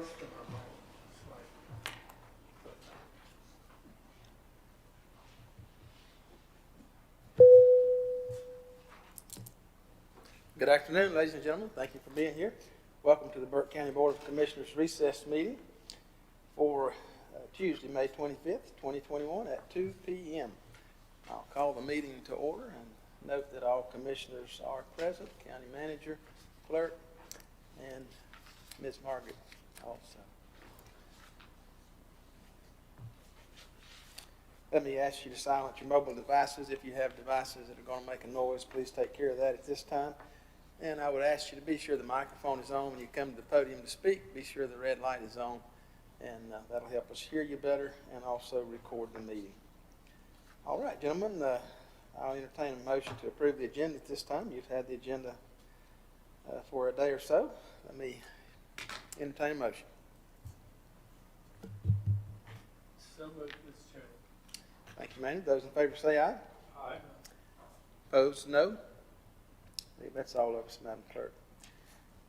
first and I'm on. Good afternoon, ladies and gentlemen. Thank you for being here. Welcome to the Burke County Board of Commissioners recess meeting for Tuesday, May 25th, 2021 at 2 p.m. I'll call the meeting to order and note that all commissioners are present, county manager, clerk, and Ms. Margaret also. Let me ask you to silence your mobile devices. If you have devices that are going to make a noise, please take care of that at this time. And I would ask you to be sure the microphone is on when you come to the podium to speak. Be sure the red light is on, and that'll help us hear you better and also record the meeting. All right, gentlemen, I'll entertain a motion to approve the agenda at this time. You've had the agenda for a day or so. Let me entertain a motion. So moved, Mr. Chairman. Thank you, Manny. Those in favor say aye. Aye. Opposed, no. I think that's all of us, Madam Clerk.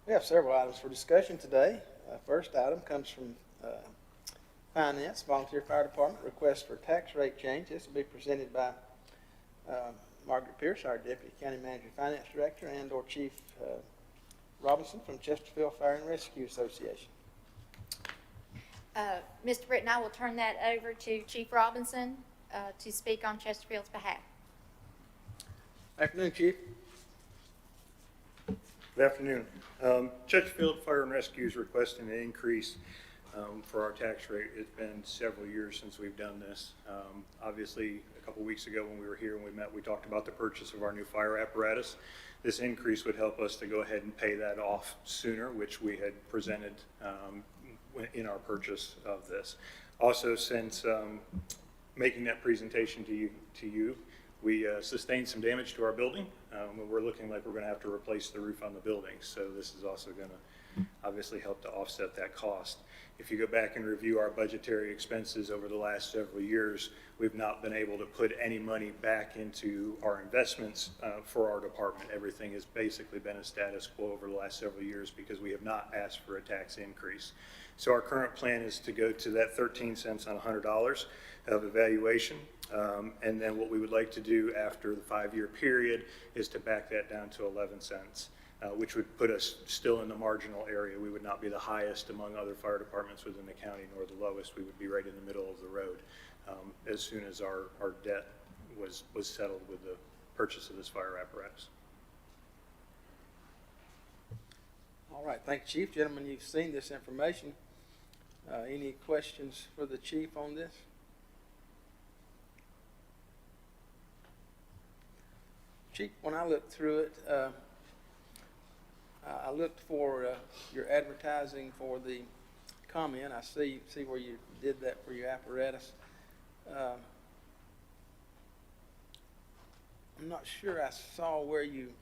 We have several items for discussion today. First item comes from Finance, Volunteer Fire Department, request for tax rate change. This will be presented by Margaret Pierce, our Deputy County Manager Finance Director, and or Chief Robinson from Chesterfield Fire and Rescue Association. Mr. Britton, I will turn that over to Chief Robinson to speak on Chesterfield's behalf. Afternoon, Chief. Good afternoon. Chesterfield Fire and Rescue is requesting an increase for our tax rate. It's been several years since we've done this. Obviously, a couple weeks ago when we were here and we met, we talked about the purchase of our new fire apparatus. This increase would help us to go ahead and pay that off sooner, which we had presented in our purchase of this. Also, since making that presentation to you, we sustained some damage to our building. We're looking like we're going to have to replace the roof on the building. So this is also going to obviously help to offset that cost. If you go back and review our budgetary expenses over the last several years, we've not been able to put any money back into our investments for our department. Everything has basically been a status quo over the last several years because we have not asked for a tax increase. So our current plan is to go to that 13 cents on $100 of evaluation. And then what we would like to do after the 5-year period is to back that down to 11 cents, which would put us still in the marginal area. We would not be the highest among other fire departments within the county, nor the lowest. We would be right in the middle of the road as soon as our debt was settled with the purchase of this fire apparatus. All right, thank you, Chief. Gentlemen, you've seen this information. Any questions for the Chief on this? Chief, when I looked through it, I looked for your advertising for the comment. I see where you did that for your apparatus. I'm not sure I saw where you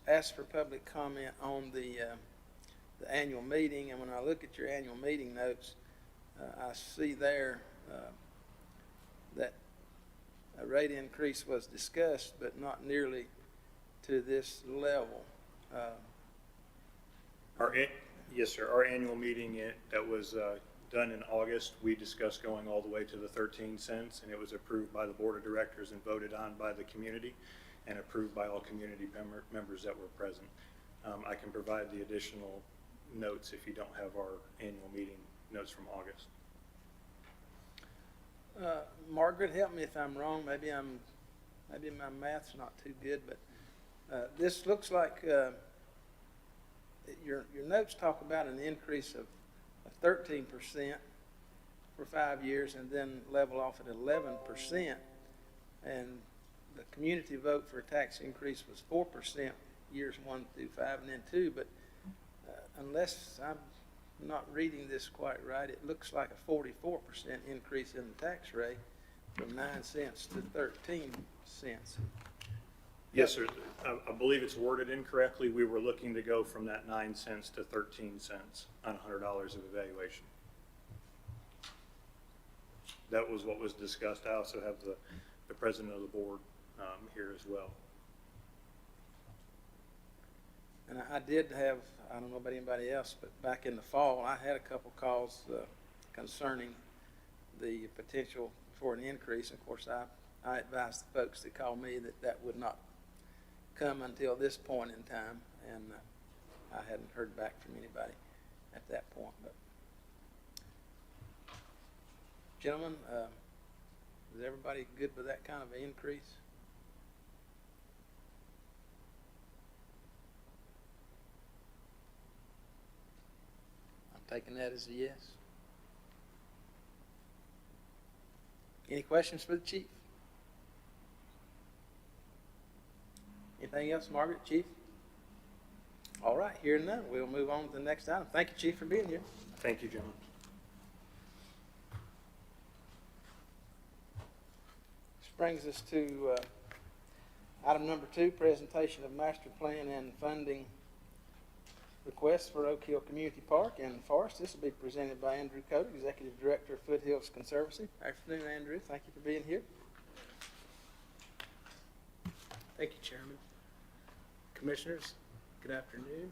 asked for public comment on the annual meeting, and when I look at your annual meeting notes, I see there that a rate increase was discussed, but not nearly to this level. Yes, sir. Our annual meeting that was done in August, we discussed going all the way to the 13 cents, and it was approved by the board of directors and voted on by the community and approved by all community members that were present. I can provide the additional notes if you don't have our annual meeting notes from August. Margaret, help me if I'm wrong. Maybe my math's not too good, but this looks like your notes talk about an increase of 13% for 5 years, and then level off at 11%. And the community vote for a tax increase was 4% years 1 through 5, and then 2. But unless I'm not reading this quite right, it looks like a 44% increase in the tax rate from 9 cents to 13 cents. Yes, sir. I believe it's worded incorrectly. We were looking to go from that 9 cents to 13 cents on $100 of evaluation. That was what was discussed. I also have the president of the board here as well. And I did have, I don't know about anybody else, but back in the fall, I had a couple calls concerning the potential for an increase. Of course, I advised the folks that called me that that would not come until this point in time, and I hadn't heard back from anybody at that point. But gentlemen, is everybody good with that kind of an increase? I'm taking that as a yes. Any questions for the chief? Anything else, Margaret, chief? All right, hearing none, we'll move on to the next item. Thank you, chief, for being here. Thank you, gentlemen. This brings us to item number 2, presentation of master plan and funding requests for Oak Hill Community Park and Forest. This will be presented by Andrew Coder, Executive Director of Foothills Conservancy. Afternoon, Andrew. Thank you for being here. Thank you, Chairman. Commissioners, good afternoon.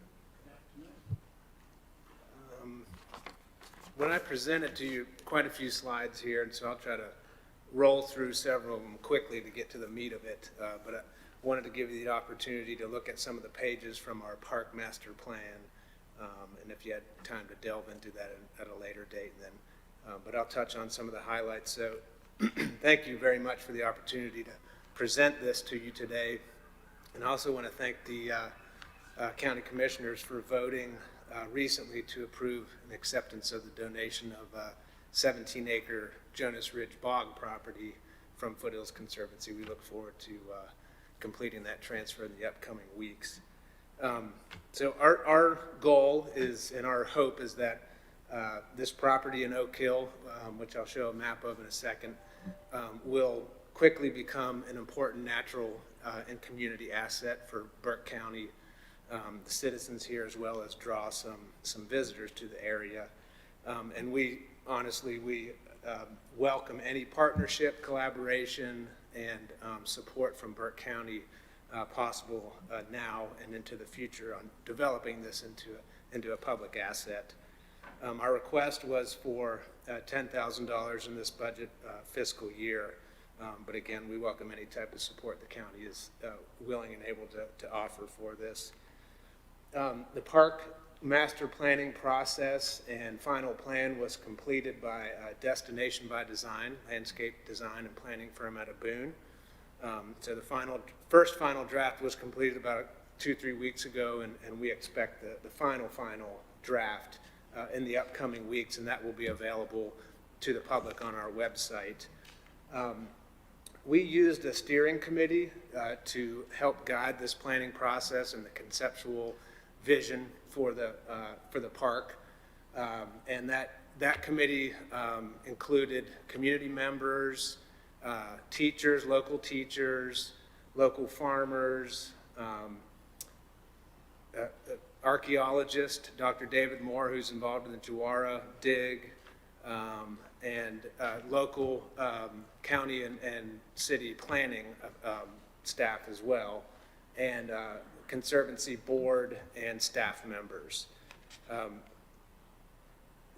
When I presented to you quite a few slides here, and so I'll try to roll through several of them quickly to get to the meat of it, but I wanted to give you the opportunity to look at some of the pages from our park master plan, and if you had time to delve into that at a later date then. But I'll touch on some of the highlights. So thank you very much for the opportunity to present this to you today. And I also want to thank the county commissioners for voting recently to approve an acceptance of the donation of 17-acre Jonas Ridge Bog property from Foothills Conservancy. We look forward to completing that transfer in the upcoming weeks. So our goal is, and our hope is that this property in Oak Hill, which I'll show a map of in a second, will quickly become an important natural and community asset for Burke County, the citizens here, as well as draw some visitors to the area. And we honestly welcome any partnership, collaboration, and support from Burke County possible now and into the future on developing this into a public asset. Our request was for $10,000 in this budget fiscal year. But again, we welcome any type of support the county is willing and able to offer for this. The park master planning process and final plan was completed by Destination by Design, landscape design and planning firm out of Boone. So the first final draft was completed about 2-3 weeks ago, and we expect the final draft in the upcoming weeks, and that will be available to the public on our website. We used a steering committee to help guide this planning process and the conceptual vision for the park, and that committee included community members, teachers, local farmers, archaeologist Dr. David Moore, who's involved in the Jawara dig, and local county and city planning staff as well, and Conservancy board and staff members.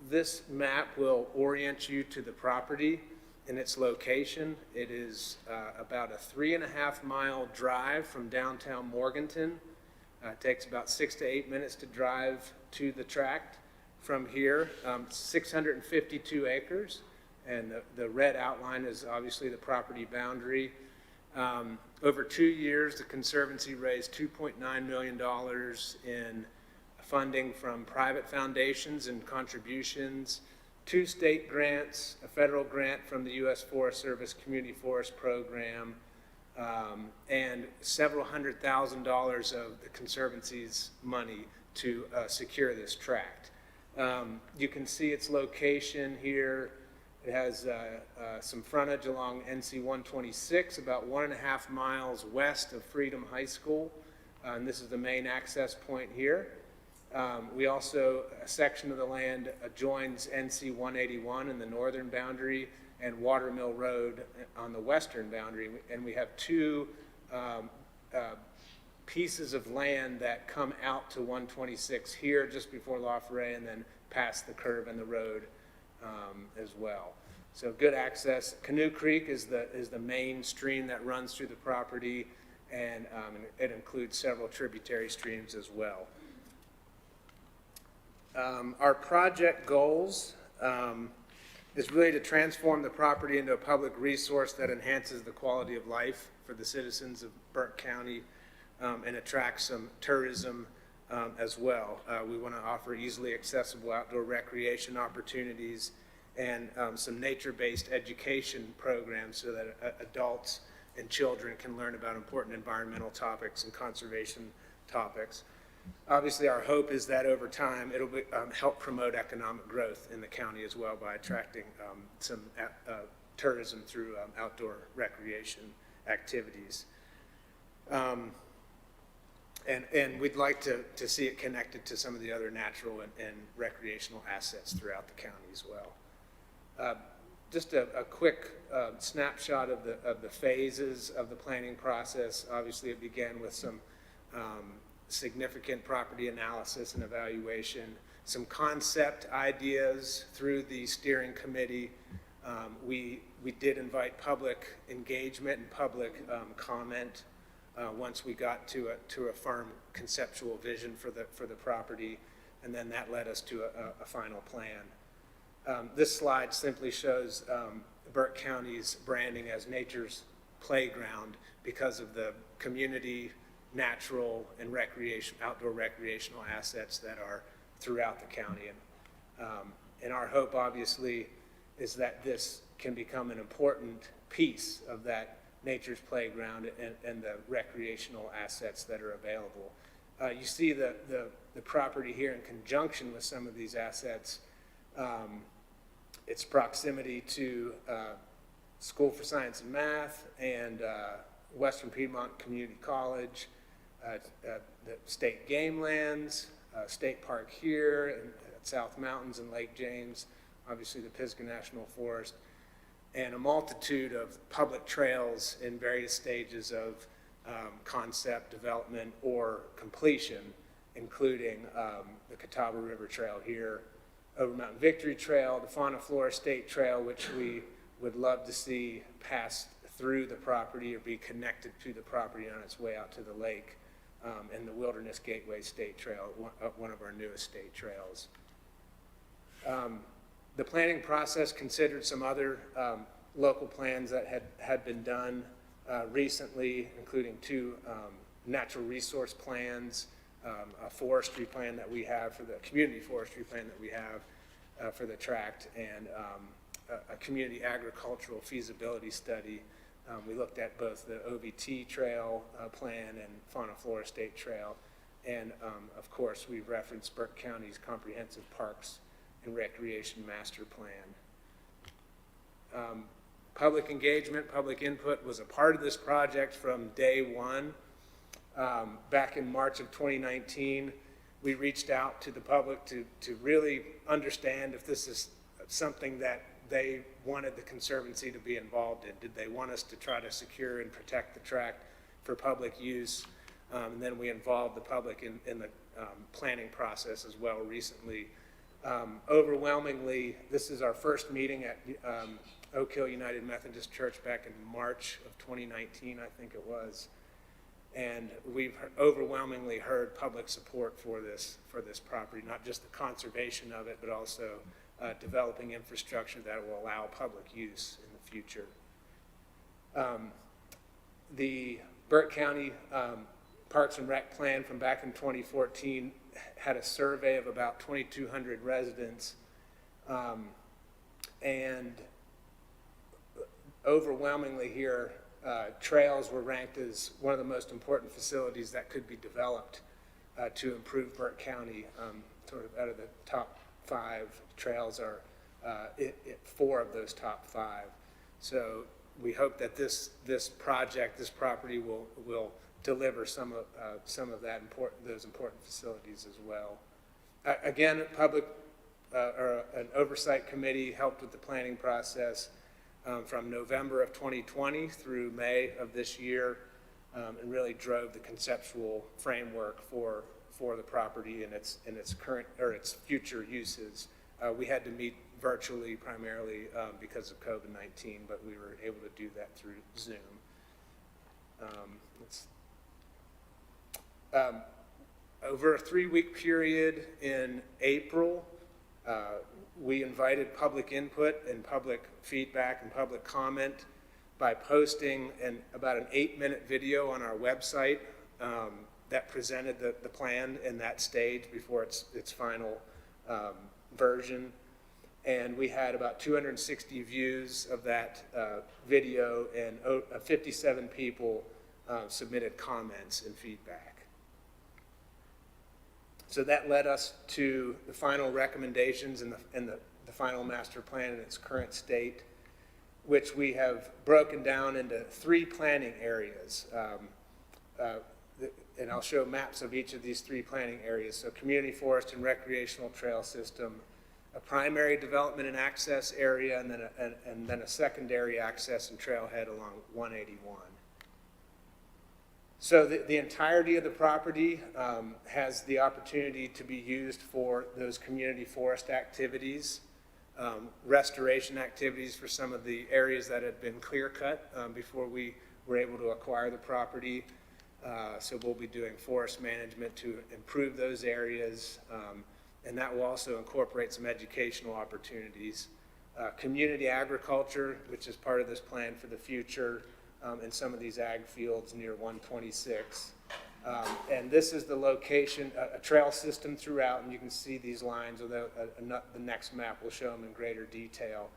This map will orient you to the property and its location. It is about a 3.5-mile drive from downtown Morganton. It takes about 6 to 8 minutes to drive to the tract from here. 652 acres, and the red outline is obviously the property boundary. Over 2 years, the Conservancy raised $2.9 million in funding from private foundations and contributions, 2 state grants, a federal grant from the U.S. Forest Service Community Forest Program, and several $100,000 of the Conservancy's money to secure this tract. You can see its location here. It has some frontage along NC 126, about 1.5 miles west of Freedom High School. And this is the main access point here. We also, a section of the land adjoins NC 181 in the northern boundary and Watermill Road on the western boundary. And we have 2 pieces of land that come out to 126 here just before La Ferret and then past the curve in the road as well. So good access. Canoe Creek is the main stream that runs through the property, and it includes several tributary streams as well. Our project goals is really to transform the property into a public resource that enhances the quality of life for the citizens of Burke County and attracts some tourism as well. We want to offer easily accessible outdoor recreation opportunities and some nature-based education programs so that adults and children can learn about important environmental topics and conservation topics. Obviously, our hope is that over time, it'll help promote economic growth in the county as well by attracting some tourism through outdoor recreation activities. And we'd like to see it connected to some of the other natural and recreational assets throughout the county as well. Just a quick snapshot of the phases of the planning process. Obviously, it began with some significant property analysis and evaluation, some concept ideas through the steering committee. We did invite public engagement and public comment once we got to a firm conceptual vision for the property, and then that led us to a final plan. This slide simply shows Burke County's branding as nature's playground because of the community, natural, and outdoor recreational assets that are throughout the county. And our hope, obviously, is that this can become an important piece of that nature's playground and the recreational assets that are available. You see the property here in conjunction with some of these assets. Its proximity to School for Science and Math and Western Piedmont Community College, the state game lands, state park here at South Mountains and Lake James, obviously the Pisgah National Forest, and a multitude of public trails in various stages of concept development or completion, including the Catawba River Trail here, Over Mountain Victory Trail, the Fauna Flora State Trail, which we would love to see pass through the property or be connected to the property on its way out to the lake, and the Wilderness Gateway State Trail, one of our newest state trails. The planning process considered some other local plans that had been done recently, including two natural resource plans, a forestry plan that we have for the community forestry plan that we have for the tract, and a community agricultural feasibility study. We looked at both the OVT trail plan and Fauna Flora State Trail, and of course we've referenced Burke County's comprehensive parks and recreation master plan. Public engagement, public input was a part of this project from day one. Back in March of 2019, we reached out to the public to really understand if this is something that they wanted the Conservancy to be involved in. Did they want us to try to secure and protect the tract for public use? And then we involved the public in the planning process as well recently. Overwhelmingly, this is our first meeting at Oak Hill United Methodist Church back in March of 2019, I think it was. And we've overwhelmingly heard public support for this property, not just the conservation of it, but also developing infrastructure that will allow public use in the future. The Burke County Parks and Rec plan from back in 2014 had a survey of about 2,200 residents, and overwhelmingly here, trails were ranked as one of the most important facilities that could be developed to improve Burke County. Sort of out of the top 5 trails are 4 of those top 5. So we hope that this property will deliver some of that those important facilities as well. Again, an oversight committee helped with the planning process from November of 2020 through May of this year. and really drove the conceptual framework for the property and its current or its future uses. We had to meet virtually primarily because of COVID-19, but we were able to do that through Zoom. Over a 3-week period in April, we invited public input and public feedback and public comment by posting about an 8-minute video on our website that presented the plan in that stage before its final version. And we had about 260 views of that video, and 57 people submitted comments and feedback. So that led us to the final recommendations and the final master plan in its current state, which we have broken down into 3 planning areas. And I'll show maps of each of these 3 planning areas. So community forest and recreational trail system, a primary development and access area, and then a secondary access and trailhead along 181. So the entirety of the property has the opportunity to be used for those community forest activities, restoration activities for some of the areas that had been clear cut before we were able to acquire the property. So we'll be doing forest management to improve those areas, and that will also incorporate some educational opportunities. Community agriculture, which is part of this plan for the future, in some of these ag fields near 126. And this is the location, a trail system throughout, and you can see these lines, although the next map will show them in greater detail.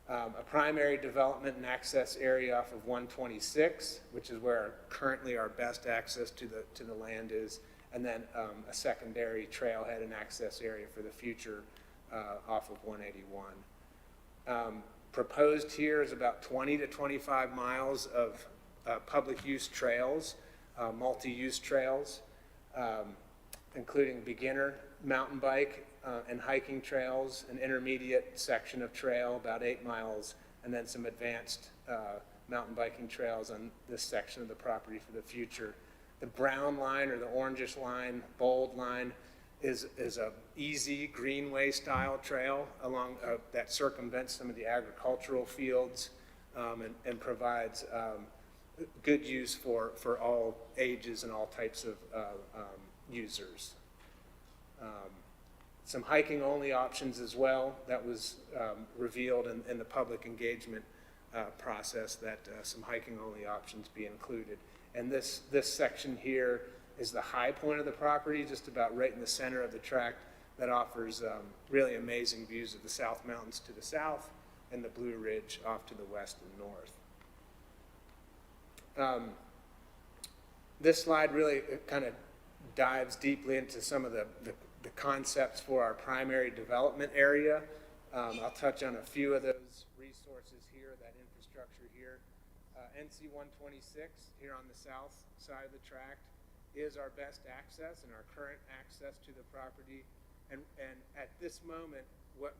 A primary development and access area off of 126, which is where currently our best access to the land is, and then a secondary trailhead and access area for the future off of 181. Proposed here is about 20 to 25 miles of public use trails, multi-use trails, including beginner mountain bike and hiking trails, an intermediate section of trail, about 8 miles, and then some advanced mountain biking trails on this section of the property for the future. The brown line or the orangish line, bold line, is a easy greenway style trail along that circumvents some of the agricultural fields and provides good use for all ages and all types of users. Some hiking only options as well. That was revealed in the public engagement process that some hiking only options be included. And this section here is the high point of the property, just about right in the center of the tract, that offers really amazing views of the South Mountains to the south and the Blue Ridge off to the west and north. This slide really kind of dives deeply into some of the concepts for our primary development area. I'll touch on a few of those resources here, that infrastructure here. NC 126 here on the south side of the tract is our best access and our current access to the property. And at this moment, what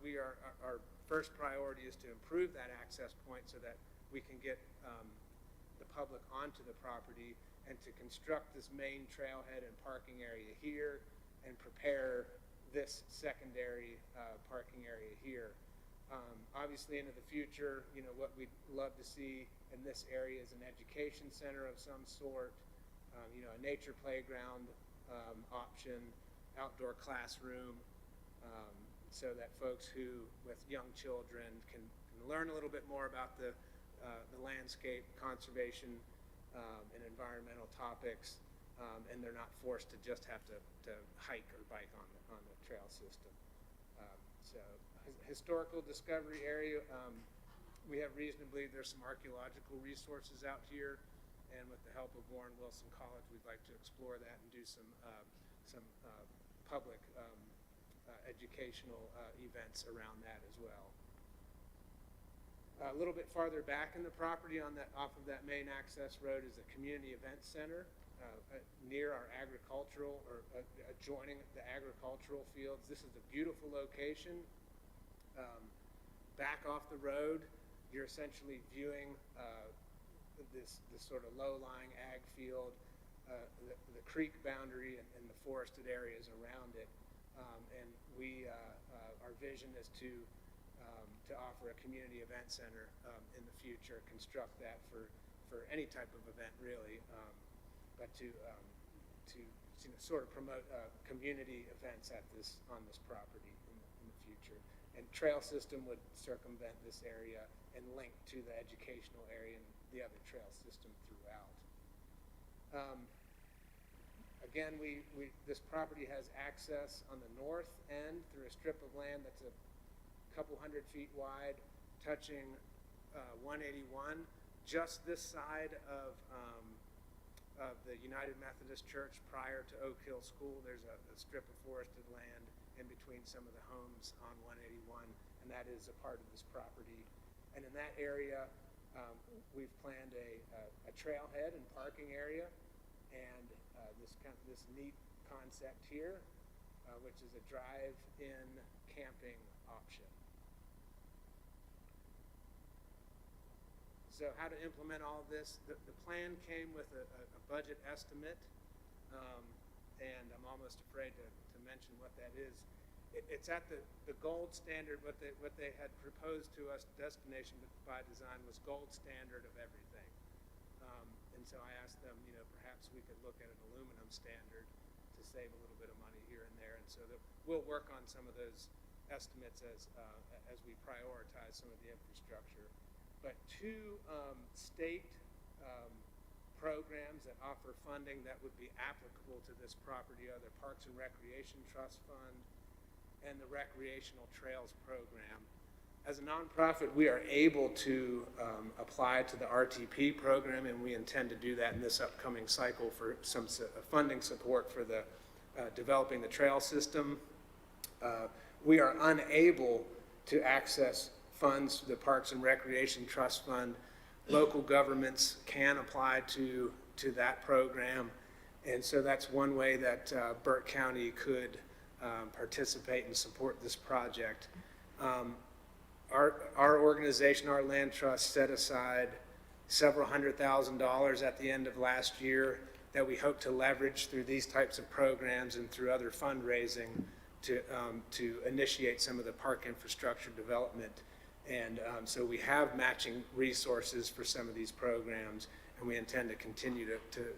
our first priority is to improve that access point so that we can get the public onto the property, and to construct this main trailhead and parking area here and prepare this secondary parking area here. Obviously into the future, what we'd love to see in this area is an education center of some sort, a nature playground option, outdoor classroom, so that folks with young children can learn a little bit more about the landscape, conservation, and environmental topics, and they're not forced to just have to hike or bike on the trail system. So historical discovery area, we have reason to believe there's some archaeological resources out here, and with the help of Warren Wilson College, we'd like to explore that and do some public educational events around that as well. A little bit farther back in the property off of that main access road is the community event center near our agricultural or adjoining the agricultural fields. This is a beautiful location. Back off the road, you're essentially viewing the this sort of low-lying ag field, the creek boundary and the forested areas around it. And our vision is to offer a community event center in the future, construct that for any type of event really, but to sort of promote community events on this property in the future. And trail system would circumvent this area and link to the educational area and the other trail system throughout. Again, this property has access on the north end through a strip of land that's a couple 100 feet wide, touching 181, just this side of the United Methodist Church prior to Oak Hill School. There's a strip of forested land in between some of the homes on 181, and that is a part of this property. And in that area, we've planned a trailhead and parking area, and this neat concept here, which is a drive-in camping option. So how to implement all of this? The plan came with a budget estimate, and I'm almost afraid to mention what that is. It's at the gold standard. What they had proposed to us, Destination by Design, was gold standard of everything. And so I asked them, perhaps we could look at an aluminum standard to save a little bit of money here and there. And so we'll work on some of those estimates as we prioritize some of the infrastructure. But two state programs that offer funding that would be applicable to this property are the Parks and Recreation Trust Fund and the Recreational Trails Program. As a nonprofit, we are able to apply to the RTP program, and we intend to do that in this upcoming cycle for some funding support for the developing the trail system. We are unable to access funds, the Parks and Recreation Trust Fund. Local governments can apply to that program, and so that's one way that Burke County could participate and support this project. Our organization, our land trust, set aside several $100,000 at the end of last year that we hope to leverage through these types of programs and through other fundraising to initiate some of the park infrastructure development. And so we have matching resources for some of these programs, and we intend to continue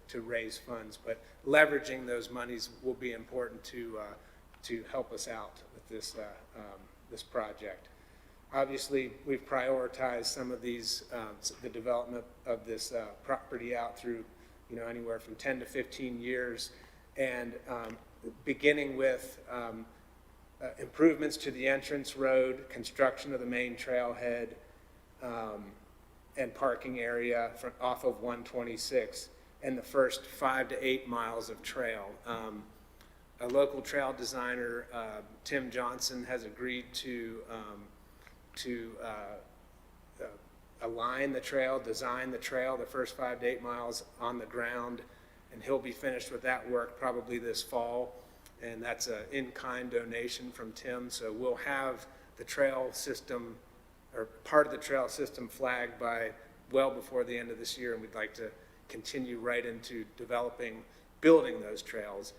to raise funds. But leveraging those monies will be important to help us out with this project. Obviously, we've prioritized some of these, the development of this property out through, anywhere from 10 to 15 years, and beginning with improvements to the entrance road, construction of the main trailhead, and parking area off of 126, and the first 5 to 8 miles of trail. A local trail designer, Tim Johnson, has agreed to align the trail, design the trail, the first 5 to 8 miles on the ground, and he'll be finished with that work probably this fall. And that's an in-kind donation from Tim, so we'll have the trail system, or part of the trail system, flagged by well before the end of this year, and we'd like to continue right into building those trails.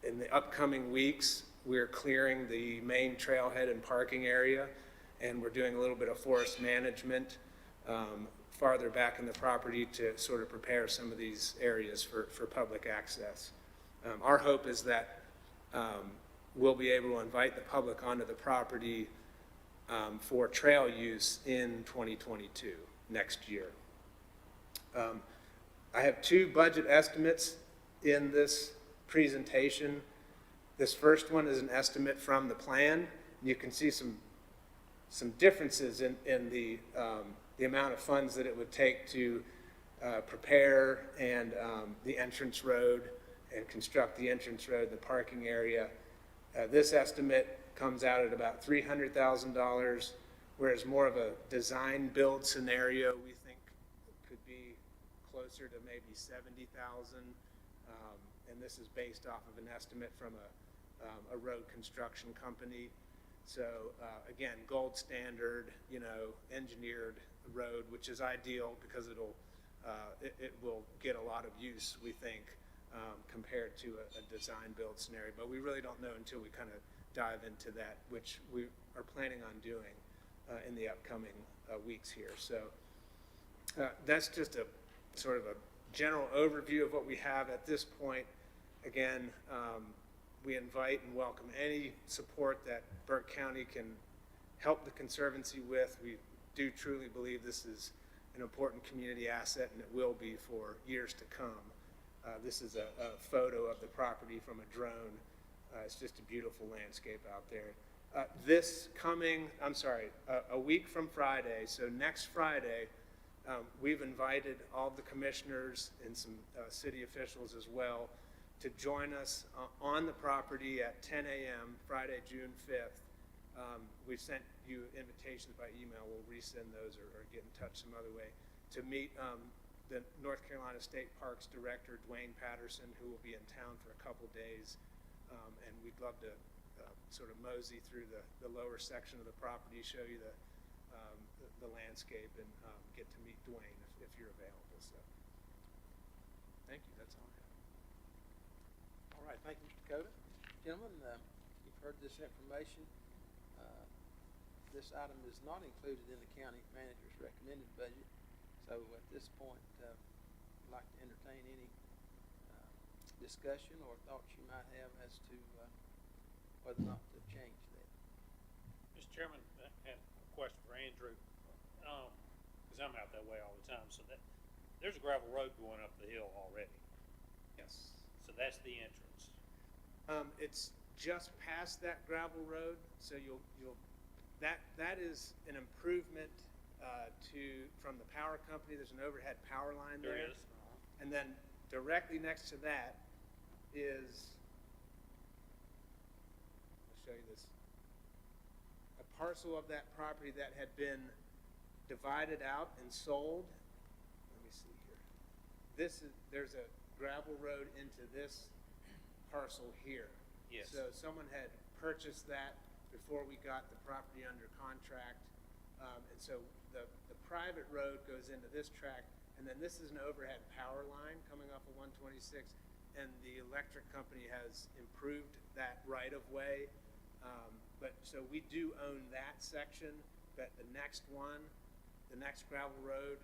In the upcoming weeks, we're clearing the main trailhead and parking area, and we're doing a little bit of forest management farther back in the property to sort of prepare some of these areas for public access. Our hope is that we'll be able to invite the public onto the property for trail use in 2022, next year. I have two budget estimates in this presentation. This first one is an estimate from the plan. You can see some differences in the amount of funds that it would take to prepare and the entrance road and construct the entrance road, the parking area. This estimate comes out at about $300,000, whereas more of a design build scenario we think could be closer to maybe $70,000. And this is based off of an estimate from a road construction company. So again, gold standard, engineered road, which is ideal because it will get a lot of use, we think, compared to a design build scenario. But we really don't know until we kind of dive into that, which we are planning on doing in the upcoming weeks here. So that's just a sort of a general overview of what we have at this point. Again, we invite and welcome any support that Burke County can help the Conservancy with. We do truly believe this is an important community asset, and it will be for years to come. This is a photo of the property from a drone. It's just a beautiful landscape out there. A week from Friday, so next Friday, we've invited all the commissioners and some city officials as well to join us on the property at 10 a.m. Friday, June 5th. We've sent you invitations by email. We'll resend those or get in touch some other way to meet the North Carolina State Parks Director, Dwayne Patterson, who will be in town for a couple days. And we'd love to sort of mosey through the lower section of the property, show you the landscape, and get to meet Dwayne if you're available. So thank you. That's all I have. All right, thank you, Mr. Dakota. Gentlemen, you've heard this information. This item is not included in the county manager's recommended budget. So at this point, I'd like to entertain any discussion or thoughts you might have as to whether or not to change that. Mr. Chairman, I have a question for Andrew, because I'm out that way all the time. So there's a gravel road going up the hill already. Yes. So that's the entrance. It's just past that gravel road, so that is an improvement from the power company. There's an overhead power line there. There is. And then directly next to that is, I'll show you this, a parcel of that property that had been divided out and sold. Let me see here. There's a gravel road into this parcel here. Yes. So someone had purchased that before we got the property under contract. And so the private road goes into this tract, and then this is an overhead power line coming off of 126, and the electric company has improved that right of way. But so we do own that section, but the next one, the next gravel road,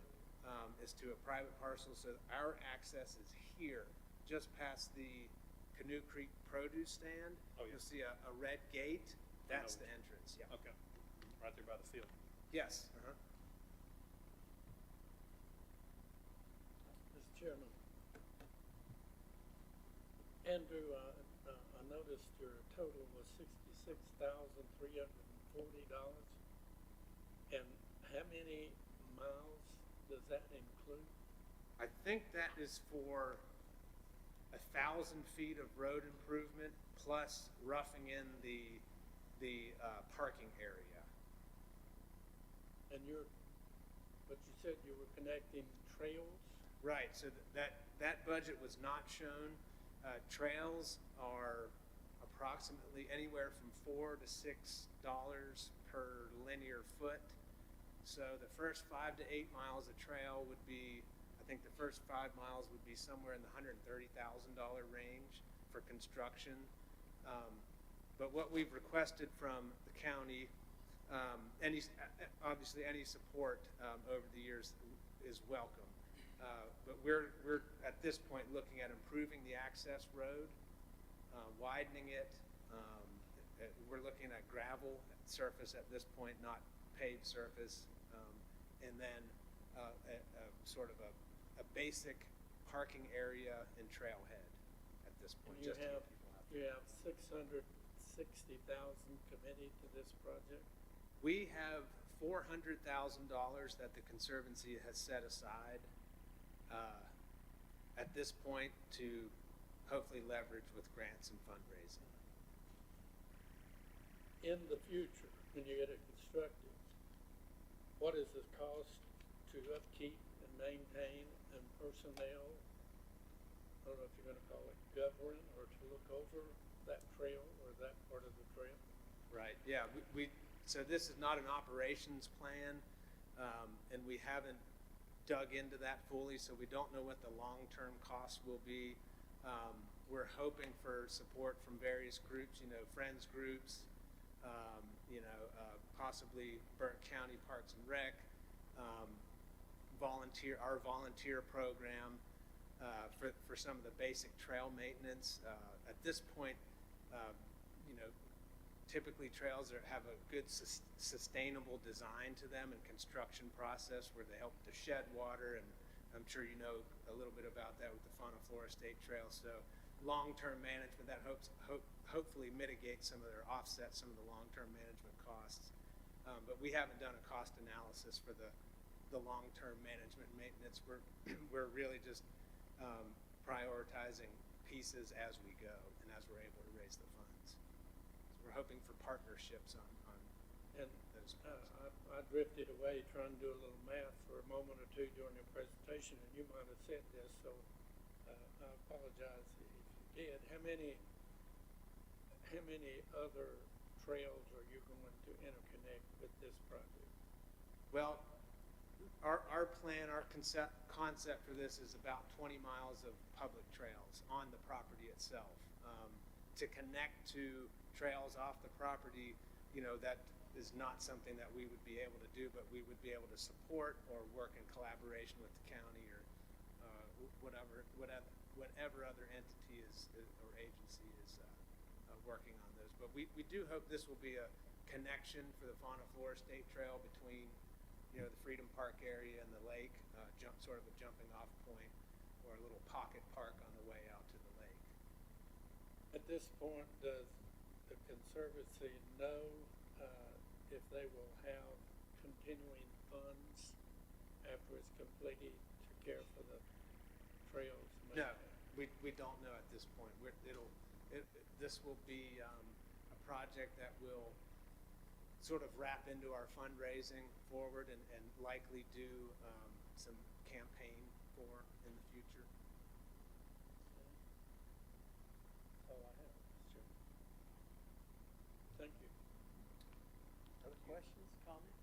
is to a private parcel. So our access is here, just past the Canoe Creek produce stand. Oh, yeah. You'll see a red gate. That's the entrance. Yeah. Okay. Right there by the field. Yes. Mr. Chairman, Andrew, I noticed your total was $66,340. And how many miles does that include? I think that is for 1,000 feet of road improvement plus roughing in the parking area. And but you said you were connecting trails? Right. So that budget was not shown. Trails are approximately anywhere from $4 to $6 per linear foot. So the first 5 to 8 miles of trail would be, I think the first 5 miles would be somewhere in the $130,000 range for construction. But what we've requested from the county, obviously any support over the years is welcome. But we're at this point looking at improving the access road, widening it. We're looking at gravel surface at this point, not paved surface, and then sort of a basic parking area and trailhead at this point. And just to get people out there. you have $660,000 committed to this project? We have $400,000 that the Conservancy has set aside at this point to hopefully leverage with grants and fundraising. In the future, when you get it constructed, what is the cost to upkeep and maintain and personnel? I don't know if you're going to call it govern or to look over that trail or that part of the trail. Right. Yeah. So this is not an operations plan. and we haven't dug into that fully, so we don't know what the long-term costs will be. We're hoping for support from various groups, friends groups, possibly Burke County Parks and Rec, our volunteer program for some of the basic trail maintenance. At this point, typically trails have a good sustainable design to them and construction process where they help to shed water, and I'm sure you know a little bit about that with the Fauna Flora State Trail. So long-term management, that hopefully mitigates some of their offset some of the long-term management costs. But we haven't done a cost analysis for the long-term management and maintenance. We're really just prioritizing pieces as we go and as we're able to raise the funds. So we're hoping for partnerships on And those funds. I drifted away trying to do a little math for a moment or two during your presentation, and you might have said this, so I apologize if you did. How many other trails are you going to interconnect with this project? Well, our plan, our concept for this is about 20 miles of public trails on the property itself. To connect to trails off the property, that is not something that we would be able to do, but we would be able to support or work in collaboration with the county or whatever other entity or agency is working on those. But we do hope this will be a connection for the Fauna Flora State Trail between the Freedom Park area and the lake, sort of a jumping off point or a little pocket park on the way out to the lake. At this point, does the Conservancy know if they will have continuing funds after it's completed to care for the trails? No, we don't know at this point. This will be a project that will sort of wrap into our fundraising forward and likely do some campaign for in the future. That's all I have, Mr. Chairman. Thank you. Other questions, comments?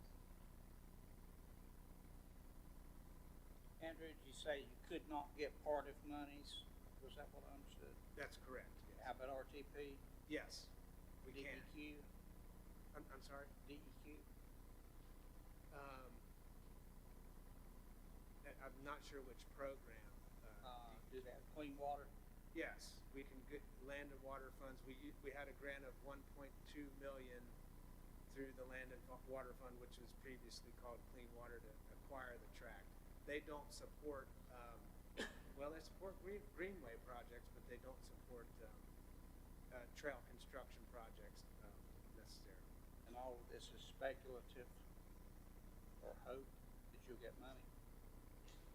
Andrew, did you say you could not get part of monies? Was that what I understood? That's correct. Yes. How about RTP, Yes, we can. DEQ, I'm sorry. DEQ? I'm not sure which program. Do they have clean water? Yes, we can get land and water funds. We had a grant of 1.2 million through the Land and Water Fund, which was previously called Clean Water, to acquire the tract. They don't support, they support greenway projects, but they don't support trail construction projects necessarily. And all of this is speculative or hope that you'll get money?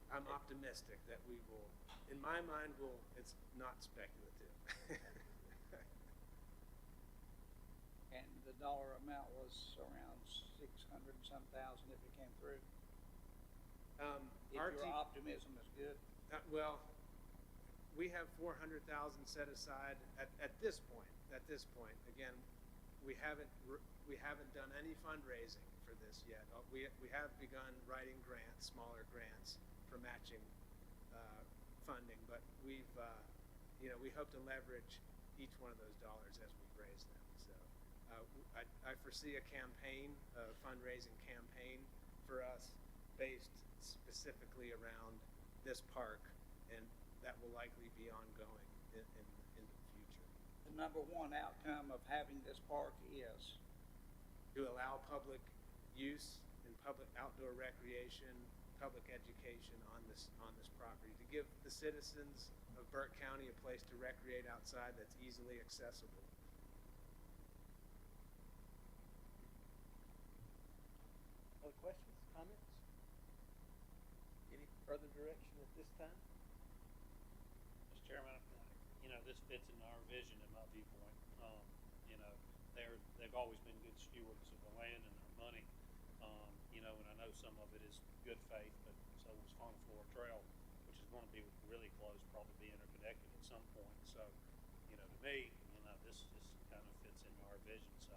I'm optimistic that we will, in my mind, it's not speculative. And the dollar amount was around 600 and some thousand if it came through? If your optimism is good? We have 400,000 set aside at this point. Again, we haven't done any fundraising for this yet. We have begun writing grants, smaller grants for matching funding, but we hope to leverage each one of those dollars as we raise them. So I foresee a campaign, a fundraising campaign for us based specifically around this park, and that will likely be ongoing in the future. The number one outcome of having this park is? To allow public use and public outdoor recreation, public education on this property, to give the citizens of Burke County a place to recreate outside that's easily accessible. Other questions, comments? Any further direction at this time? Mr. Chairman, this fits in our vision and my viewpoint. They've always been good stewards of the land and their money. And I know some of it is good faith, but so was Fauna Flora Trail, which is going to be really close, probably be interconnected at some point. So, to me, this kind of fits into our vision. So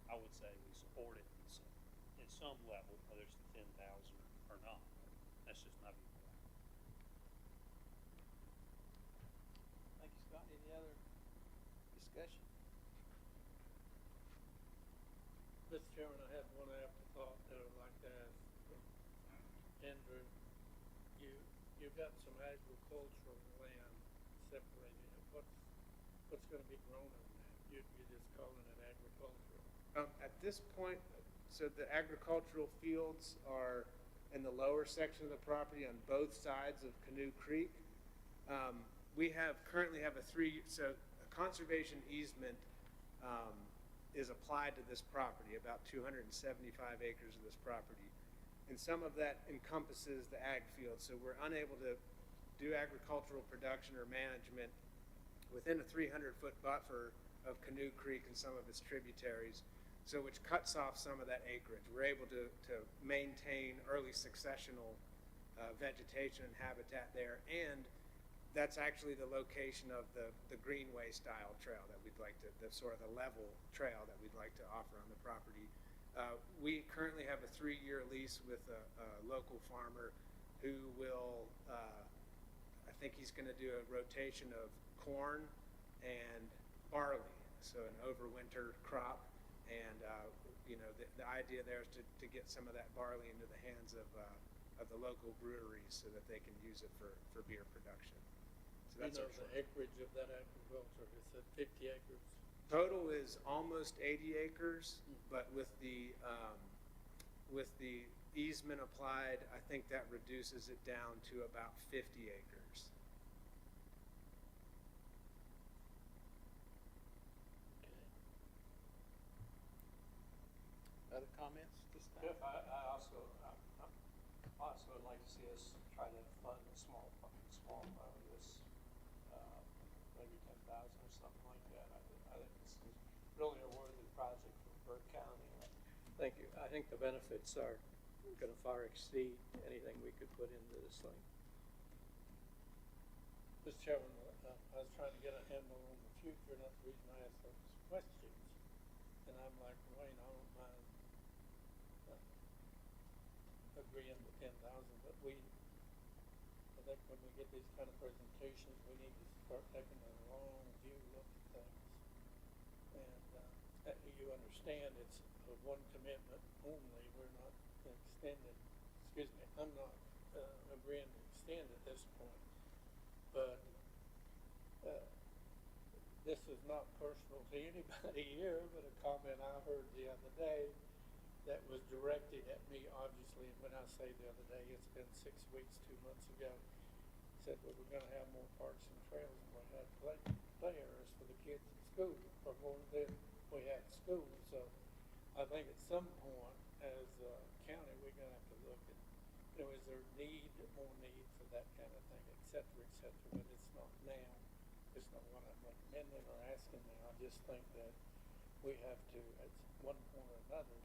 I would say we support it. at some level, whether it's the 10,000 or not. That's just my viewpoint. Thank you, Scott. Any other discussion? Mr. Chairman, I had one afterthought that I'd like to ask Andrew. You've got some agricultural land separated. What's gonna be grown on that? You're just calling it agricultural. At this point, so the agricultural fields are in the lower section of the property on both sides of Canoe Creek. We currently have a conservation easement is applied to this property, about 275 acres of this property. And some of that encompasses the ag field, so we're unable to do agricultural production or management within a 300-foot buffer of Canoe Creek and some of its tributaries, so which cuts off some of that acreage. We're able to maintain early successional vegetation and habitat there, and that's actually the location of the greenway style trail that we'd like to, the sort of the level trail that we'd like to offer on the property. We currently have a 3-year lease with a local farmer who will, I think he's going to do a rotation of corn and barley, so an overwinter crop. And the idea there is to get some of that barley into the hands of the local breweries so that they can use it for beer production. So that's the acreage of that agriculture, is it 50 acres? Total is almost 80 acres, but with the easement applied, I think that reduces it down to about 50 acres. Other comments this time? I also would like to see us try to fund a small part of this, maybe 10,000 or something like that. I think this is really a worthy project for Burke County. I think the benefits are going to far exceed anything we could put into this thing. Mr. Chairman, I was trying to get a handle on the future, and that's the reason I asked those questions. And I'm like, Wayne, I don't mind agreeing to 10,000, but I think when we get these kind of presentations, we need to start taking a long view look at things. And you understand it's a one commitment only. We're not extended. Excuse me, I'm not agreeing to extend at this point. But this is not personal to anybody here, but a comment I heard the other day that was directed at me, obviously. And when I say the other day, it's been 6 weeks, 2 months ago. Said we were going to have more parks and trails than we had play areas for the kids at school, or more than we had school. So I think at some point, as a county, we're going to have to look at, is there more need for that kind of thing, et cetera, but it's not now. It's not what I'm recommending or asking now. I just think that we have to, at one point or another,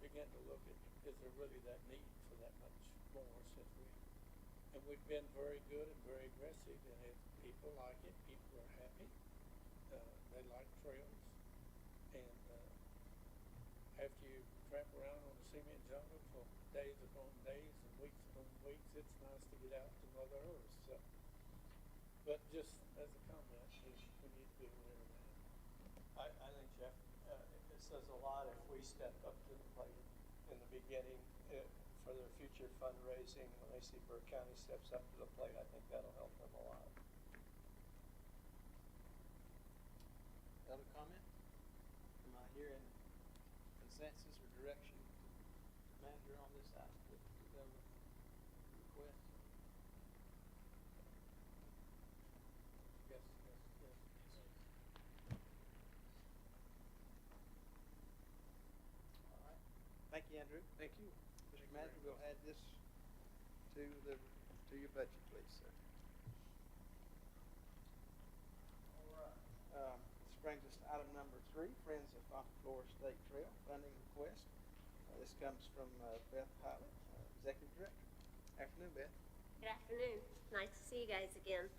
begin to look at, is there really that need for that much more, since we've been very good and very aggressive, and if people like it, people are happy, they like trails, and after you tramp around on the cement jungle for days upon days and weeks upon weeks, it's nice to get out to Mother Earth. So, but just as a comment, we need to be aware of that. I think, Jeff, it says a lot if we step up to the plate in the beginning for their future fundraising. When they see Burke County steps up to the plate, I think that'll help them a lot. Other comment? Am I hearing consensus or direction to manager on this item to go with the request? Yes. All right. Thank you, Andrew. Thank you. Mr. Manager, we'll add this to your budget, please, sir. All right. This brings us to item number 3, Friends of Fontainebleau State Trail funding request. This comes from Beth Pilot, Executive Director. Afternoon, Beth. Good afternoon. Nice to see you guys again.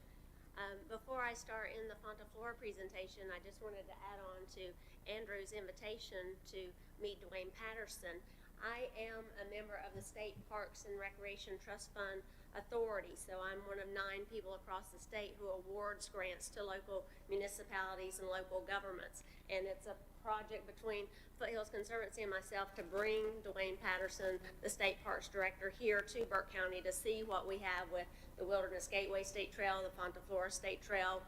Before I start in the Fontainebleau presentation, I just wanted to add on to Andrew's invitation to meet Dwayne Patterson. I am a member of the State Parks and Recreation Trust Fund Authority, so I'm one of 9 people across the state who awards grants to local municipalities and local governments. And it's a project between Foothills Conservancy and myself to bring Dwayne Patterson, the State Parks Director, here to Burke County to see what we have with the Wilderness Gateway State Trail, the Fonta Flora State Trail,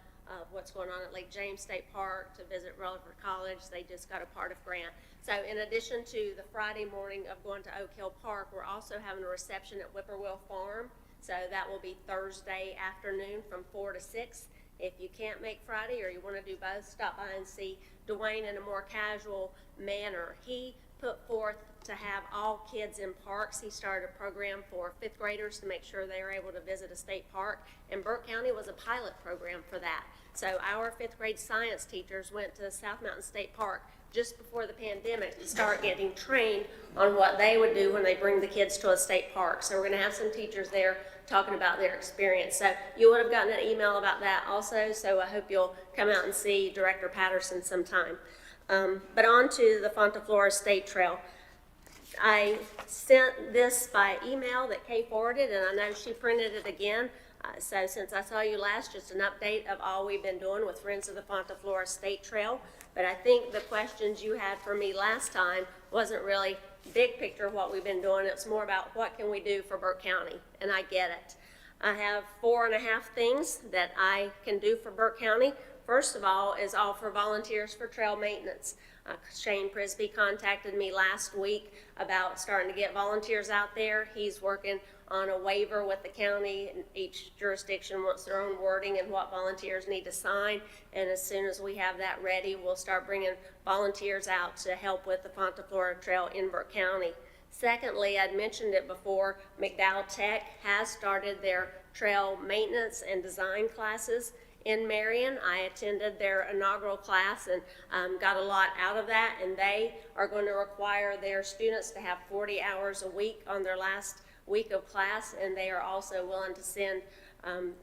what's going on at Lake James State Park, to visit Rutherford College. They just got a part of grant. So in addition to the Friday morning of going to Oak Hill Park, we're also having a reception at Whippoorwill Farm. So that will be Thursday afternoon from 4 to 6. If you can't make Friday or you want to do both, stop by and see Dwayne in a more casual manner. He put forth to have all kids in parks. He started a program for 5th graders to make sure they were able to visit a state park, and Burke County was a pilot program for that. So our 5th grade science teachers went to South Mountain State Park just before the pandemic to start getting trained on what they would do when they bring the kids to a state park. So we're going to have some teachers there talking about their experience. So you would have gotten an email about that also, so I hope you'll come out and see Director Patterson sometime. But on to the Fonta Flora State Trail. I sent this by email that Kay forwarded, and I know she printed it again. So since I saw you last, just an update of all we've been doing with Friends of the Fonta Flora State Trail. But I think the questions you had for me last time wasn't really big picture of what we've been doing. It's more about what can we do for Burke County, and I get it. I have 4.5 things that I can do for Burke County. First of all is offer volunteers for trail maintenance. Shane Prisby contacted me last week about starting to get volunteers out there. He's working on a waiver with the county, and each jurisdiction wants their own wording and what volunteers need to sign. And as soon as we have that ready, we'll start bringing volunteers out to help with the Fonta Flora Trail in Burke County. Secondly, I'd mentioned it before, McDowell Tech has started their trail maintenance and design classes in Marion. I attended their inaugural class and got a lot out of that, and they are going to require their students to have 40 hours a week on their last week of class, and they are also willing to send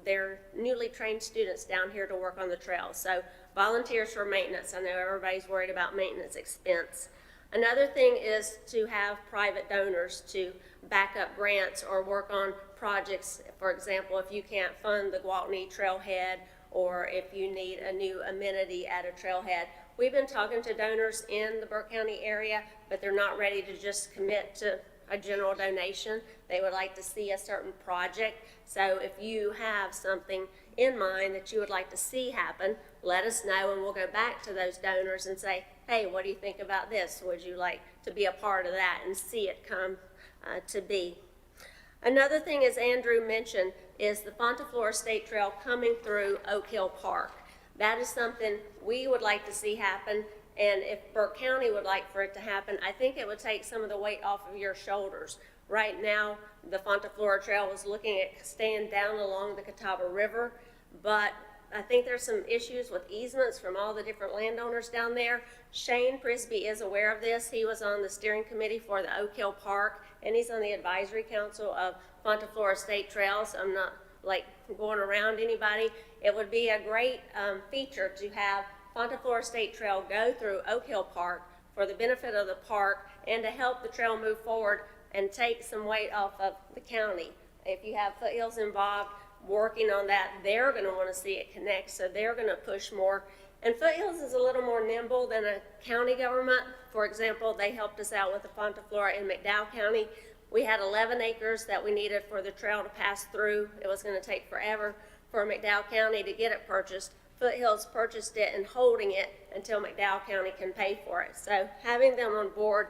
their newly trained students down here to work on the trail. So volunteers for maintenance. I know everybody's worried about maintenance expense. Another thing is to have private donors to back up grants or work on projects. For example, if you can't fund the Gwaltney Trailhead, or if you need a new amenity at a trailhead. We've been talking to donors in the Burke County area, but they're not ready to just commit to a general donation. They would like to see a certain project. So if you have something in mind that you would like to see happen, let us know, and we'll go back to those donors and say, hey, what do you think about this? Would you like to be a part of that and see it come to be? Another thing, as Andrew mentioned, is the Fonta Flora State Trail coming through Oak Hill Park. That is something we would like to see happen, and if Burke County would like for it to happen, I think it would take some of the weight off of your shoulders. Right now, the Fonta Flora Trail was looking at staying down along the Catawba River, but I think there's some issues with easements from all the different landowners down there. Shane Prisby is aware of this. He was on the steering committee for the Oak Hill Park, and he's on the advisory council of Fonta Flora State Trail, so I'm not like going around anybody. It would be a great feature to have Fonta Flora State Trail go through Oak Hill Park for the benefit of the park and to help the trail move forward and take some weight off of the county. If you have Foothills involved working on that, they're going to want to see it connect, so they're going to push more. And Foothills is a little more nimble than a county government. For example, they helped us out with the Fonta Flora in McDowell County. We had 11 acres that we needed for the trail to pass through. It was going to take forever for McDowell County to get it purchased. Foothills purchased it and holding it until McDowell County can pay for it. So having them on board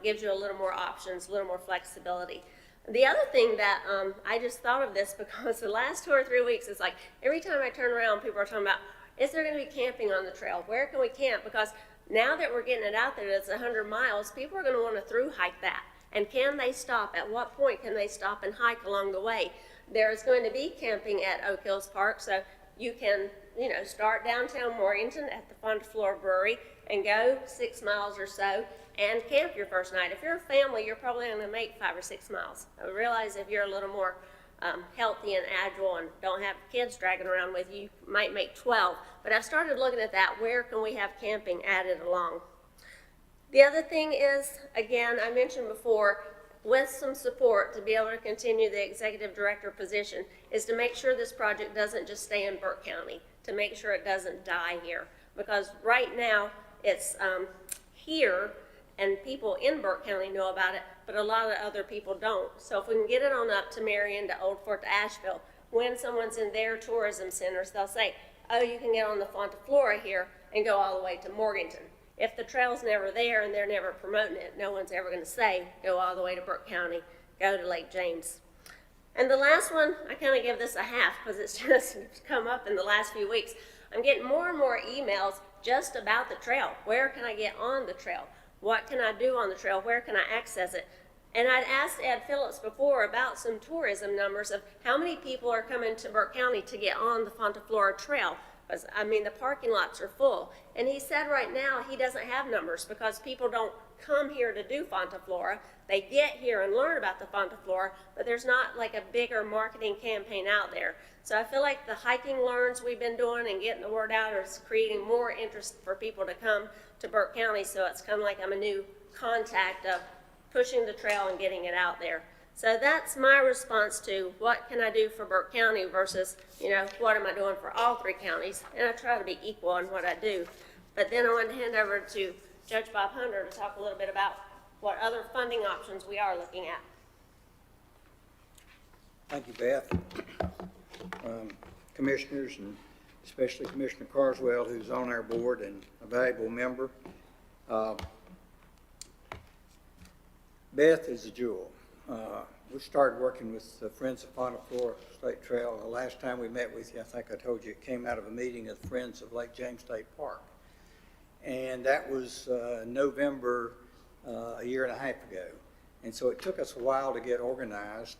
gives you a little more options, a little more flexibility. The other thing that I just thought of this because the last 2 or 3 weeks, it's like every time I turn around, people are talking about, is there going to be camping on the trail? Where can we camp? Because now that we're getting it out there, it's 100 miles, people are going to want to through hike that. And can they stop? At what point can they stop and hike along the way? There's going to be camping at Oak Hills Park, so you can, start downtown Morganton at the Fonta Flora Brewery and go 6 miles or so and camp your first night. If you're a family, you're probably going to make 5 or 6 miles. I realize if you're a little more healthy and agile and don't have kids dragging around with you, you might make 12. But I started looking at that, where can we have camping added along? The other thing is, again, I mentioned before, with some support to be able to continue the executive director position, is to make sure this project doesn't just stay in Burke County, to make sure it doesn't die here. Because right now, it's here, and people in Burke County know about it, but a lot of other people don't. So if we can get it on up to Marion, to Old Fort, to Asheville, when someone's in their tourism centers, they'll say, oh, you can get on the Fonta Flora here and go all the way to Morganton. If the trail's never there and they're never promoting it, no one's ever going to say, go all the way to Burke County, go to Lake James. And the last one, I kind of give this a half because it's just come up in the last few weeks. I'm getting more and more emails just about the trail. Where can I get on the trail? What can I do on the trail? Where can I access it? And I'd asked Ed Phillips before about some tourism numbers of how many people are coming to Burke County to get on the Fonta Flora Trail. Because, I mean, the parking lots are full. And he said right now he doesn't have numbers because people don't come here to do Fonta Flora. They get here and learn about the Fonta Flora, but there's not like a bigger marketing campaign out there. So I feel like the hiking learns we've been doing and getting the word out is creating more interest for people to come to Burke County. So it's kind of like I'm a new contact of pushing the trail and getting it out there. So that's my response to what can I do for Burke County versus, you know, what am I doing for all three counties? And I try to be equal in what I do. But then I want to hand over to Judge Bob Hunter to talk a little bit about what other funding options we are looking at. Thank you, Beth. Commissioners, and especially Commissioner Carswell, who's on our board and a valuable member. Beth is a jewel. We started working with the Friends of Fonta Flora State Trail. The last time we met with you, I think I told you it came out of a meeting of the Friends of Lake James State Park. And that was November a year and a half ago. And so it took us a while to get organized.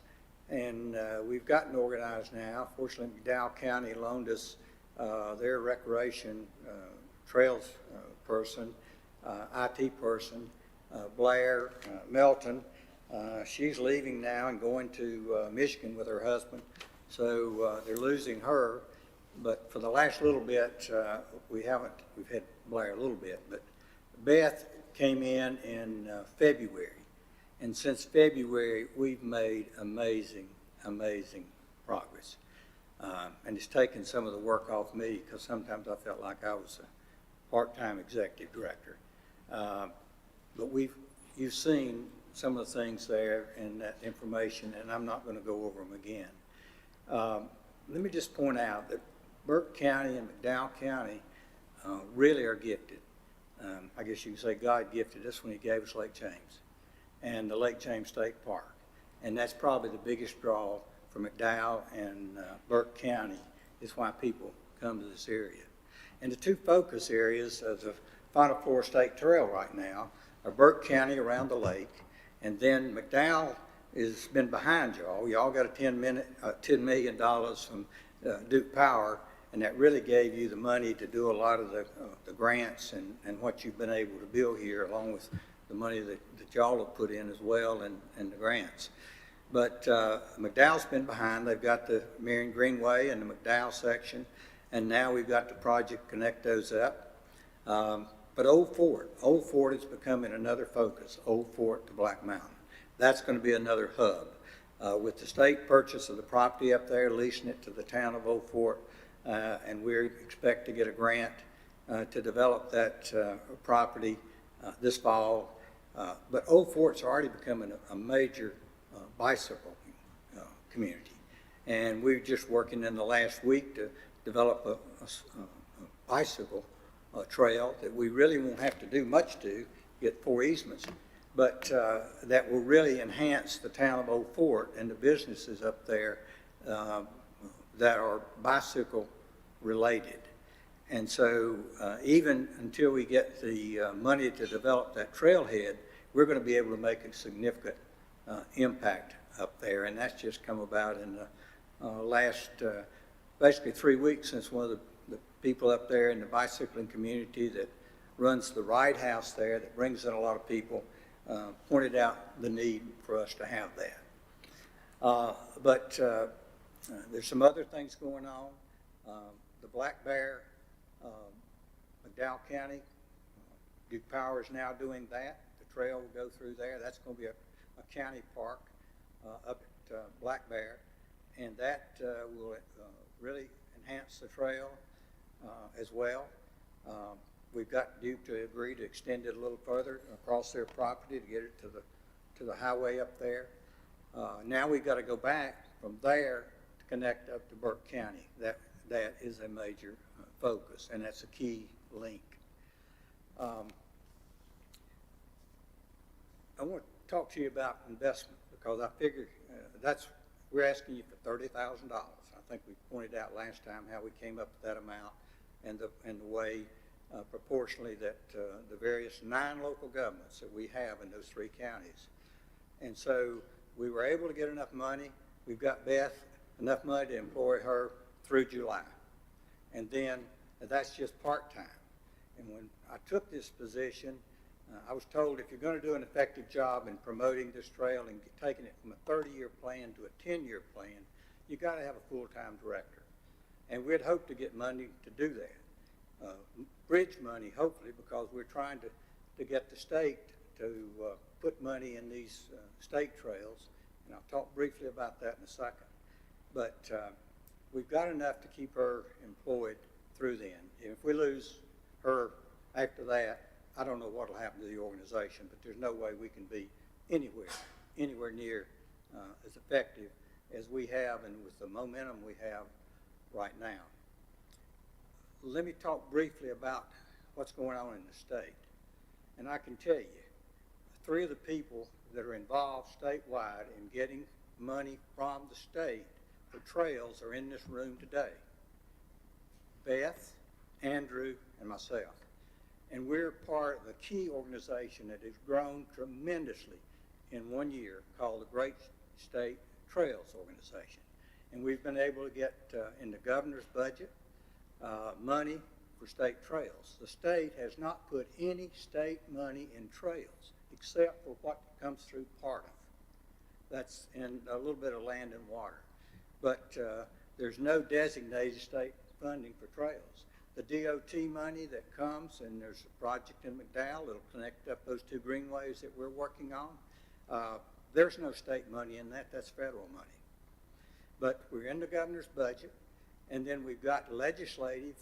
And we've gotten organized now. Fortunately, McDowell County loaned us their recreation trails person, IT person, Blair Melton. She's leaving now and going to Michigan with her husband. So they're losing her. But for the last little bit, we've had Blair a little bit, but Beth came in February. And since February, we've made amazing, amazing progress. And it's taken some of the work off me because sometimes I felt like I was a part-time executive director. But you've seen some of the things there in that information, and I'm not going to go over them again. Let me just point out that Burke County and McDowell County really are gifted. I guess you can say God gifted us when he gave us Lake James and the Lake James State Park. And that's probably the biggest draw for McDowell and Burke County is why people come to this area. And the two focus areas of the Fonta Flora State Trail right now are Burke County around the lake, and then McDowell has been behind y'all. Y'all got a $10 million from Duke Power, and that really gave you the money to do a lot of the grants and what you've been able to build here, along with the money that y'all have put in as well and the grants. But McDowell's been behind. They've got the Marion Greenway and the McDowell section, and now we've got the project connect those up. But Old Fort is becoming another focus, Old Fort to Black Mountain. That's going to be another hub. With the state purchase of the property up there, leasing it to the town of Old Fort, and we expect to get a grant to develop that property this fall. But Old Fort's already becoming a major bicycle community. And we're just working in the last week to develop a bicycle trail that we really won't have to do much to, get 4 easements, but that will really enhance the town of Old Fort and the businesses up there that are bicycle related. And so even until we get the money to develop that trailhead, we're going to be able to make a significant impact up there. And that's just come about in the last basically 3 weeks, since one of the people up there in the bicycling community that runs the Ride House there, that brings in a lot of people, pointed out the need for us to have that. But there's some other things going on. The Black Bear, McDowell County, Duke Power is now doing that. The trail will go through there. That's going to be a county park up at Black Bear, and that will really enhance the trail as well. We've got Duke to agree to extend it a little further across their property to get it to the highway up there. Now we've got to go back from there to connect up to Burke County. That is a major focus, and that's a key link. I want to talk to you about investment because I figure we're asking you for $30,000. I think we pointed out last time how we came up with that amount and the way proportionally that the various 9 local governments that we have in those 3 counties. And so we were able to get enough money. We've got Beth enough money to employ her through July. And then that's just part-time. And when I took this position, I was told if you're going to do an effective job in promoting this trail and taking it from a 30-year plan to a 10-year plan, you got to have a full-time director. And we'd hoped to get money to do that. Bridge money, hopefully, because we're trying to get the state to put money in these state trails. And I'll talk briefly about that in a second. But we've got enough to keep her employed through then. If we lose her after that, I don't know what will happen to the organization, but there's no way we can be anywhere near as effective as we have and with the momentum we have right now. Let me talk briefly about what's going on in the state. And I can tell you, 3 of the people that are involved statewide in getting money from the state for trails are in this room today. Beth, Andrew, and myself. And we're part of a key organization that has grown tremendously in 1 year called the Great State Trails Organization. And we've been able to get in the governor's budget money for state trails. The state has not put any state money in trails except for what comes through part of. That's in a little bit of land and water. But there's no designated state funding for trails. The DOT money that comes, and there's a project in McDowell that'll connect up those 2 greenways that we're working on. There's no state money in that, that's federal money. But we're in the governor's budget, and then we've got legislative,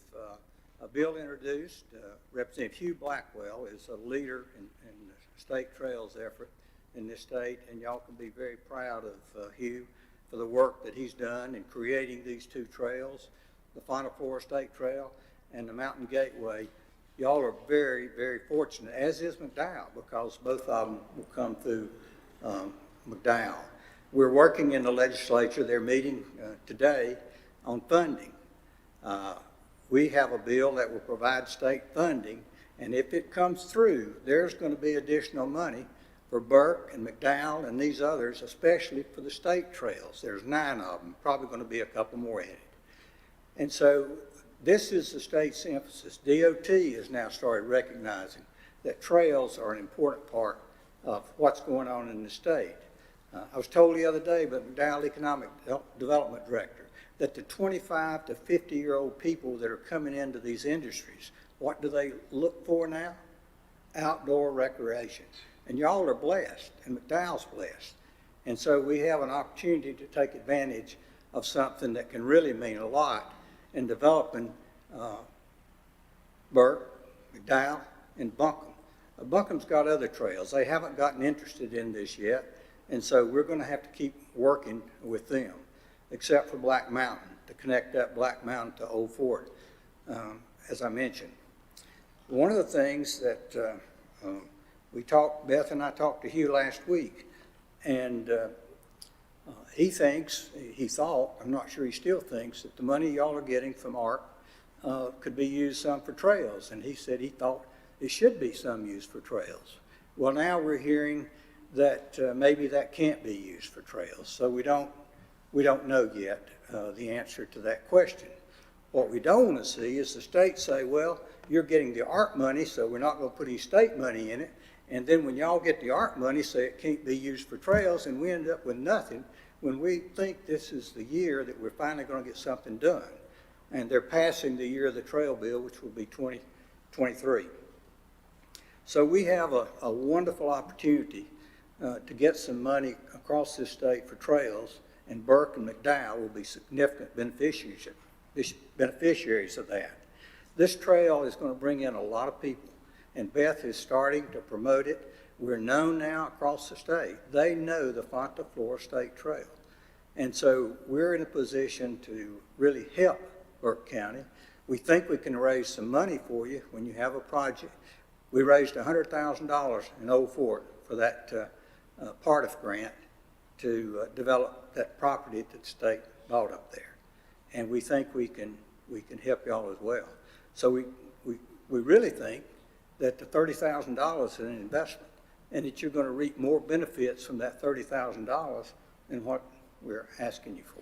a bill introduced. Representative Hugh Blackwell is a leader in the state trails effort in this state, and y'all can be very proud of Hugh for the work that he's done in creating these 2 trails, the Final Four State Trail and the Mountain Gateway. Y'all are very, very fortunate, as is McDowell, because both of them will come through McDowell. We're working in the legislature. They're meeting today on funding. We have a bill that will provide state funding, and if it comes through, there's going to be additional money for Burke and McDowell and these others, especially for the state trails. There's 9 of them, probably going to be a couple more added. And so this is the state's emphasis. DOT has now started recognizing that trails are an important part of what's going on in the state. I was told the other day by the McDowell Economic Development Director that the 25 to 50-year-old people that are coming into these industries, what do they look for now? Outdoor recreation. And y'all are blessed, and McDowell's blessed. And so we have an opportunity to take advantage of something that can really mean a lot in developing Burke, McDowell, and Buncombe. Buncombe's got other trails. They haven't gotten interested in this yet, and so we're going to have to keep working with them, except for Black Mountain, to connect that Black Mountain to Old Fort, as I mentioned. One of the things that Beth and I talked to Hugh last week, and he thought, I'm not sure he still thinks, that the money y'all are getting from ARC could be used some for trails, and he said he thought it should be some used for trails. Well, now we're hearing that maybe that can't be used for trails, so we don't know yet the answer to that question. What we don't want to see is the state say, well, you're getting the ARC money, so we're not going to put any state money in it, and then when y'all get the ARC money, say it can't be used for trails, and we end up with nothing when we think this is the year that we're finally going to get something done. And they're passing the year of the trail bill, which will be 2023. So we have a wonderful opportunity to get some money across this state for trails, and Burke and McDowell will be significant beneficiaries of that. This trail is going to bring in a lot of people, and Beth is starting to promote it. We're known now across the state. They know the Fonta Flora State Trail. And so we're in a position to really help Burke County. We think we can raise some money for you when you have a project. We raised $100,000 in 04 for that Partif grant to develop that property that the state bought up there. And we think we can help y'all as well. So we really think that the $30,000 is an investment, and that you're going to reap more benefits from that $30,000 than what we're asking you for.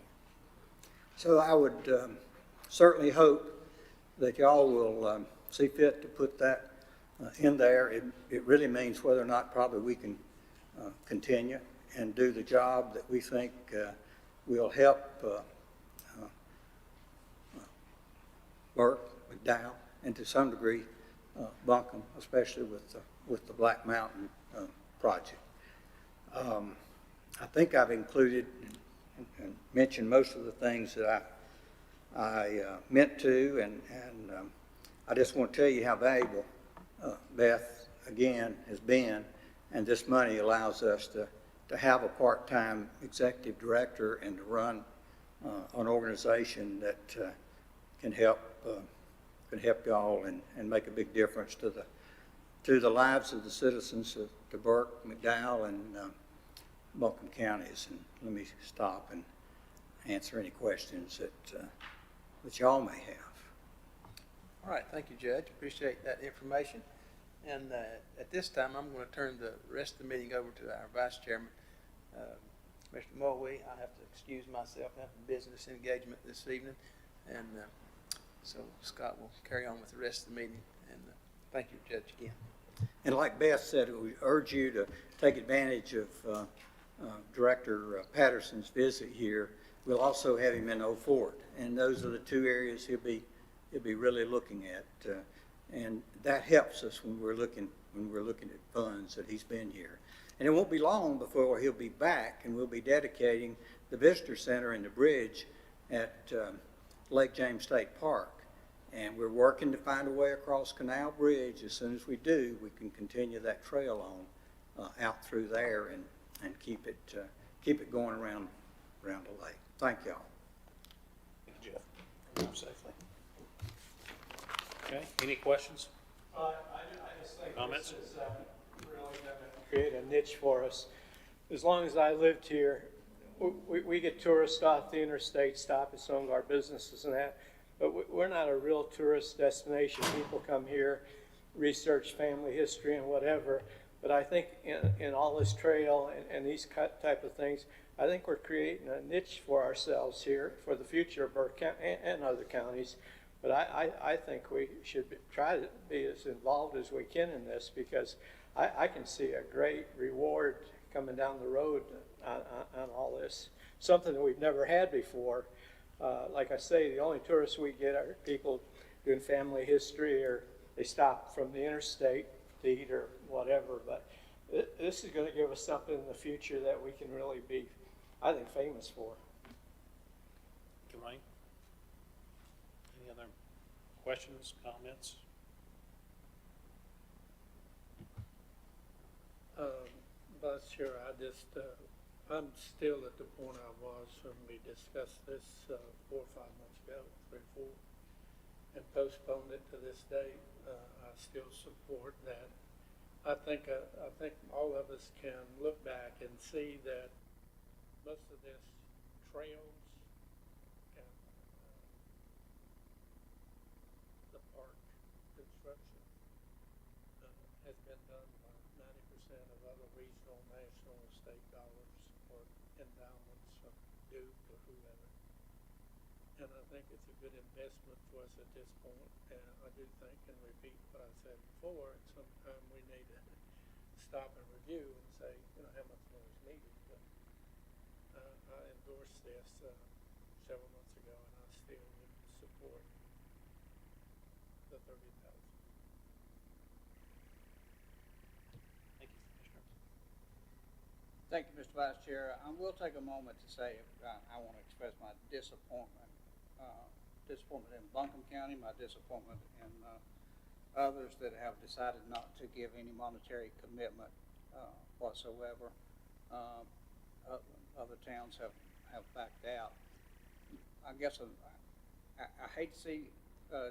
So I would certainly hope that y'all will see fit to put that in there. It really means whether or not probably we can continue and do the job that we think will help Burke, McDowell, and to some degree Buncombe, especially with the Black Mountain project. I think I've included and mentioned most of the things that I meant to, and I just want to tell you how valuable Beth, again, has been, and this money allows us to have a part-time executive director and to run an organization that can help y'all and make a big difference to the lives of the citizens of to Burke, McDowell, and Buncombe counties. And let me stop and answer any questions that y'all may have. All right, thank you, Judge. Appreciate that information. And at this time, I'm going to turn the rest of the meeting over to our Vice Chairman, Mr. Mulwee. I have to excuse myself. I have a business engagement this evening. And so Scott will carry on with the rest of the meeting. And thank you, Judge, again. And like Beth said, we urge you to take advantage of Director Patterson's visit here. We'll also have him in Old Fort, and those are the two areas he'll be really looking at, and that helps us when we're looking at funds that he's been here. And it won't be long before he'll be back, and we'll be dedicating the visitor center and the bridge at Lake James State Park. And we're working to find a way across Canal Bridge. As soon as we do, we can continue that trail on out through there and keep it going around the lake. Thank y'all. Thank you, Jeff. Drive safely. Okay, any questions? I just think Comments? this is really going to create a niche for us. As long as I lived here, we get tourists off the interstate, stop at some of our businesses and that, but we're not a real tourist destination. People come here, research family history and whatever, but I think in all this trail and these type of things, I think we're creating a niche for ourselves here for the future of Burke County and other counties. But I think we should try to be as involved as we can in this, because I can see a great reward coming down the road on all this, something that we've never had before. Like I say, the only tourists we get are people doing family history, or they stop from the interstate to eat or whatever. But this is going to give us something in the future that we can really be, I think, famous for. Dwayne? Any other questions, comments? Vice Chair, I'm still at the point I was when we discussed this 4 or 5 months ago, 3 or 4, and postponed it to this date. I still support that. I think all of us can look back and see that most of this trails and the park construction has been done by 90% of other regional, national, and state dollars or endowments from Duke or whoever. And I think it's a good investment for us at this point. And I do think, and repeat what I said before, at some time we need to stop and review and say, how much more is needed. But in this, several months ago, and I still would support the 30,000. Thank you, Commissioner. Thank you, Mr. Vice Chair. I will take a moment to say, I want to express my disappointment in Buncombe County, my disappointment in others that have decided not to give any monetary commitment whatsoever. Other towns have backed out. I guess I hate to see,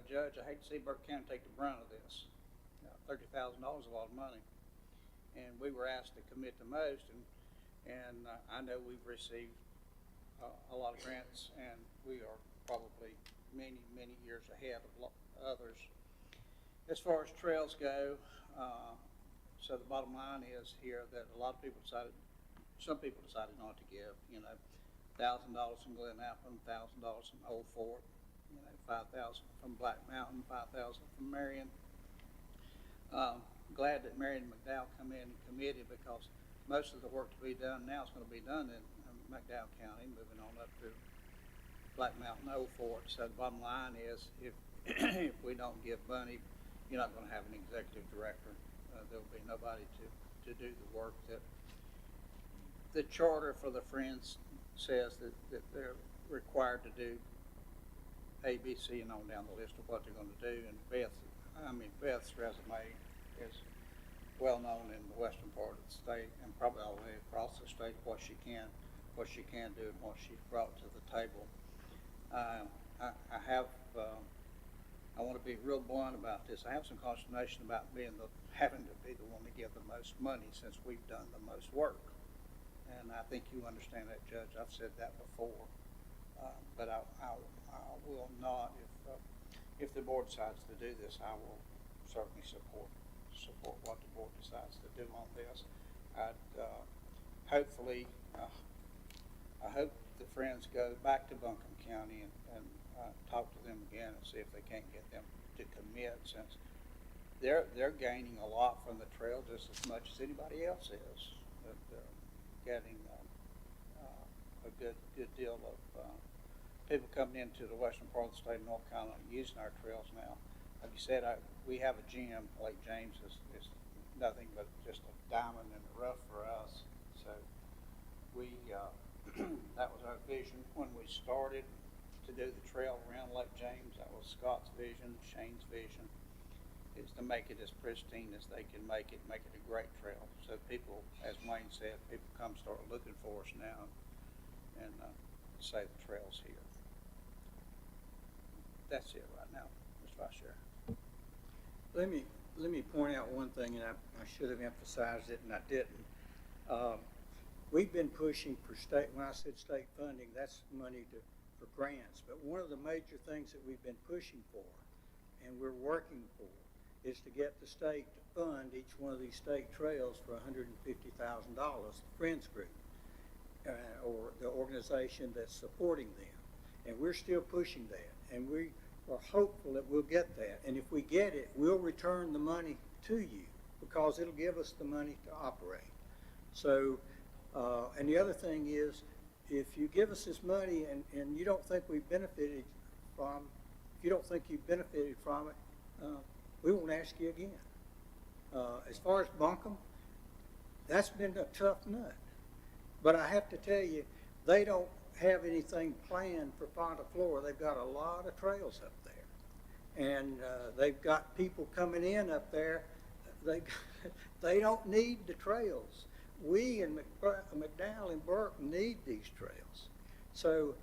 Judge, I hate to see Burke County take the brunt of this. $30,000 is a lot of money. And we were asked to commit the most, and I know we've received a lot of grants, and we are probably many, many years ahead of others. As far as trails go, so the bottom line is here that a lot of people decided, some people decided not to give, $1,000 from Glen Appleton, $1,000 from Old Fort, $5,000 from Black Mountain, $5,000 from Marion. Glad that Marion and McDowell come in and committed, because most of the work to be done now is going to be done in McDowell County, moving on up through Black Mountain, Old Fort. So the bottom line is, if if we don't give money, you're not going to have an executive director. There will be nobody to do the work that the charter for the Friends says that they're required to do. A, B, C, and on down the list of what they're going to do. And Beth's resume is well known in the western part of the state, and probably all the way across the state, what she can do and what she's brought to the table. I want to be real blunt about this. I have some consternation about having to be the one to give the most money, since we've done the most work. And I think you understand that, Judge. I've said that before. But I will not, if the board decides to do this, I will certainly support what the board decides to do on this. I hope the Friends go back to Buncombe County and talk to them again and see if they can't get them to commit, since they're gaining a lot from the trail just as much as anybody else is. They're getting a good deal of people coming into the western part of the state of North Carolina using our trails now. Like you said, we have a gym. Lake James is nothing but just a diamond in the rough for us. So we that was our vision when we started to do the trail around Lake James. That was Scott's vision, Shane's vision, is to make it as pristine as they can make it a great trail. So people, as Wayne said, people come start looking for us now and say the trail's here. That's it right now, Mr. Vice Chair. Let me point out one thing, and I should have emphasized it, and I didn't. We've been pushing for state, when I said state funding, that's money for grants. But one of the major things that we've been pushing for, and we're working for, is to get the state to fund each one of these state trails for $150,000, the Friends Group, or the organization that's supporting them. And we're still pushing that, and we are hopeful that we'll get that. And if we get it, we'll return the money to you, because it'll give us the money to operate. So, and the other thing is, if you give us this money and you don't think we've benefited from, if you don't think you've benefited from it, we won't ask you again. As far as Buncombe, that's been a tough nut. But I have to tell you, they don't have anything planned for Fonda Flora. They've got a lot of trails up there. And they've got people coming in up there. They don't need the trails. We in McDowell and Burke need these trails. So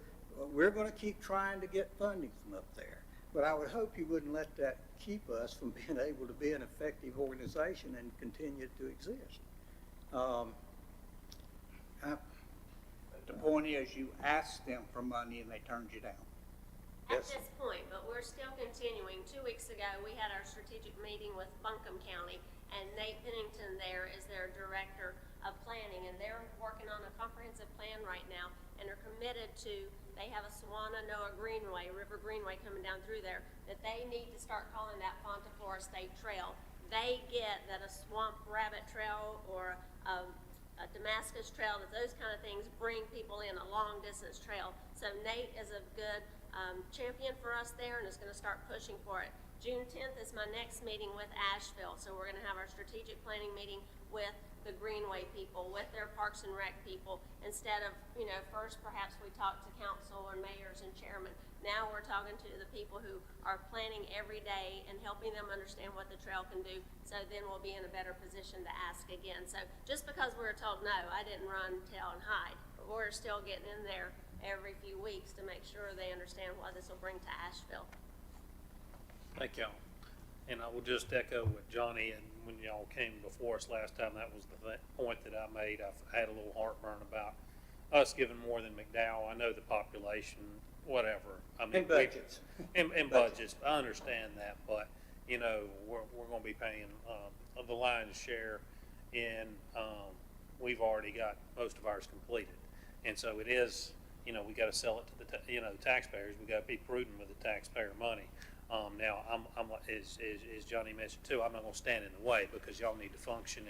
we're going to keep trying to get funding from up there. But I would hope you wouldn't let that keep us from being able to be an effective organization and continue to exist. The point is, you asked them for money and they turned you down. At this point, but we're still continuing. 2 weeks ago, we had our strategic meeting with Buncombe County, and Nate Pennington there is their director of planning, and they're working on a comprehensive plan right now, and are committed to, they have a Swananoa Greenway, River Greenway coming down through there, that they need to start calling that Fonda Flora State Trail. They get that a swamp rabbit trail or a Damascus Trail, those kind of things bring people in a long distance trail. So Nate is a good champion for us there and is going to start pushing for it. June 10th is my next meeting with Asheville, so we're going to have our strategic planning meeting with the Greenway people, with their Parks and Rec people, instead of, first perhaps we talk to council and mayors and chairmen. Now we're talking to the people who are planning every day and helping them understand what the trail can do, so then we'll be in a better position to ask again. So just because we were told no, I didn't run, tell, and hide, but we're still getting in there every few weeks to make sure they understand what this will bring to Asheville. Thank y'all. And I will just echo what Johnny, and when y'all came before us last time, that was the point that I made. I had a little heartburn about us giving more than McDowell. I know the population, whatever. I mean, And budgets. And budgets. I understand that, but we're going to be paying the lion's share, and we've already got most of ours completed. And so it is, we got to sell it to the taxpayers. We got to be prudent with the taxpayer money. Now, as Johnny mentioned too, I'm not going to stand in the way, because y'all need to function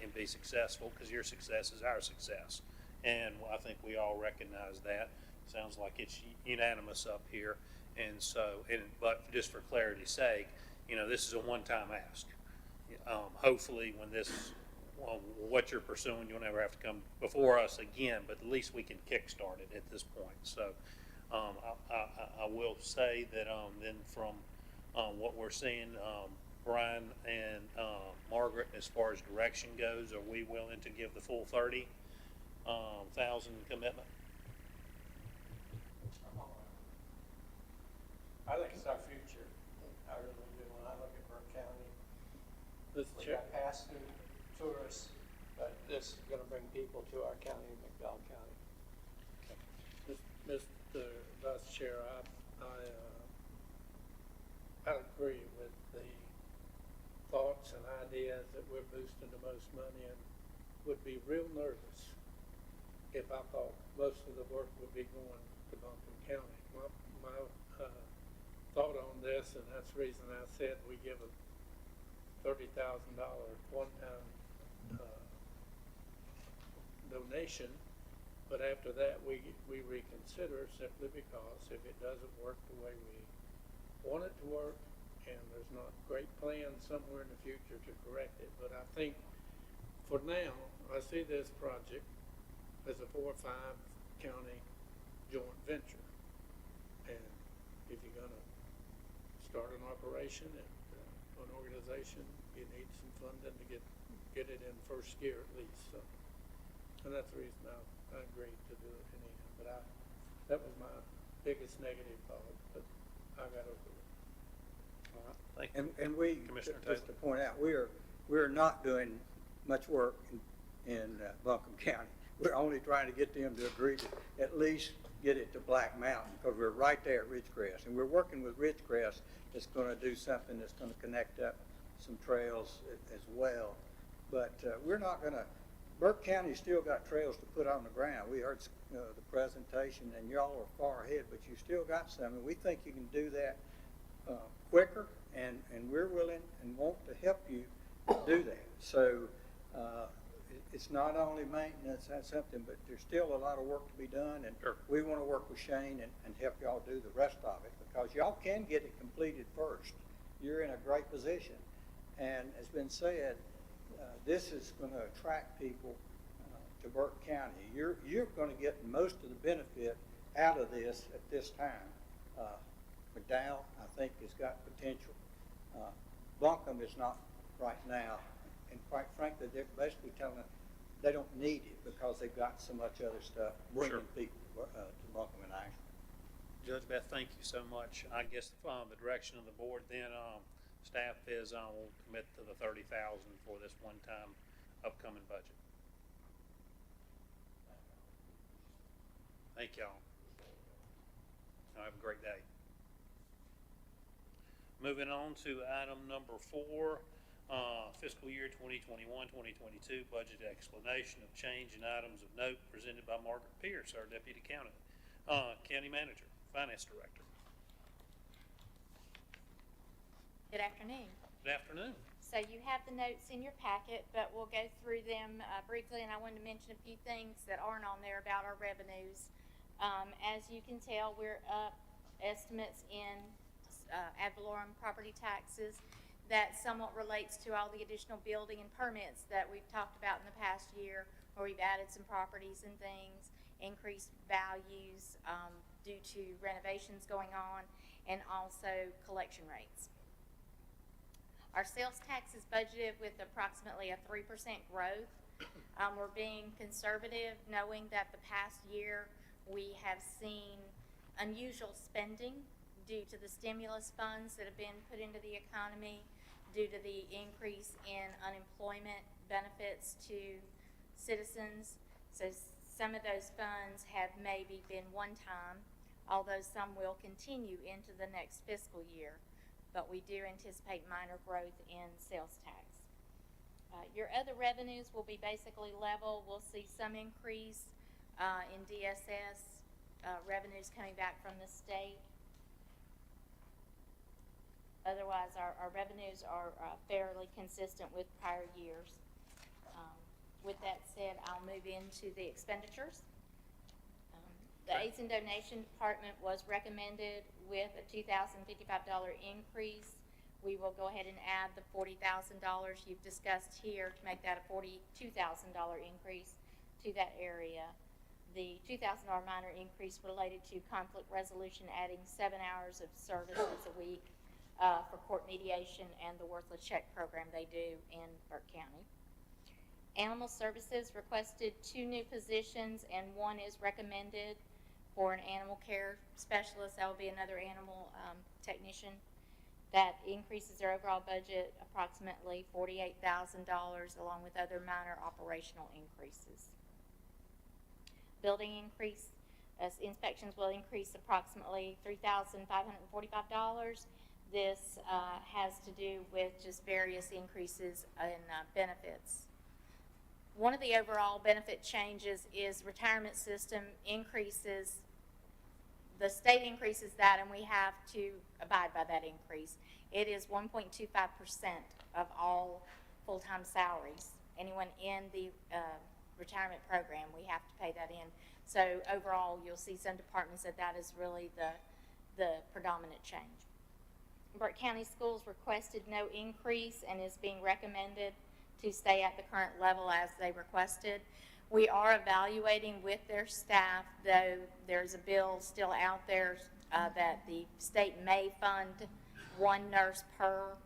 and be successful, because your success is our success. And I think we all recognize that. Sounds like it's unanimous up here. And so, but just for clarity's sake, this is a one-time ask. Hopefully when what you're pursuing, you'll never have to come before us again, but at least we can kickstart it at this point. So I will say that then from what we're seeing, Brian and Margaret, as far as direction goes, are we willing to give the full 30,000 commitment? I think it's our future. I really do. When I look at Burke County, Mr. we Chair, got pass-through tourists, but this is going to bring people to our county, McDowell County. Mr. Vice Chair, I agree with the thoughts and ideas that we're boosting the most money, and would be real nervous if I thought most of the work would be going to Buncombe County. My thought on this, and that's the reason I said we give a $30,000 one-time donation, but after that we reconsider, simply because if it doesn't work the way we want it to work, and there's not great plans somewhere in the future to correct it. But I think for now, I see this project as a 4 or 5 county joint venture, and if you're going to start an operation and an organization, you need some funding to get it in first gear at least. So, and that's the reason I agreed to do it anyhow. But that was my biggest negative thought, but I got over it. All right. Thank you. And we, Commissioner just to Taylor. point out, we're not doing much work in Buncombe County. We're only trying to get them to agree to at least get it to Black Mountain, because we're right there at Ridgecrest. And we're working with Ridgecrest that's going to do something that's going to connect up some trails as well. But we're not going to, Burke County's still got trails to put on the ground. We heard the presentation, and y'all are far ahead, but you still got some. And we think you can do that quicker, and we're willing and want to help you do that. So it's not only maintenance, that's something, but there's still a lot of work to be done, and Sure. we want to work with Shane and help y'all do the rest of it, because y'all can get it completed first. You're in a great position, and as been said, this is going to attract people to Burke County. You're going to get most of the benefit out of this at this time. McDowell, I think, has got potential. Buncombe is not right now, and quite frankly, they're basically telling us they don't need it because they've got so much other stuff bringing Sure. people to Buncombe and Ashland. Judge Beth, thank you so much. I guess the direction of the board then, staff is, will commit to the 30,000 for this one-time upcoming budget. Thank y'all. Have a great day. Moving on to item number 4, fiscal year 2021-2022 budget explanation of change in items of note presented by Margaret Pierce, our deputy county manager, finance director. Good afternoon. Good afternoon. So you have the notes in your packet, but we'll go through them briefly, and I wanted to mention a few things that aren't on there about our revenues. As you can tell, we're up estimates in ad valorem property taxes. That somewhat relates to all the additional building and permits that we've talked about in the past year, where we've added some properties and things, increased values due to renovations going on, and also collection rates. Our sales tax is budgeted with approximately a 3% growth. We're being conservative, knowing that the past year we have seen unusual spending due to the stimulus funds that have been put into the economy, due to the increase in unemployment benefits to citizens. So some of those funds have maybe been one time, although some will continue into the next fiscal year. But we do anticipate minor growth in sales tax. Your other revenues will be basically level. We'll see some increase in DSS revenues coming back from the state. Otherwise, our revenues are fairly consistent with prior years. With that said, I'll move into the expenditures. The AIDS and Donation Department was recommended with a $2,055 increase. We will go ahead and add the $40,000 you've discussed here to make that a $42,000 increase to that area. The $2,000 minor increase related to conflict resolution, adding 7 hours of services a week for court mediation and the worthless check program they do in Burke County. Animal Services requested 2 new positions, and 1 is recommended for an animal care specialist. That will be another animal technician. That increases their overall budget approximately $48,000, along with other minor operational increases. Building increase, inspections will increase approximately $3,545. This has to do with just various increases in benefits. One of the overall benefit changes is retirement system increases. The state increases that, and we have to abide by that increase. It is 1.25% of all full-time salaries. Anyone in the retirement program, we have to pay that in. So overall, you'll see some departments that is really the predominant change. Burke County Schools requested no increase and is being recommended to stay at the current level as they requested. We are evaluating with their staff, though there's a bill still out there that the state may fund 1 nurse per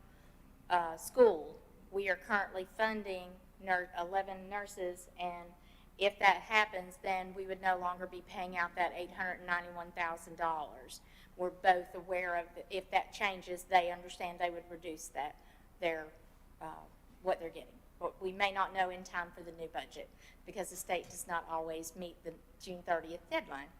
school. We are currently funding 11 nurses, and if that happens, then we would no longer be paying out that $891,000. We're both aware of, if that changes, they understand they would reduce that, what they're getting. But we may not know in time for the new budget because the state does not always meet the June 30th deadline.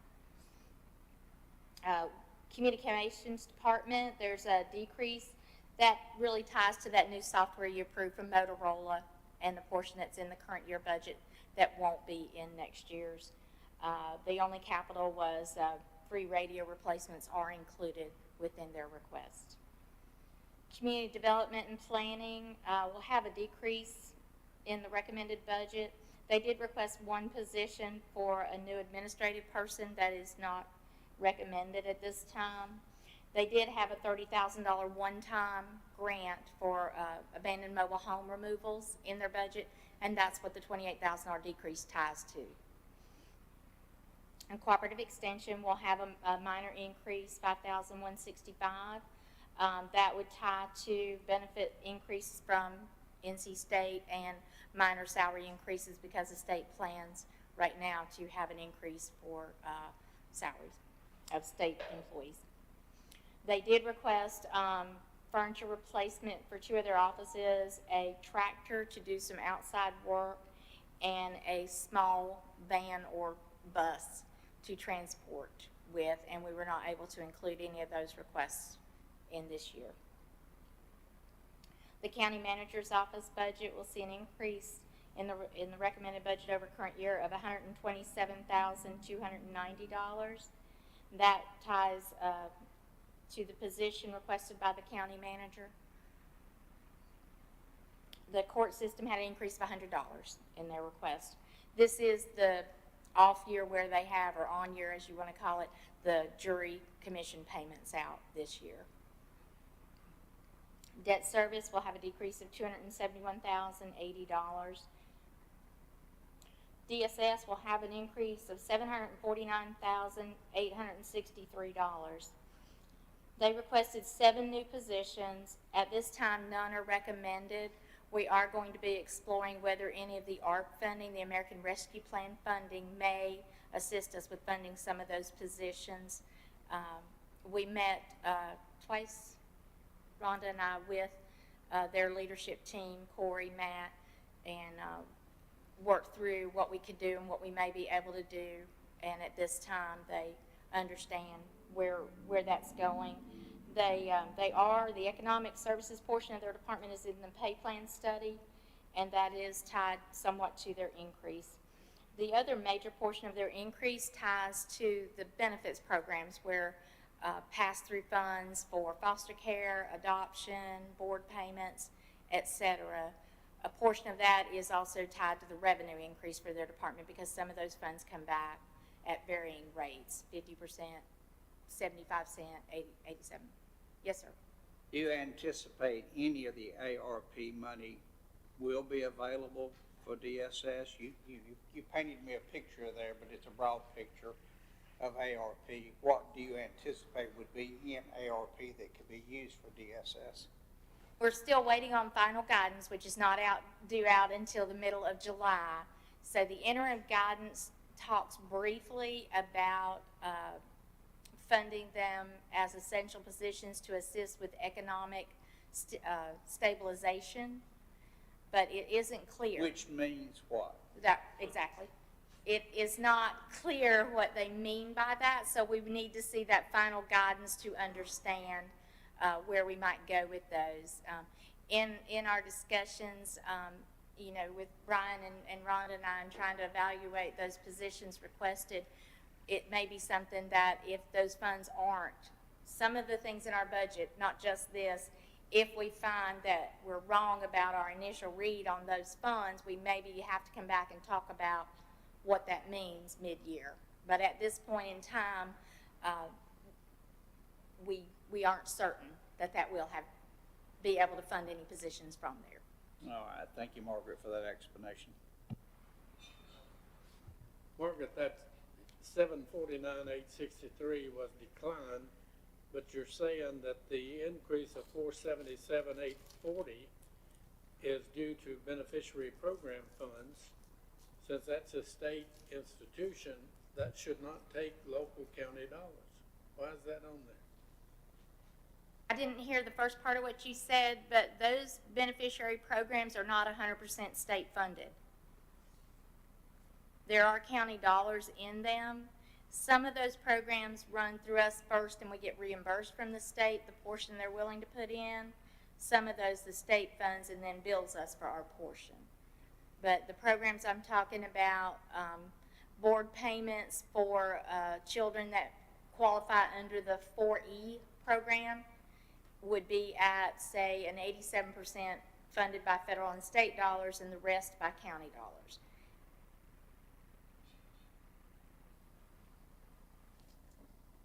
Communications Department, there's a decrease. That really ties to that new software you approved from Motorola and the portion that's in the current year budget that won't be in next year's. The only capital was free radio replacements are included within their request. Community Development and Planning will have a decrease in the recommended budget. They did request 1 position for a new administrative person that is not recommended at this time. They did have a $30,000 one-time grant for abandoned mobile home removals in their budget, and that's what the $28,000 decrease ties to. And Cooperative Extension will have a minor increase, $5,165. That would tie to benefit increases from NC State and minor salary increases because the state plans right now to have an increase for salaries of state employees. They did request furniture replacement for 2 of their offices, a tractor to do some outside work, and a small van or bus to transport with, and we were not able to include any of those requests in this year. The county manager's office budget will see an increase in the recommended budget over current year of $127,290. That ties to the position requested by the county manager. the court system had an increase of $100 in their request. This is the off year where they have, or on year as you want to call it, the jury commission payments out this year. Debt service will have a decrease of $271,080. DSS will have an increase of $749,863. They requested 7 new positions. At this time, none are recommended. We are going to be exploring whether any of the ARP funding, the American Rescue Plan funding, may assist us with funding some of those positions. We met twice, Rhonda and I, with their leadership team, Corey, Matt, and worked through what we could do and what we may be able to do. And at this time, they understand where that's going. The economic services portion of their department is in the pay plan study, and that is tied somewhat to their increase. The other major portion of their increase ties to the benefits programs, where pass-through funds for foster care, adoption, board payments, etc. A portion of that is also tied to the revenue increase for their department, because some of those funds come back at varying rates, 50%, 75 cents, 87. Yes, sir. Do you anticipate any of the ARP money will be available for DSS? You painted me a picture there, but it's a broad picture of ARP. What do you anticipate would be in ARP that could be used for DSS? We're still waiting on final guidance, which is not due out until the middle of July. So the interim guidance talks briefly about funding them as essential positions to assist with economic stabilization, but it isn't clear. Which means what? Exactly. It is not clear what they mean by that, so we need to see that final guidance to understand where we might go with those. In our discussions, with Brian and Rhonda and I, and trying to evaluate those positions requested, it may be something that if those funds aren't, some of the things in our budget, not just this, if we find that we're wrong about our initial read on those funds, we maybe have to come back and talk about what that means mid-year. But at this point in time, we aren't certain that will be able to fund any positions from there. All right, thank you, Margaret, for that explanation. Margaret, that 749,863 was declined, but you're saying that the increase of 477,840 is due to beneficiary program funds. Since that's a state institution, that should not take local county dollars. Why is that on there? I didn't hear the first part of what you said, but those beneficiary programs are not 100% state funded. There are county dollars in them. Some of those programs run through us first and we get reimbursed from the state, the portion they're willing to put in. Some of those the state funds and then bills us for our portion. But the programs I'm talking about, board payments for children that qualify under the 4E program, would be at, say, an 87% funded by federal and state dollars and the rest by county dollars.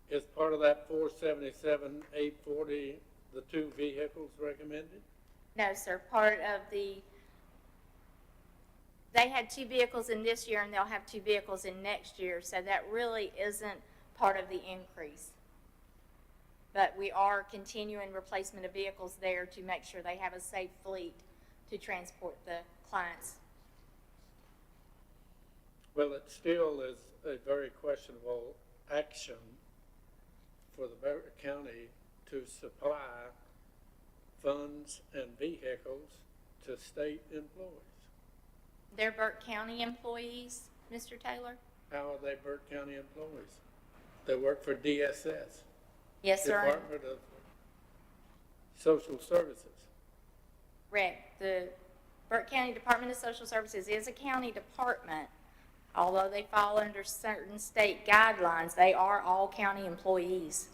Is part of that 477,840 the 2 vehicles recommended? No, sir. They had 2 vehicles in this year and they'll have 2 vehicles in next year, so that really isn't part of the increase. But we are continuing replacement of vehicles there to make sure they have a safe fleet to transport the clients. Well, it still is a very questionable action for the Barrett County to supply funds and vehicles to state employees. They're Burke County employees, Mr. Taylor? How are they Burke County employees? They work for DSS. Yes, sir. Department of Social Services. Correct. The Burke County Department of Social Services is a county department. Although they fall under certain state guidelines, they are all county employees.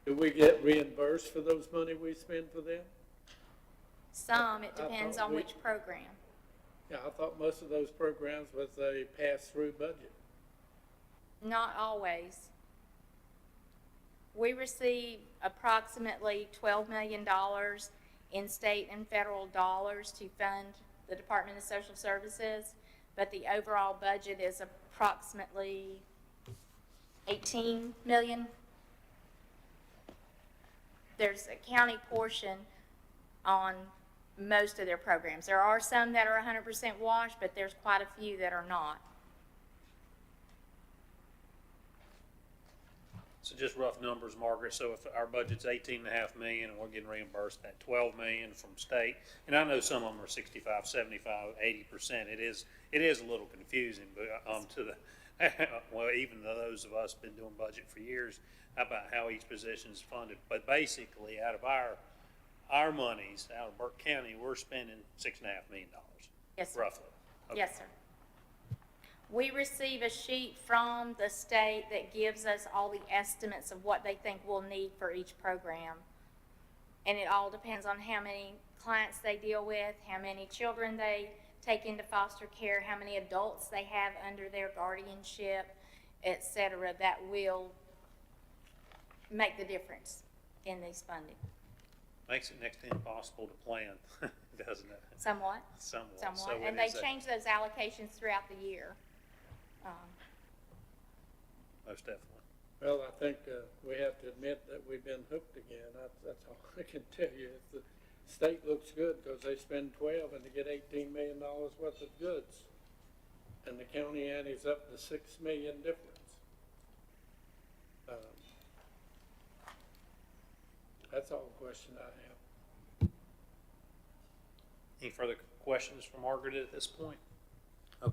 Do we get reimbursed for those money we spend for them? Some, it I depends thought on we- which program. Yeah, I thought most of those programs was a pass-through budget. Not always. We receive approximately $12 million in state and federal dollars to fund the Department of Social Services, but the overall budget is approximately 18 million. There's a county portion on most of their programs. There are some that are 100% wash, but there's quite a few that are not. So just rough numbers, Margaret, so if our budget's 18.5 million and we're getting reimbursed that 12 million from state, and I know some of them are 65, 75, 80%, it is a little confusing, but, to the, well, even those of us been doing budget for years, about how each position is funded, but basically, out of our monies, out of Burke County, we're spending $6.5 million, Yes, sir. roughly. Okay. Yes, sir. We receive a sheet from the state that gives us all the estimates of what they think we'll need for each program. And it all depends on how many clients they deal with, how many children they take into foster care, how many adults they have under their guardianship, et cetera, that will make the difference in these funding. Makes it next to impossible to plan, doesn't it? Somewhat. Somewhat. Somewhat. So And it they is change those allocations throughout the year. most definitely. Well, I think we have to admit that we've been hooked again. That's all I can tell you. The state looks good because they spend 12 and they get $18 million worth of goods. And the county ante's up to $6 million difference. That's all the question I have. Any further questions for Margaret at this point? Okay.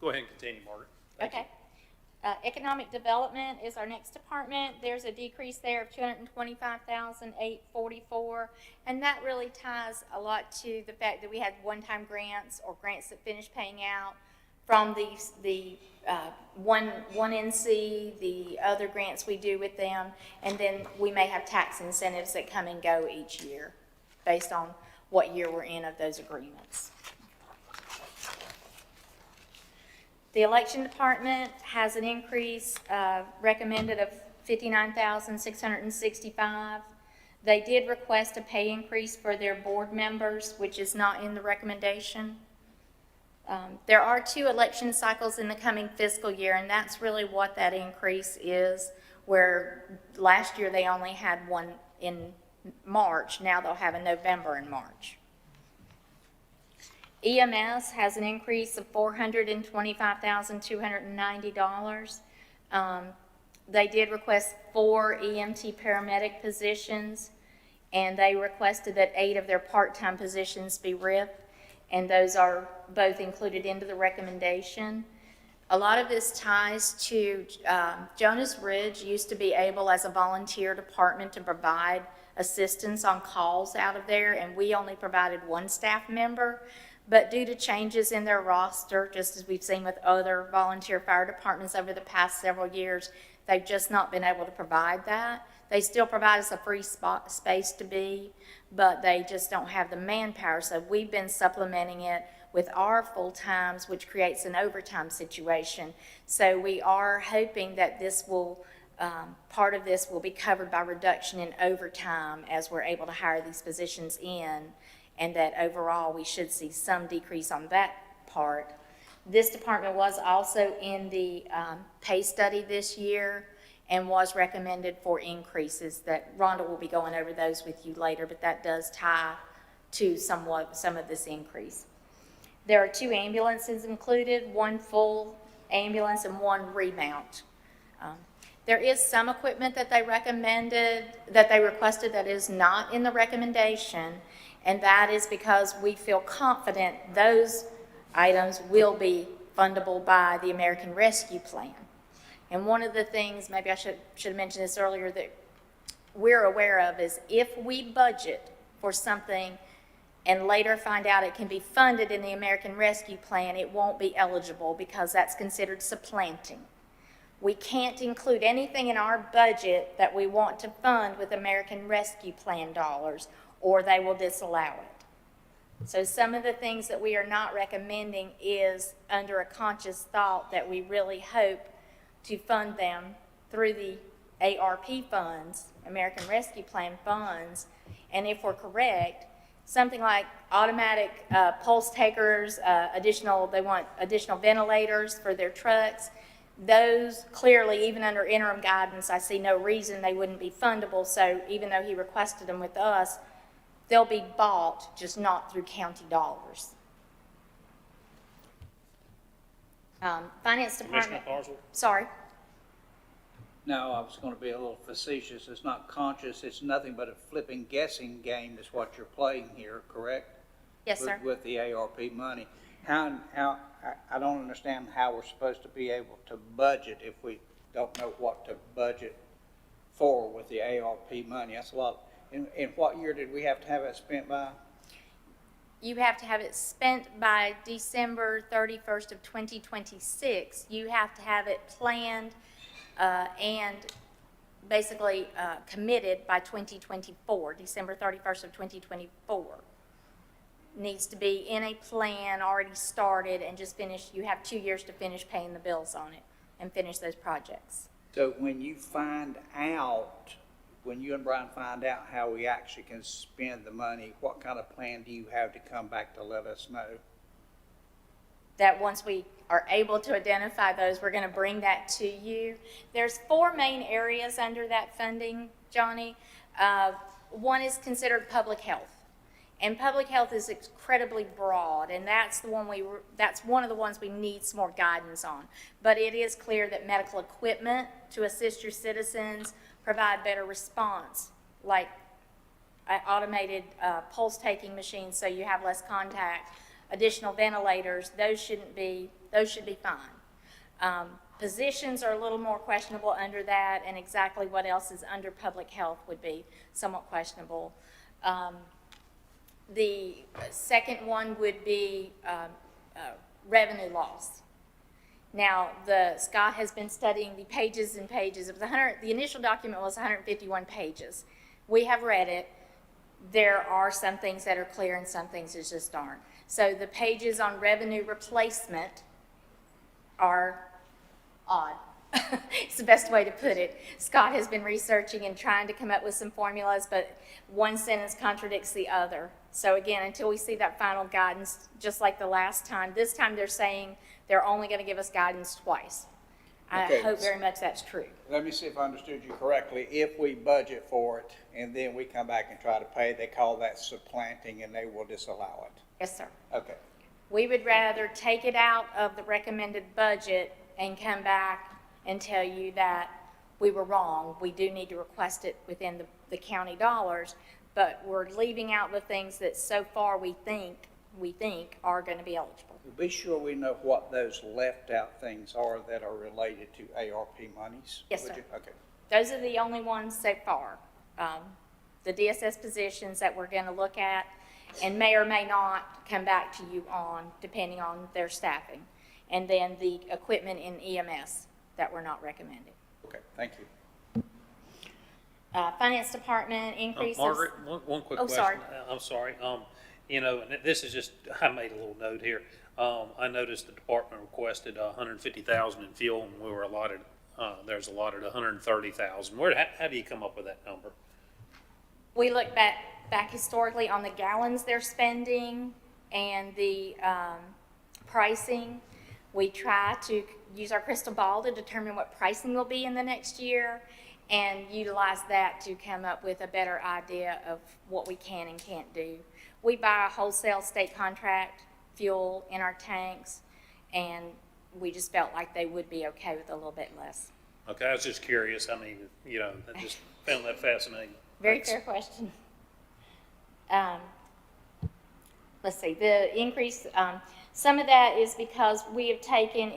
Go ahead and continue, Margaret. Thank you. Okay. Economic development is our next department. There's a decrease there of $225,844, and that really ties a lot to the fact that we had one-time grants or grants that finished paying out from the one NC, the other grants we do with them, and then we may have tax incentives that come and go each year based on what year we're in of those agreements. The election department has an increase recommended of $59,665. They did request a pay increase for their board members, which is not in the recommendation. There are 2 election cycles in the coming fiscal year, and that's really what that increase is, where last year they only had one in March. Now they'll have a November and March. EMS has an increase of $425,290. They did request 4 EMT paramedic positions, and they requested that 8 of their part-time positions be RIP, and those are both included into the recommendation. A lot of this ties to Jonas Ridge used to be able, as a volunteer department, to provide assistance on calls out of there, and we only provided 1 staff member. But due to changes in their roster, just as we've seen with other volunteer fire departments over the past several years, they've just not been able to provide that. They still provide us a free space to be, but they just don't have the manpower. So we've been supplementing it with our full-times, which creates an overtime situation. So we are hoping that this will, part of this will be covered by reduction in overtime as we're able to hire these positions in, and that overall we should see some decrease on that part. This department was also in the pay study this year and was recommended for increases that Rhonda will be going over those with you later, but that does tie to some of this increase. There are 2 ambulances included, 1 full ambulance and 1 remount. There is some equipment that they requested that is not in the recommendation, and that is because we feel confident those items will be fundable by the American Rescue Plan. And one of the things, maybe I should have mentioned this earlier, that we're aware of is if we budget for something and later find out it can be funded in the American Rescue Plan, it won't be eligible because that's considered supplanting. We can't include anything in our budget that we want to fund with American Rescue Plan dollars, or they will disallow it. So some of the things that we are not recommending is under a conscious thought that we really hope to fund them through the ARP funds, American Rescue Plan funds, and if we're correct, something like automatic pulse takers, they want additional ventilators for their trucks. Those clearly, even under interim guidance, I see no reason they wouldn't be fundable. So even though he requested them with us, they'll be bought, just not through county dollars. Finance Commissioner Department. Parsons? Sorry. No, I was gonna be a little facetious. It's not conscious, it's nothing but a flipping guessing game is what you're playing here, correct? Yes, sir. With the ARP money. I don't understand how we're supposed to be able to budget if we don't know what to budget for with the ARP money. That's a lot. In what year did we have to have it spent by? You have to have it spent by December 31st of 2026. You have to have it planned and basically committed by 2024, December 31st of 2024. Needs to be in a plan, already started, and just finish. You have 2 years to finish paying the bills on it and finish those projects. So when you and Brian find out how we actually can spend the money, what kind of plan do you have to come back to let us know? That once we are able to identify those, we're going to bring that to you. There's 4 main areas under that funding, Johnny. One is considered public health. And public health is incredibly broad, and that's one of the ones we need some more guidance on. But it is clear that medical equipment to assist your citizens, provide better response, like automated pulse taking machines so you have less contact, additional ventilators, those should be fine. Positions are a little more questionable under that, and exactly what else is under public health would be somewhat questionable. The second one would be revenue loss. Now, Scott has been studying the pages and pages. The initial document was 151 pages. We have read it. There are some things that are clear and some things that just aren't. So the pages on revenue replacement are odd. It's the best way to put it. Scott has been researching and trying to come up with some formulas, but one sentence contradicts the other. So again, until we see that final guidance, just like the last time, this time they're saying they're only going to give us guidance twice. Okay. I hope very much that's true. Let me see if I understood you correctly. If we budget for it and then we come back and try to pay, they call that supplanting and they will disallow it. Yes, sir. Okay. We would rather take it out of the recommended budget and come back and tell you that we were wrong. We do need to request it within the county dollars, but we're leaving out the things that so far we think are going to be eligible. Be sure we know what those left out things are that are related to ARP monies. Yes, would sir. you? Okay. Those are the only ones so far. The DSS positions that we're going to look at and may or may not come back to you on, depending on their staffing. And then the equipment in EMS that we're not recommending. Okay, thank you. Finance Department increases. Margaret, one quick question. Sorry. I'm sorry. And this is just, I made a little note here. I noticed the department requested $150,000 in fuel, and we were allotted, there's allotted $130,000. How do you come up with that number? We look back historically on the gallons they're spending and the pricing. We try to use our crystal ball to determine what pricing will be in the next year and utilize that to come up with a better idea of what we can and can't do. We buy a wholesale state contract fuel in our tanks, and we just felt like they would be okay with a little bit less. Okay, I was just curious. I mean, I just found that fascinating. Very Thanks. fair question. Let's see, the increase, some of that is because we have taken,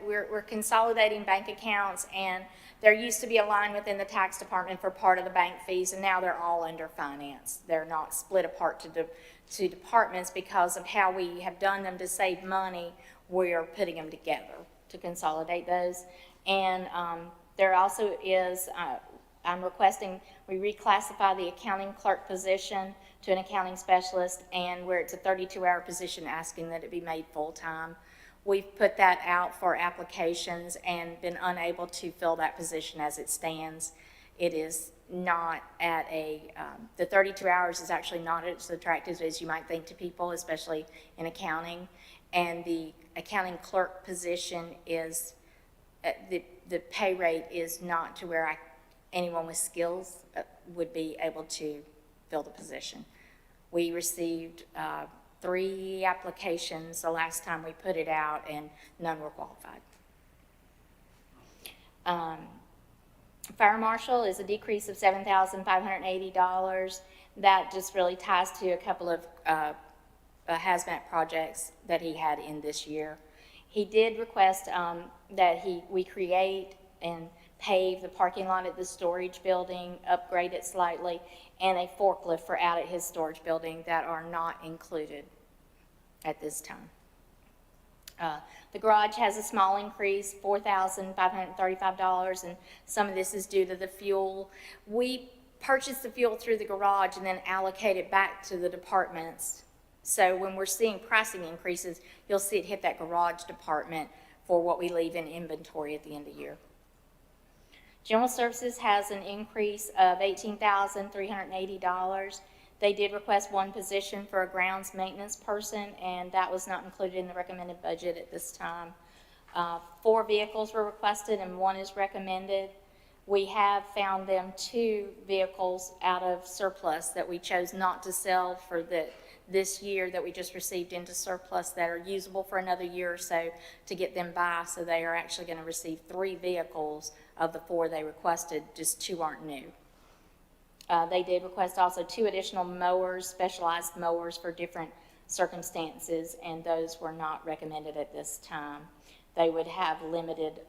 we're consolidating bank accounts, and there used to be a line within the tax department for part of the bank fees, and now they're all under finance. They're not split apart to departments because of how we have done them to save money. We're putting them together to consolidate those. And there also is, I'm requesting we reclassify the accounting clerk position to an accounting specialist, and where it's a 32-hour position, asking that it be made full-time. We've put that out for applications and been unable to fill that position as it stands. It is not at a, the 32 hours is actually not as attractive as you might think to people, especially in accounting. And the accounting clerk position is, the pay rate is not to where anyone with skills would be able to fill the position. We received 3 applications the last time we put it out, and none were qualified. Fire marshal is a decrease of $7,580. That just really ties to a couple of hazmat projects that he had in this year. He did request that we create and pave the parking lot at the storage building, upgrade it slightly, and a forklift for out at his storage building that are not included at this time. The garage has a small increase, $4,535, and some of this is due to the fuel. We purchased the fuel through the garage and then allocate it back to the departments. So when we're seeing pricing increases, you'll see it hit that garage department for what we leave in inventory at the end of the year. General Services has an increase of $18,380. They did request 1 position for a grounds maintenance person, and that was not included in the recommended budget at this time. 4 vehicles were requested and 1 is recommended. We have found them 2 vehicles out of surplus that we chose not to sell for this year that we just received into surplus that are usable for another year or so to get them by. So they are actually going to receive 3 vehicles of the 4 they requested, just 2 aren't new. They did request also 2 additional mowers, specialized mowers for different circumstances, and those were not recommended at this time. They would have limited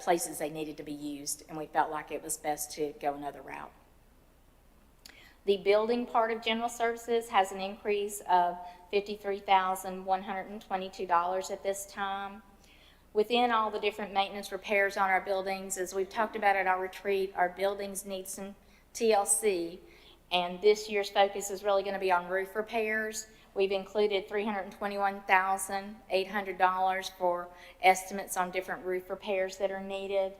places they needed to be used, and we felt like it was best to go another route. The building part of General Services has an increase of $53,122 at this time. Within all the different maintenance repairs on our buildings, as we've talked about at our retreat, our buildings need some TLC, and this year's focus is really going to be on roof repairs. We've included $321,800 for estimates on different roof repairs that are needed.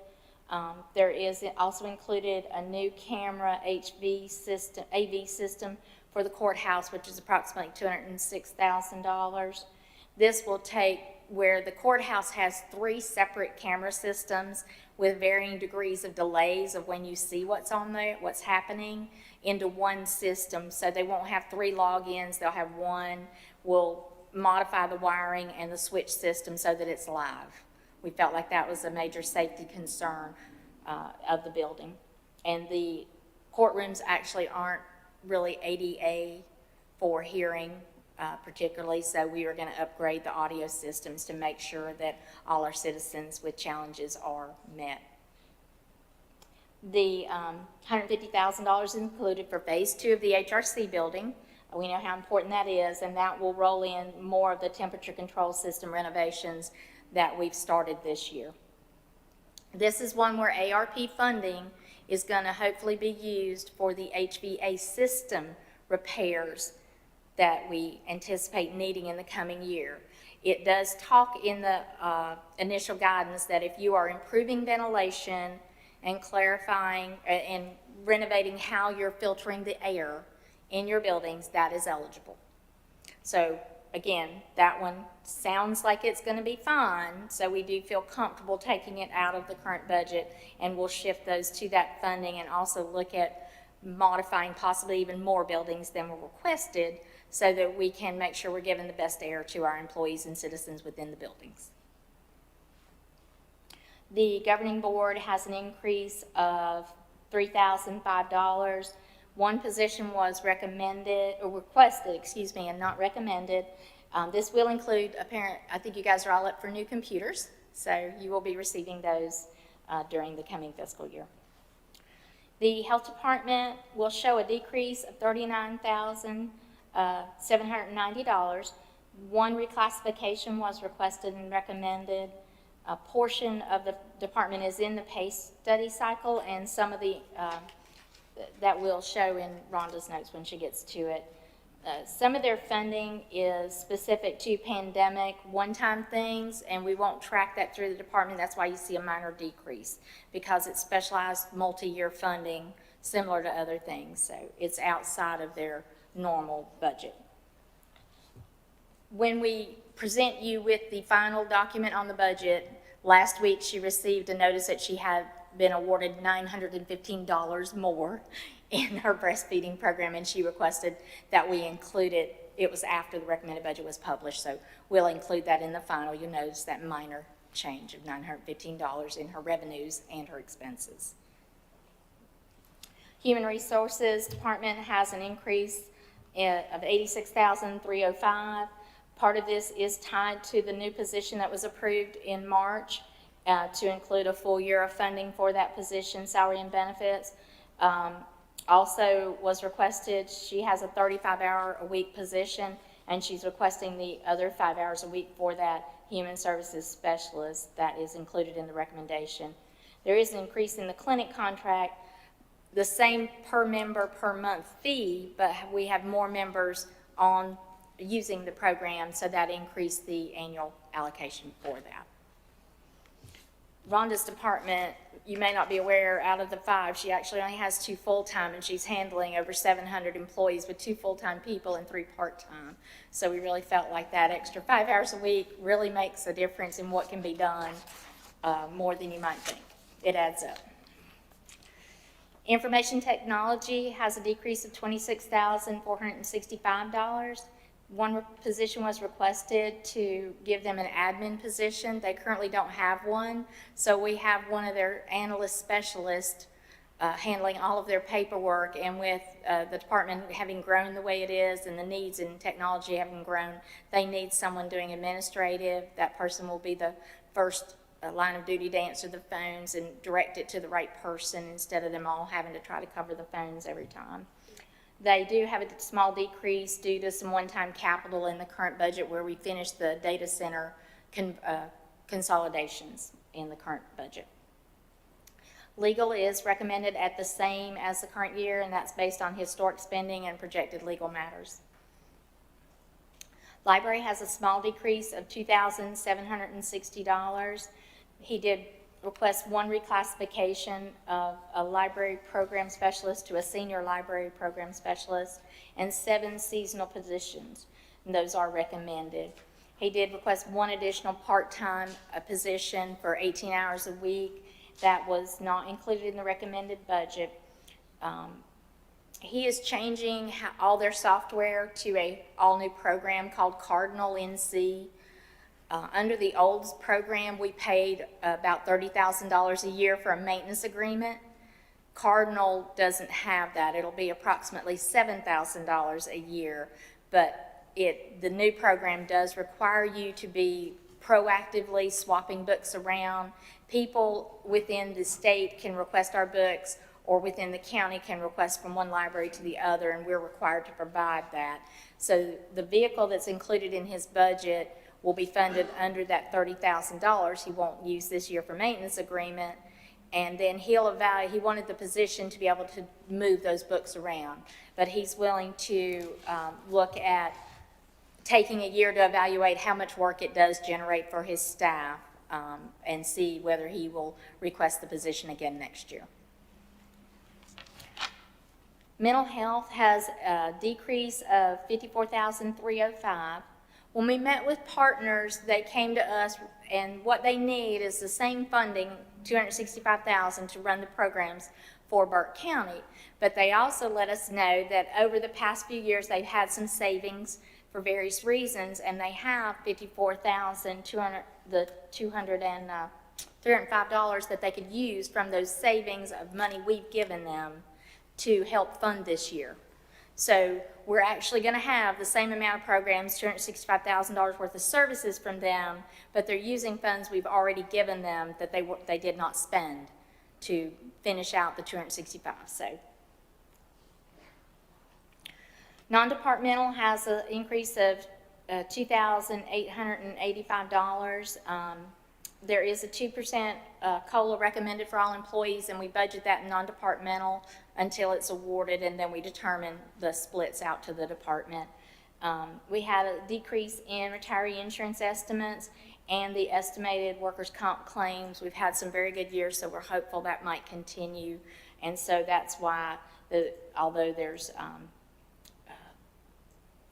There is also included a new camera AV system for the courthouse, which is approximately $206,000. This will take where the courthouse has 3 separate camera systems with varying degrees of delays of when you see what's on there, what's happening, into 1 system. So they won't have 3 logins, they'll have 1. We'll modify the wiring and the switch system so that it's live. We felt like that was a major safety concern of the building. And the courtrooms actually aren't really ADA for hearing particularly, so we are going to upgrade the audio systems to make sure that all our citizens with challenges are met. The $150,000 is included for phase 2 of the HRC building. We know how important that is, and that will roll in more of the temperature control system renovations that we've started this year. This is one where ARP funding is going to hopefully be used for the HVA system repairs that we anticipate needing in the coming year. It does talk in the initial guidance that if you are improving ventilation and clarifying and renovating how you're filtering the air in your buildings, that is eligible. So again, that one sounds like it's going to be fine, so we do feel comfortable taking it out of the current budget, and we'll shift those to that funding and also look at modifying possibly even more buildings than were requested so that we can make sure we're giving the best air to our employees and citizens within the buildings. The governing board has an increase of $3,005. 1 position was recommended, or requested, excuse me, and not recommended. This will include, I think you guys are all up for new computers, so you will be receiving those during the coming fiscal year. The health department will show a decrease of $39,790. 1 reclassification was requested and recommended. A portion of the department is in the pay study cycle, and some of the, that will show in Rhonda's notes when she gets to it. Some of their funding is specific to pandemic one-time things, and we won't track that through the department. That's why you see a minor decrease, because it's specialized multi-year funding similar to other things. So it's outside of their normal budget. When we present you with the final document on the budget, last week she received a notice that she had been awarded $915 more in her breastfeeding program, and she requested that we include it. It was after the recommended budget was published, so we'll include that in the final. You'll notice that minor change of $915 in her revenues and her expenses. Human Resources Department has an increase of $86,305. Part of this is tied to the new position that was approved in March to include a full year of funding for that position, salary and benefits. Also was requested, she has a 35-hour-a-week position, and she's requesting the other 5 hours a week for that human services specialist that is included in the recommendation. There is an increase in the clinic contract, the same per member per month fee, but we have more members on using the program, so that increased the annual allocation for that. Rhonda's department, you may not be aware, out of the 5, she actually only has 2 full-time, and she's handling over 700 employees with 2 full-time people and 3 part-time. So we really felt like that extra 5 hours a week really makes a difference in what can be done, more than you might think. It adds up. Information technology has a decrease of $26,465. One position was requested to give them an admin position. They currently don't have one, so we have one of their analyst specialists handling all of their paperwork, and with the department having grown the way it is and the needs in technology having grown, they need someone doing administrative. That person will be the first line of duty to answer the phones and direct it to the right person instead of them all having to try to cover the phones every time. They do have a small decrease due to some one-time capital in the current budget where we finished the data center consolidations in the current budget. Legal is recommended at the same as the current year, and that's based on historic spending and projected legal matters. Library has a small decrease of $2,760. He did request one reclassification of a library program specialist to a senior library program specialist and 7 seasonal positions, and those are recommended. He did request one additional part-time position for 18 hours a week. That was not included in the recommended budget. He is changing all their software to a all-new program called Cardinal NC. Under the old program, we paid about $30,000 a year for a maintenance agreement. Cardinal doesn't have that. It'll be approximately $7,000 a year, but the new program does require you to be proactively swapping books around. People within the state can request our books, or within the county can request from one library to the other, and we're required to provide that. So the vehicle that's included in his budget will be funded under that $30,000. He won't use this year for maintenance agreement, and then he'll evaluate. He wanted the position to be able to move those books around, but he's willing to look at taking a year to evaluate how much work it does generate for his staff and see whether he will request the position again next year. Mental health has a decrease of $54,305. When we met with partners, they came to us, and what they need is the same funding, $265,000, to run the programs for Burke County. But they also let us know that over the past few years, they've had some savings for various reasons, and they have $305 that they could use from those savings of money we've given them to help fund this year. So we're actually going to have the same amount of programs, $265,000 worth of services from them, but they're using funds we've already given them that they did not spend to finish out the $265,000. So non-departmental has an increase of $2,885. There is a 2% COLA recommended for all employees, and we budget that in non-departmental until it's awarded, and then we determine the splits out to the department. We had a decrease in retiree insurance estimates and the estimated workers' comp claims. We've had some very good years, so we're hopeful that might continue. And so that's why, although there's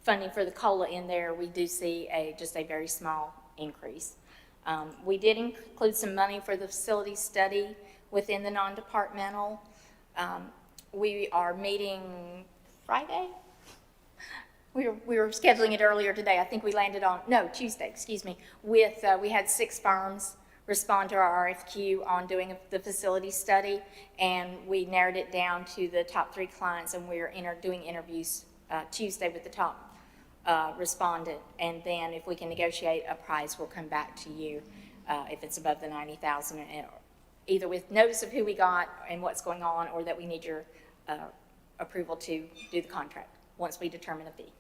funding for the COLA in there, we do see just a very small increase. We did include some money for the facility study within the non-departmental. We are meeting Friday? We were scheduling it earlier today. I think we landed on, no, Tuesday, excuse me, with, we had 6 firms respond to our RFQ on doing the facility study, and we narrowed it down to the top 3 clients, and we're doing interviews Tuesday with the top respondent, and then if we can negotiate a price, we'll come back to you if it's above the $90,000, either with notice of who we got and what's going on, or that we need your approval to do the contract once we determine a fee.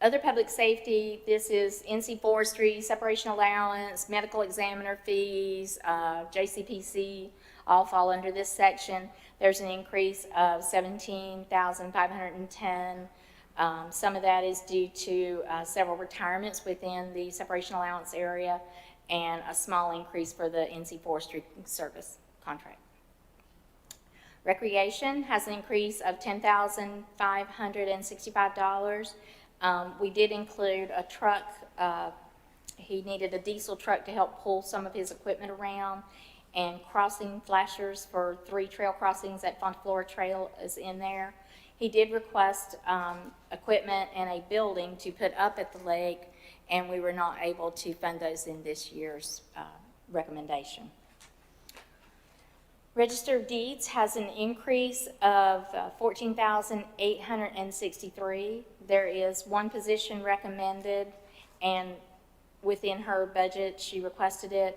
Other public safety, this is NC Forestry, separation allowance, medical examiner fees, JCPC, all fall under this section. There's an increase of $17,510. Some of that is due to several retirements within the separation allowance area, and a small increase for the NC Forestry service contract. Recreation has an increase of $10,565. We did include a truck. He needed a diesel truck to help pull some of his equipment around, and crossing flashers for 3 trail crossings at Fontaflora Trail is in there. He did request equipment and a building to put up at the lake, and we were not able to fund those in this year's recommendation. Register of Deeds has an increase of $14,863. There is 1 position recommended, and within her budget, she requested it.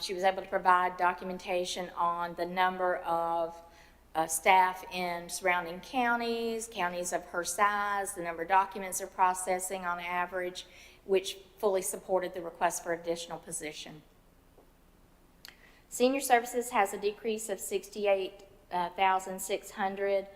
She was able to provide documentation on the number of staff in surrounding counties of her size, the number of documents they're processing on average, which fully supported the request for additional position. Senior Services has a decrease of $68,600.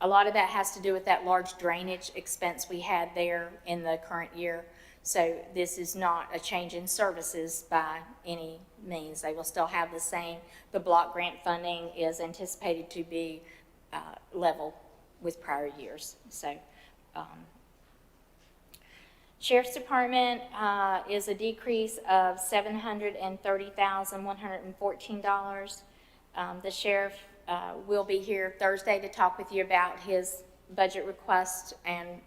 A lot of that has to do with that large drainage expense we had there in the current year. So this is not a change in services by any means. They will still have the same. The block grant funding is anticipated to be level with prior years. So Sheriff's Department is a decrease of $730,114. The sheriff will be here Thursday to talk with you about his budget requests and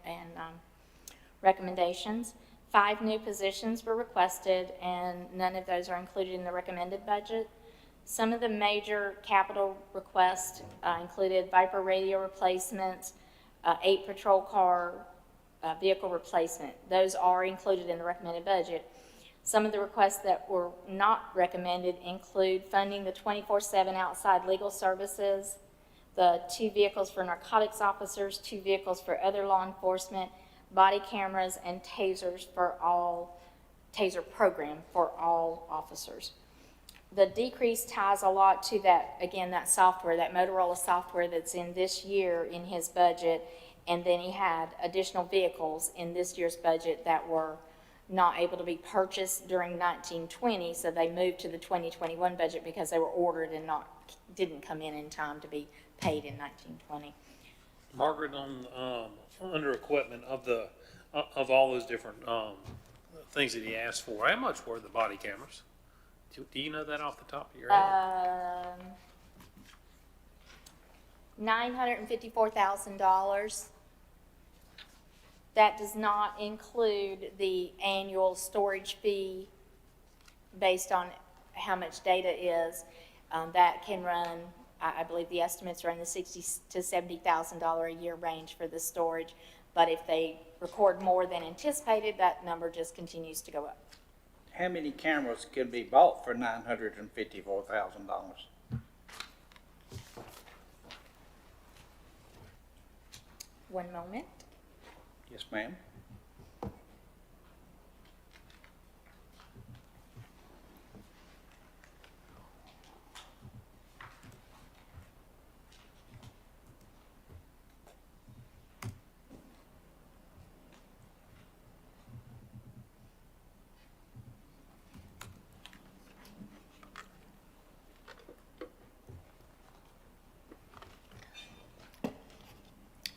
recommendations. 5 new positions were requested, and none of those are included in the recommended budget. Some of the major capital requests included Viper radio replacements, 8 patrol car vehicle replacement. Those are included in the recommended budget. Some of the requests that were not recommended include funding the 24/7 outside legal services, the 2 vehicles for narcotics officers, 2 vehicles for other law enforcement, body cameras, and tasers for all, taser program for all officers. The decrease ties a lot to that, again, that software, that Motorola software that's in this year in his budget, and then he had additional vehicles in this year's budget that were not able to be purchased during 1920, so they moved to the 2021 budget because they were ordered and didn't come in time to be paid in 1920. Margaret, on under equipment of all those different things that he asked for, how much were the body cameras? Do you know that off the top of your head? $954,000. That does not include the annual storage fee based on how much data is. That can run, I believe the estimates are in the $60,000 to $70,000 a year range for the storage. But if they record more than anticipated, that number just continues to go up. How many cameras can be bought for $954,000? One moment. Yes, ma'am.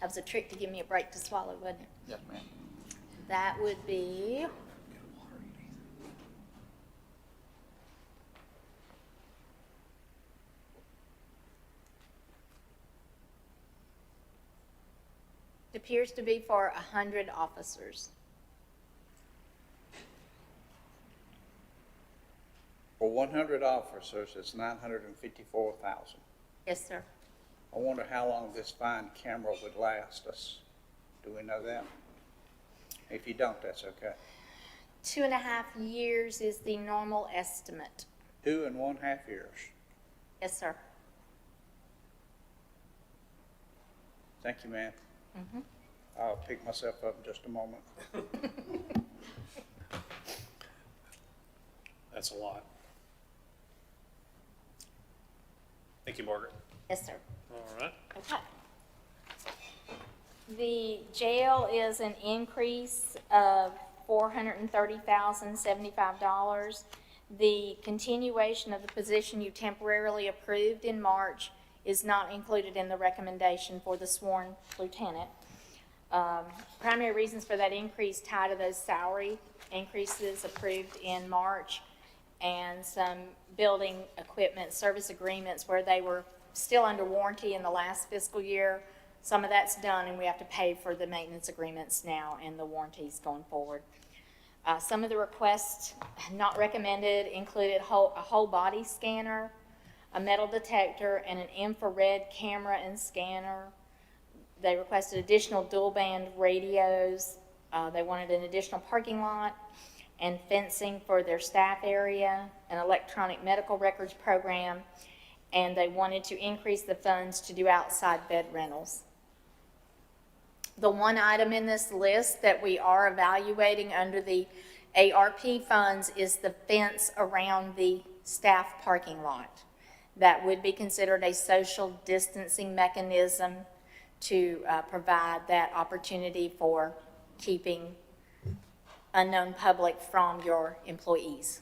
That was a trick to give me a break to swallow, wasn't it? Yes, ma'am. That would be it appears to be for 100 officers. For 100 officers, it's 954,000. Yes, sir. I wonder how long this fine camera would last us. Do we know that? If you don't, that's okay. 2.5 years is the normal estimate. 2.5 years. Yes, sir. Thank you, ma'am. Mm-hmm. I'll pick myself up in just a moment. That's a lot. Thank you, Margaret. Yes, sir. All right. Okay. The jail is an increase of $430,075. The continuation of the position you temporarily approved in March is not included in the recommendation for the sworn lieutenant. Primary reasons for that increase tie to those salary increases approved in March and some building equipment service agreements where they were still under warranty in the last fiscal year. Some of that's done, and we have to pay for the maintenance agreements now and the warranties going forward. Some of the requests not recommended included a whole body scanner, a metal detector, and an infrared camera and scanner. They requested additional dual band radios. They wanted an additional parking lot and fencing for their staff area, an electronic medical records program, and they wanted to increase the funds to do outside bed rentals. The one item in this list that we are evaluating under the ARP funds is the fence around the staff parking lot. That would be considered a social distancing mechanism to provide that opportunity for keeping unknown public from your employees.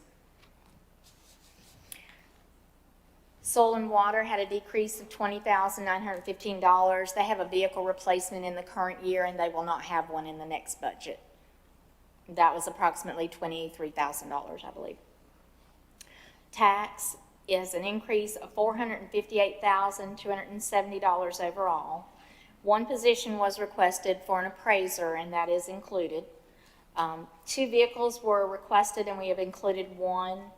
Soil and Water had a decrease of $20,915. They have a vehicle replacement in the current year, and they will not have one in the next budget. That was approximately $23,000, I believe. Tax is an increase of $458,270 overall. One position was requested for an appraiser, and that is included. 2 vehicles were requested, and we have included one.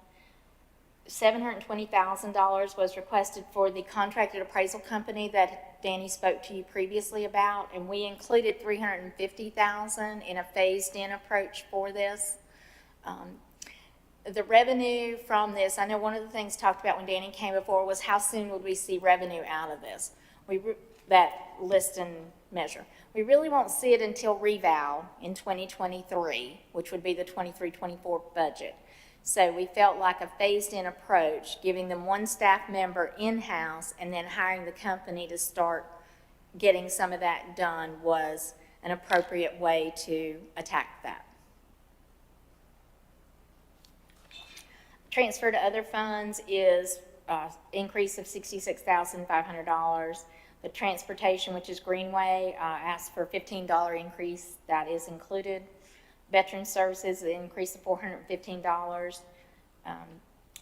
$720,000 was requested for the contracted appraisal company that Danny spoke to you previously about, and we included $350,000 in a phased-in approach for this. The revenue from this, I know one of the things talked about when Danny came before was how soon would we see revenue out of this, that list and measure. We really won't see it until revow in 2023, which would be the 23-24 budget. So we felt like a phased-in approach, giving them one staff member in-house and then hiring the company to start getting some of that done was an appropriate way to attack that. Transfer to other funds is increase of $66,500. The transportation, which is Greenway, asked for a $15 increase. That is included. Veteran Services, an increase of $415.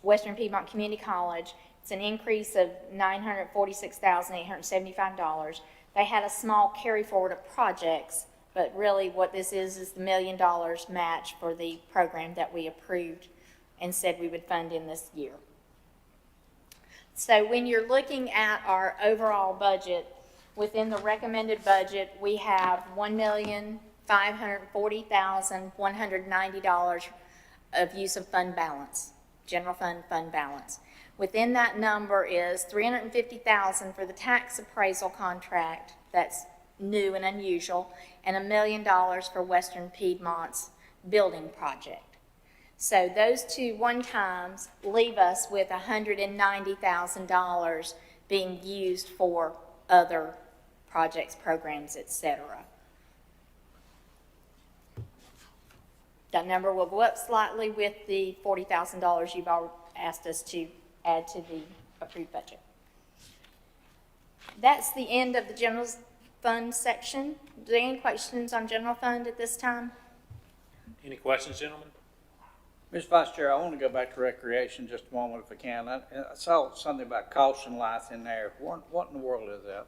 Western Piedmont Community College, it's an increase of $946,875. They had a small carry forward of projects, but really what this is the $1 million match for the program that we approved and said we would fund in this year. So when you're looking at our overall budget, within the recommended budget, we have $1,540,190 of use of fund balance, general fund balance. Within that number is $350,000 for the tax appraisal contract, that's new and unusual, and $1 million for Western Piedmont's building project. So those two one-times leave us with $190,000 being used for other projects, programs, etc. That number will go up slightly with the $40,000 you've all asked us to add to the approved budget. That's the end of the general fund section. Are there any questions on general fund at this time? Any questions, gentlemen? Mr. Vice Chair, I want to go back to recreation just a moment if I can. I saw something about caution lights in there. What in the world is that?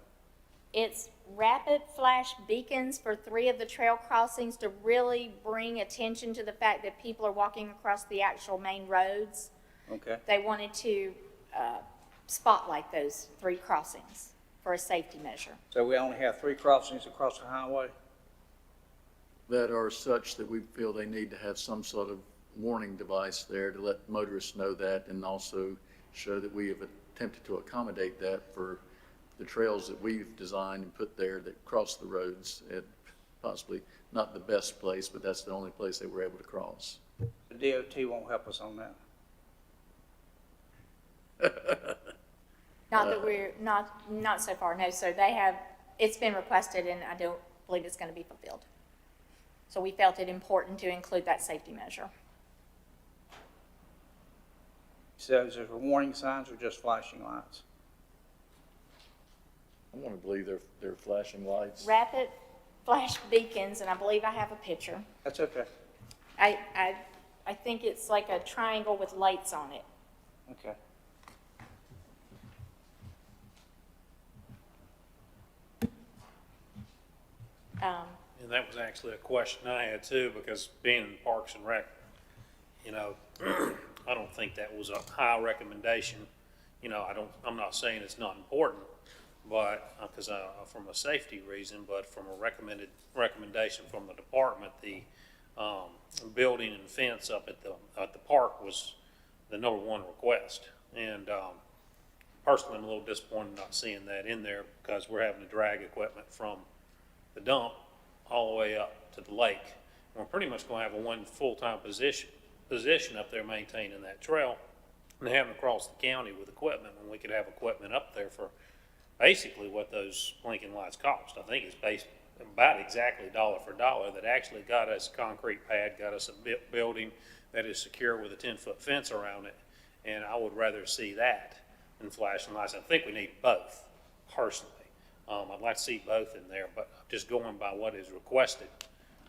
It's rapid flash beacons for 3 of the trail crossings to really bring attention to the fact that people are walking across the actual main roads. Okay. They wanted to spotlight those 3 crossings for a safety measure. So we only have 3 crossings across the highway? That are such that we feel they need to have some sort of warning device there to let motorists know that, and also show that we have attempted to accommodate that for the trails that we've designed and put there that cross the roads at possibly not the best place, but that's the only place they were able to cross. The DOT won't help us on that. Not that we're, not so far, no, sir. They have, it's been requested and I don't believe it's gonna be fulfilled. So we felt it important to include that safety measure. So is there warning signs or just flashing lights? I want to believe they're flashing lights. Rapid flash beacons, and I believe I have a picture. That's okay. I think it's like a triangle with lights on it. Okay. And that was actually a question I had too, because being in Parks and Rec, you know, I don't think that was a high recommendation. You know, I'm not saying it's not important, but, because from a safety reason, but from a recommendation from the department, the building and fence up at the park was the #1 request. And personally, I'm a little disappointed not seeing that in there, because we're having to drag equipment from the dump all the way up to the lake. We're pretty much going to have a 1 full-time position up there maintaining that trail, and having to cross the county with equipment, when we could have equipment up there for basically what those blinking lights cost. I think it's based about exactly dollar for dollar, that actually got us a concrete pad, got us a building that is secure with a 10-foot fence around it, and I would rather see that than flashing lights. I think we need both, personally. I'd like to see both in there, but just going by what is requested,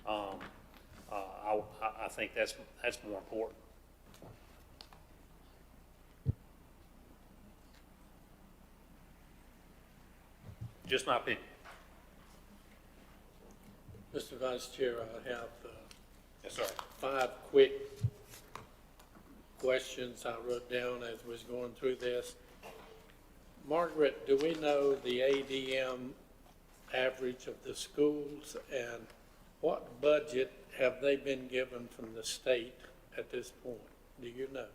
I think that's more important. Just my opinion. Mr. Vice Chair, I have Yes, sir. 5 quick questions I wrote down as we was going through this. Margaret, do we know the ADM average of the schools, and what budget have they been given from the state at this point? Do you know?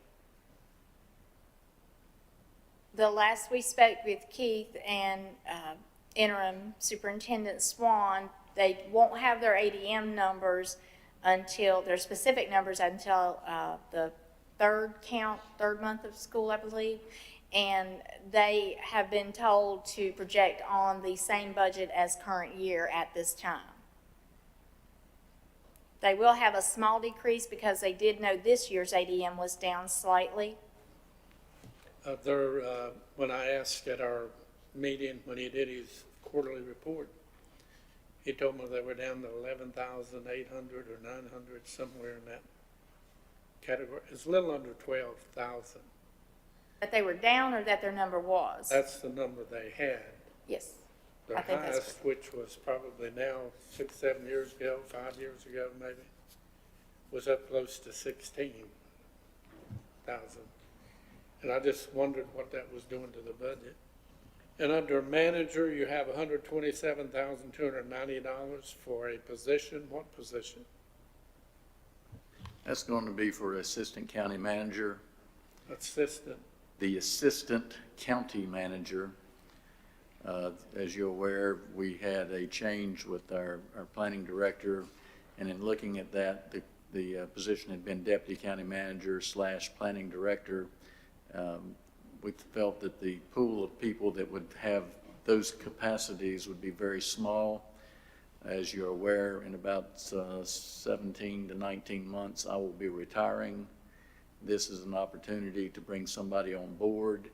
The last we spoke with Keith and interim superintendent Swan, they won't have their ADM numbers until, their specific numbers until the third month of school, I believe. And they have been told to project on the same budget as current year at this time. They will have a small decrease because they did know this year's ADM was down slightly. When I asked at our meeting, when he did his quarterly report, he told me they were down to 11,800 or 900, somewhere in that category. It's a little under 12,000. That they were down, or that their number was? That's the number they had. Yes. Their I think that's highest, which was probably now 6, 7 years ago, 5 years ago maybe, was up close to 16,000. And I just wondered what that was doing to the budget. And under manager, you have $127,290 for a position. What position? That's going to be for assistant county manager. Assistant. The assistant county manager, as you're aware, we had a change with our planning director, and in looking at that, the position had been deputy county manager / planning director. We felt that the pool of people that would have those capacities would be very small. As you're aware, in about 17 to 19 months, I will be retiring. This is an opportunity to bring somebody on board,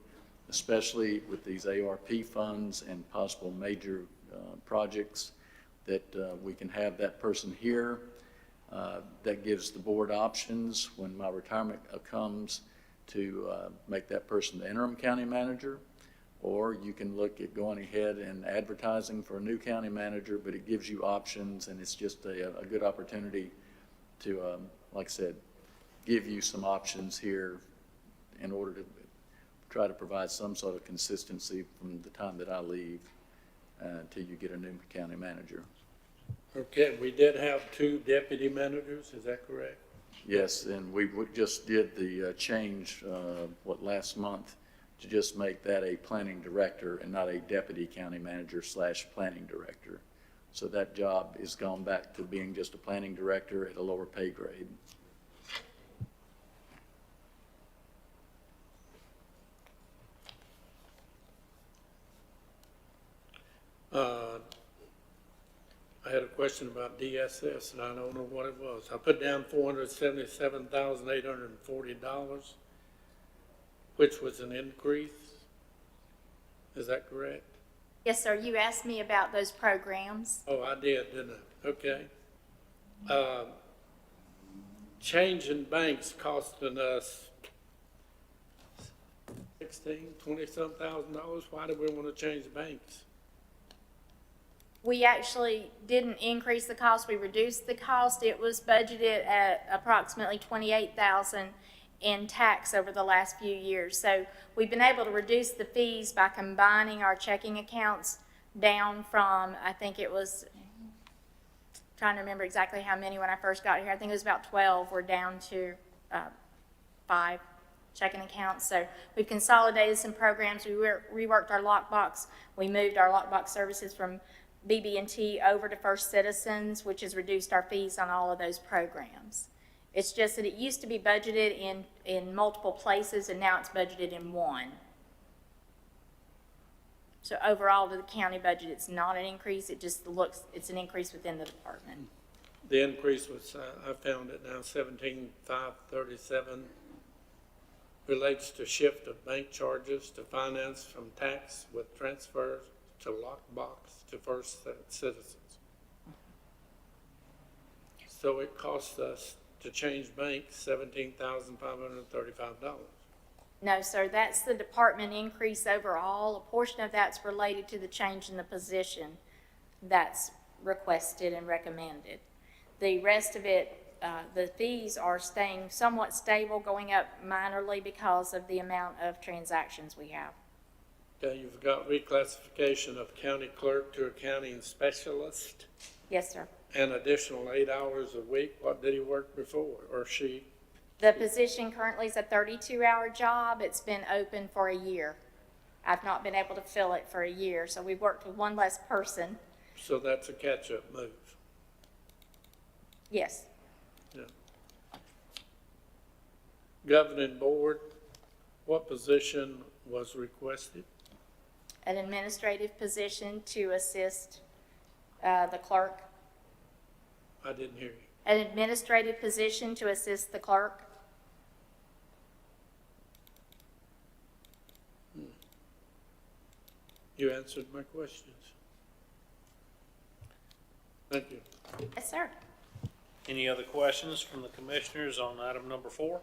especially with these ARP funds and possible major projects, that we can have that person here. That gives the board options when my retirement comes to make that person the interim county manager, or you can look at going ahead and advertising for a new county manager, but it gives you options, and it's just a good opportunity to, like I said, give you some options here in order to try to provide some sort of consistency from the time that I leave until you get a new county manager. Okay, we did have 2 deputy managers, is that correct? Yes, and we just did the change, last month, to just make that a planning director and not a deputy county manager / planning director. So that job is gone back to being just a planning director at a lower pay grade. I had a question about DSS, and I don't know what it was. I put down $477,840, which was an increase. Is that correct? Yes, sir. You asked me about those programs. Oh, I did, didn't I? Okay. Changing banks costing us $20-some thousand. Why do we want to change banks? We actually didn't increase the cost, we reduced the cost. It was budgeted at approximately $28,000 in tax over the last few years. So we've been able to reduce the fees by combining our checking accounts down from, I think it was, trying to remember exactly how many when I first got here. I think it was about 12. We're down to 5 checking accounts. So we've consolidated some programs. We reworked our lockbox. We moved our lockbox services from BB&T over to First Citizens, which has reduced our fees on all of those programs. It's just that it used to be budgeted in multiple places, and now it's budgeted in one. So overall, to the county budget, it's not an increase. It just looks, it's an increase within the department. The increase was, I found it now, $17,537. Relates to shift of bank charges to finance from tax with transfers to lockbox to First Citizens. So it costs us to change banks $17,535. No, sir, that's the department increase overall. A portion of that's related to the change in the position that's requested and recommended. The rest of it, the fees are staying somewhat stable, going up minorly because of the amount of transactions we have. Okay, you've got reclassification of county clerk to accounting specialist. Yes, sir. An additional 8 hours a week. What did he work before, or she? The position currently is a 32-hour job. It's been open for a year. I've not been able to fill it for a year, so we've worked with one less person. So that's a catch-up move. Yes. Yeah. Governing board, what position was requested? An administrative position to assist the clerk. I didn't hear you. An administrative position to assist the clerk. You answered my questions. Thank you. Yes, sir. Any other questions from the commissioners on item number 4?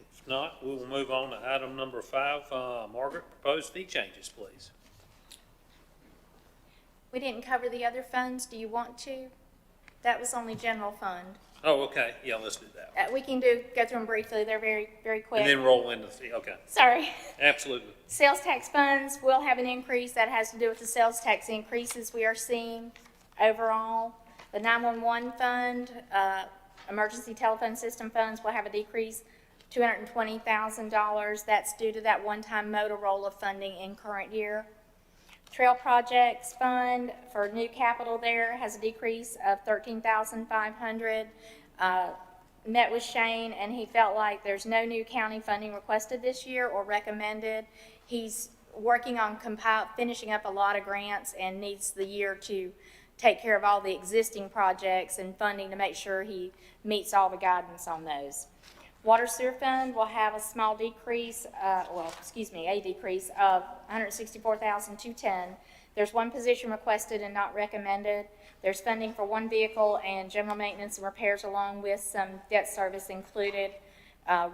If not, we will move on to item number 5. Margaret, proposed fee changes, please. We didn't cover the other funds. Do you want to? That was only general fund. Oh, okay. Yeah, let's do that. We can go through them briefly. They're very, very quick. And then roll into the fee. Okay, Sorry. absolutely. Sales tax funds will have an increase. That has to do with the sales tax increases we are seeing overall. The 911 fund, emergency telephone system funds will have a decrease, $220,000. That's due to that one-time Motorola funding in current year. Trail projects fund for new capital there has a decrease of $13,500. Met with Shane, and he felt like there's no new county funding requested this year or recommended. He's working on finishing up a lot of grants and needs the year to take care of all the existing projects and funding to make sure he meets all the guidance on those. Water sewer fund will have a small decrease, a decrease of $164,210. There's one position requested and not recommended. There's funding for one vehicle and general maintenance and repairs along with some debt service included.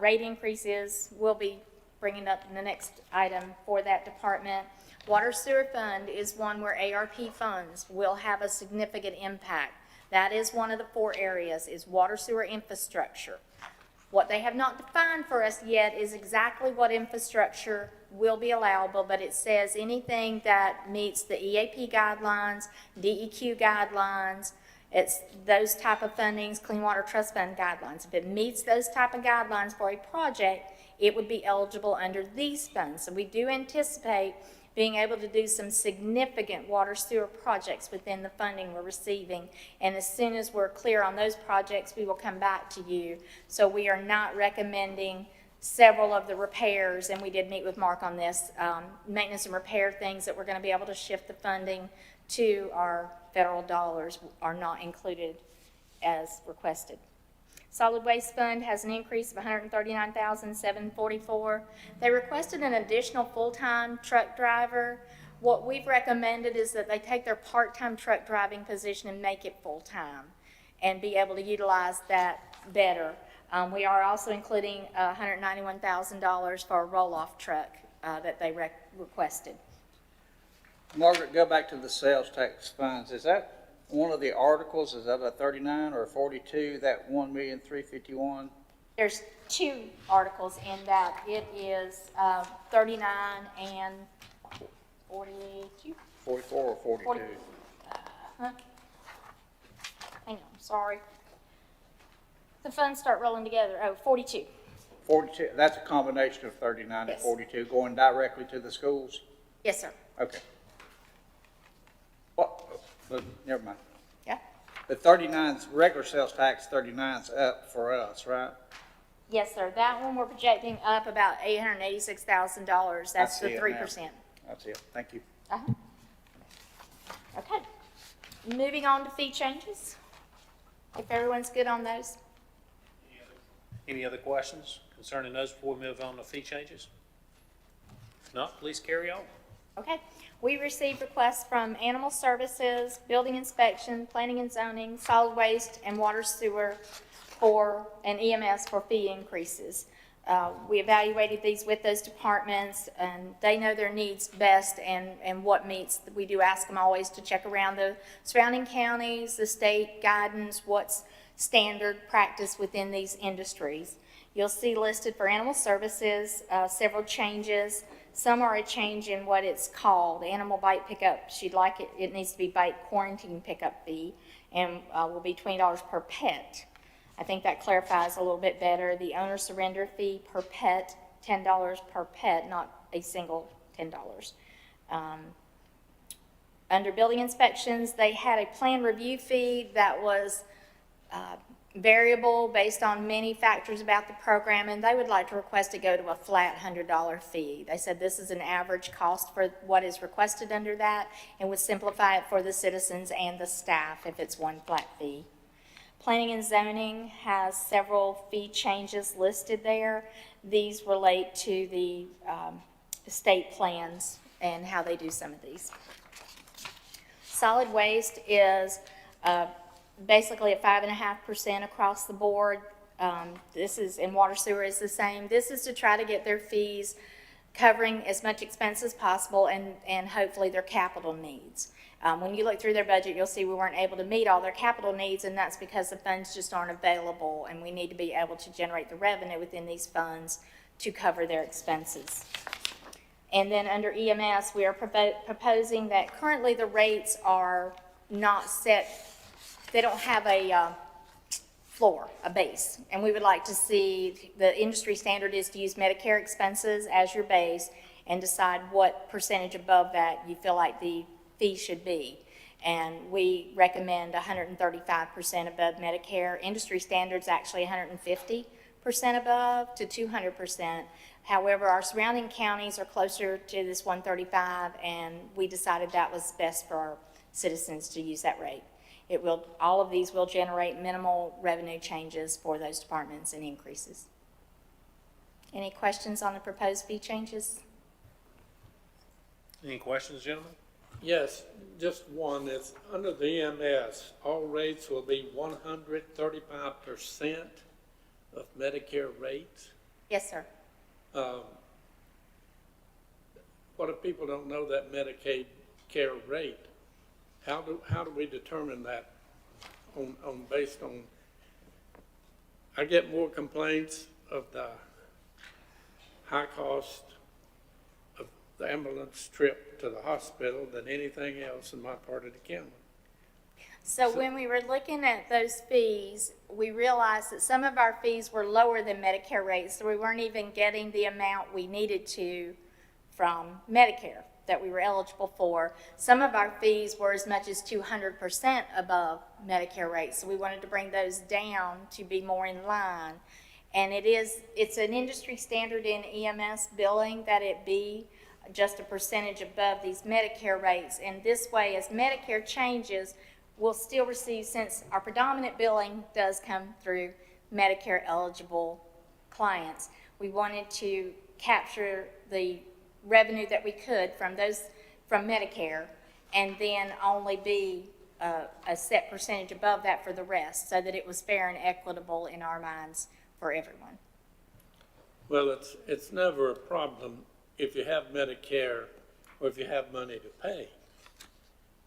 Rate increases will be bringing up in the next item for that department. Water sewer fund is one where ARP funds will have a significant impact. That is one of the 4 areas, is water sewer infrastructure. What they have not defined for us yet is exactly what infrastructure will be allowable, but it says anything that meets the EAP guidelines, DEQ guidelines, it's those type of fundings, Clean Water Trust Fund guidelines. If it meets those type of guidelines for a project, it would be eligible under these funds. So we do anticipate being able to do some significant water sewer projects within the funding we're receiving. And as soon as we're clear on those projects, we will come back to you. So we are not recommending several of the repairs, and we did meet with Mark on this, maintenance and repair things that we're going to be able to shift the funding to our federal dollars are not included as requested. Solid Waste Fund has an increase of $139,744. They requested an additional full-time truck driver. What we've recommended is that they take their part-time truck driving position and make it full-time and be able to utilize that better. We are also including $191,000 for a roll-off truck that they requested. Margaret, go back to the sales tax funds. Is that one of the articles? Is that a 39 or a 42, that 1,351,000? There's 2 articles in that. It is 39 and 42. 44 or 42? 40. Hang on, sorry. The funds start rolling together. Oh, 42. 42, that's a combination of 39 Yes. and 42 going directly to the schools? Yes, sir. Okay. Well, but never mind. Yeah. The 39's, regular sales tax 39's up for us, right? Yes, sir. That one we're projecting up about $886,000. That's the see it 3%. now. That's it. Thank you. Okay. Moving on to fee changes. If everyone's good on those. Any other questions concerning those before we move on to fee changes? If not, please carry on. Okay. We received requests from Animal Services, Building Inspection, Planning and Zoning, Solid Waste, and Water Sewer and EMS for fee increases. We evaluated these with those departments, and they know their needs best and what meets. We do ask them always to check around the surrounding counties, the state guidance, what's standard practice within these industries. You'll see listed for Animal Services several changes. Some are a change in what it's called, animal bite pickup. She'd like it needs to be bite quarantine pickup fee, and will be $20 per pet. I think that clarifies a little bit better. The owner surrender fee per pet, $10 per pet, not a single $10. Under building inspections, they had a plan review fee that was variable based on many factors about the program, and they would like to request to go to a flat $100 fee. They said this is an average cost for what is requested under that and would simplify it for the citizens and the staff if it's one flat fee. Planning and zoning has several fee changes listed there. These relate to the state plans and how they do some of these. Solid waste is basically a 5.5% across the board. This is, and water sewer is the same. This is to try to get their fees covering as much expense as possible and hopefully their capital needs. When you look through their budget, you'll see we weren't able to meet all their capital needs, and that's because the funds just aren't available, and we need to be able to generate the revenue within these funds to cover their expenses. And then under EMS, we are proposing that currently the rates are not set. They don't have a floor, a base, and we would like to see the industry standard is to use Medicare expenses as your base and decide what percentage above that you feel like the fee should be. And we recommend 135% above Medicare. Industry standards actually 150% above to 200%. However, our surrounding counties are closer to this 135, and we decided that was best for our citizens to use that rate. All of these will generate minimal revenue changes for those departments and increases. Any questions on the proposed fee changes? Any questions, gentlemen? Yes, just one, is under the EMS, all rates will be 135% of Medicare rates. Yes, sir. What if people don't know that Medicaid care rate? How do we determine that based on, I get more complaints of the high cost of the ambulance trip to the hospital than anything else in my part of the county. So when we were looking at those fees, we realized that some of our fees were lower than Medicare rates, so we weren't even getting the amount we needed to from Medicare that we were eligible for. Some of our fees were as much as 200% above Medicare rates, so we wanted to bring those down to be more in line. And it's an industry standard in EMS billing that it be just a percentage above these Medicare rates. And this way, as Medicare changes, we'll still receive, since our predominant billing does come through Medicare eligible clients, we wanted to capture the revenue that we could from Medicare, and then only be a set percentage above that for the rest, so that it was fair and equitable in our minds for everyone. Well, it's never a problem if you have Medicare or if you have money to pay.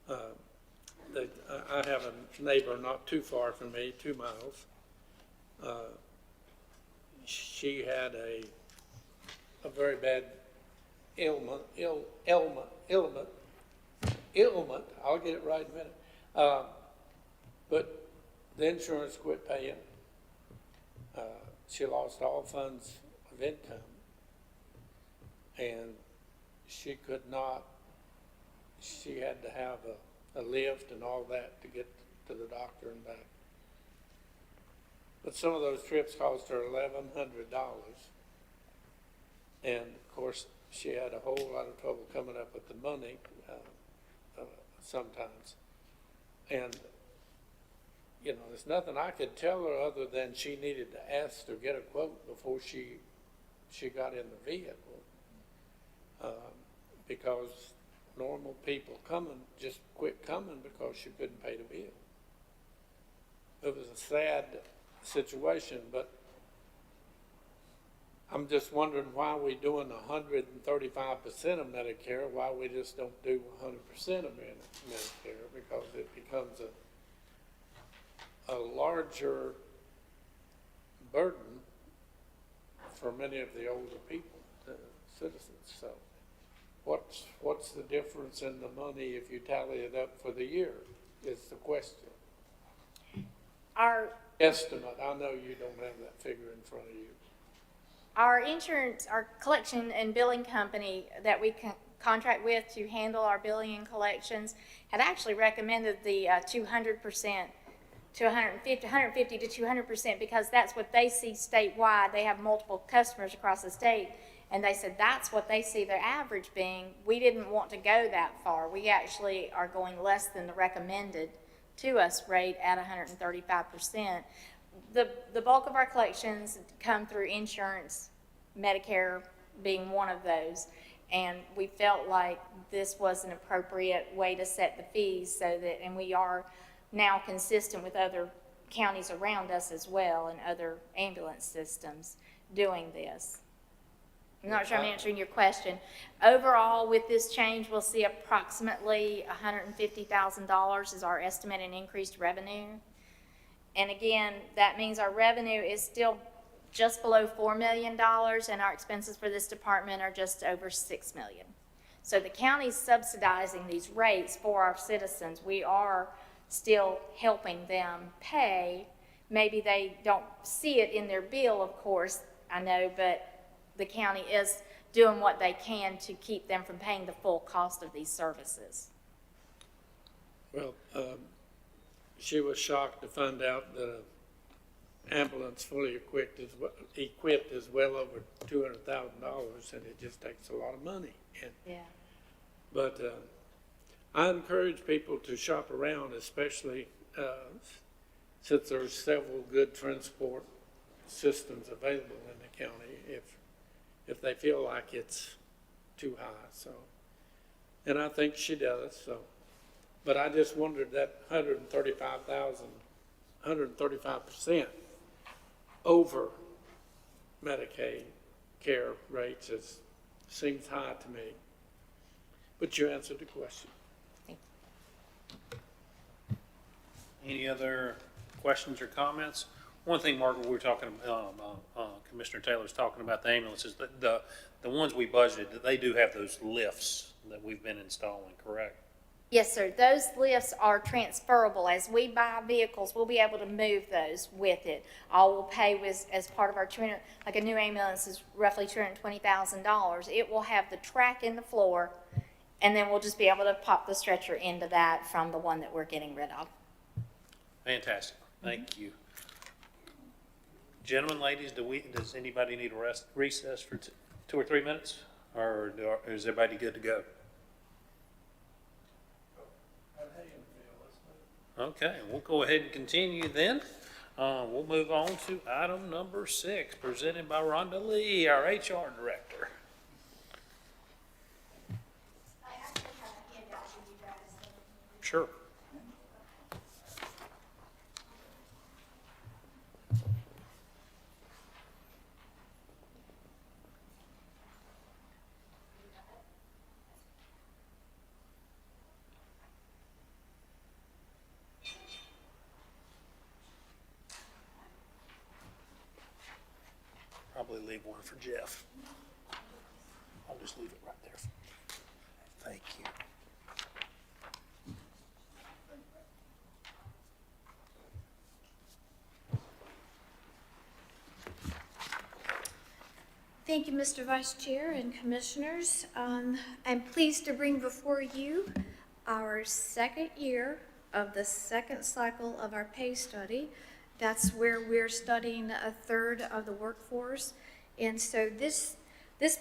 I have a neighbor not too far from me, 2 miles. She had a very bad ailment, I'll get it right in a minute. But the insurance quit paying. She lost all funds of income, and she had to have a lift and all that to get to the doctor and back. But some of those trips cost her $1,100. And of course, she had a whole lot of trouble coming up with the money sometimes. And, you know, there's nothing I could tell her other than she needed to ask or get a quote before she got in the vehicle. Because normal people just quit coming because she couldn't pay the bill. It was a sad situation, but I'm just wondering why we're doing 135% of Medicare, why we just don't do 100% of Medicare, because it becomes a larger burden for many of the older people, the citizens. So what's the difference in the money if you tally it up for the year is the question. Our Estimate, I know you don't have that figure in front of you. Our insurance, our collection and billing company that we contract with to handle our billing and collections had actually recommended the 200% to 150 to 200%, because that's what they see statewide. They have multiple customers across the state, and they said that's what they see their average being. We didn't want to go that far. We actually are going less than the recommended to us rate at 135%. The bulk of our collections come through insurance, Medicare being one of those, and we felt like this was an appropriate way to set the fees, so that, and we are now consistent with other counties around us as well, and other ambulance systems doing this. I'm not sure I'm answering your question. Overall, with this change, we'll see approximately $150,000 is our estimate in increased revenue. And again, that means our revenue is still just below $4 million, and our expenses for this department are just over $6 million. So the county's subsidizing these rates for our citizens. We are still helping them pay. Maybe they don't see it in their bill, of course, I know, but the county is doing what they can to keep them from paying the full cost of these services. Well, she was shocked to find out that an ambulance fully equipped is well over $200,000, and it just takes a lot of money. Yeah. But I encourage people to shop around, especially since there's several good transport systems available in the county, if they feel like it's too high. So, and I think she does, so. But I just wondered that 135% over Medicaid care rates seems high to me. But you answered the question. Any other questions or comments? One thing, Margaret, we were talking, Commissioner Taylor's talking about the ambulances, the ones we budgeted, that they do have those lifts that we've been installing, correct? Yes, sir. Those lifts are transferable. As we buy vehicles, we'll be able to move those with it. All we'll pay was, as part of our like a new ambulance is roughly $220,000. It will have the track in the floor, and then we'll just be able to pop the stretcher into that from the one that we're getting rid of. Fantastic. Thank you. Gentlemen, ladies, does anybody need a recess for 2 or 3 minutes? Or is everybody good to go? Okay, we'll go ahead and continue then. We'll move on to item number 6, presented by Rhonda Lee, our HR director. I actually have a handout for you guys. Sure. Probably leave one for Jeff. I'll just leave it right there. Thank you. Thank you, Mr. Vice Chair and Commissioners. I'm pleased to bring before you our second year of the second cycle of our pay study. That's where we're studying a third of the workforce. And so this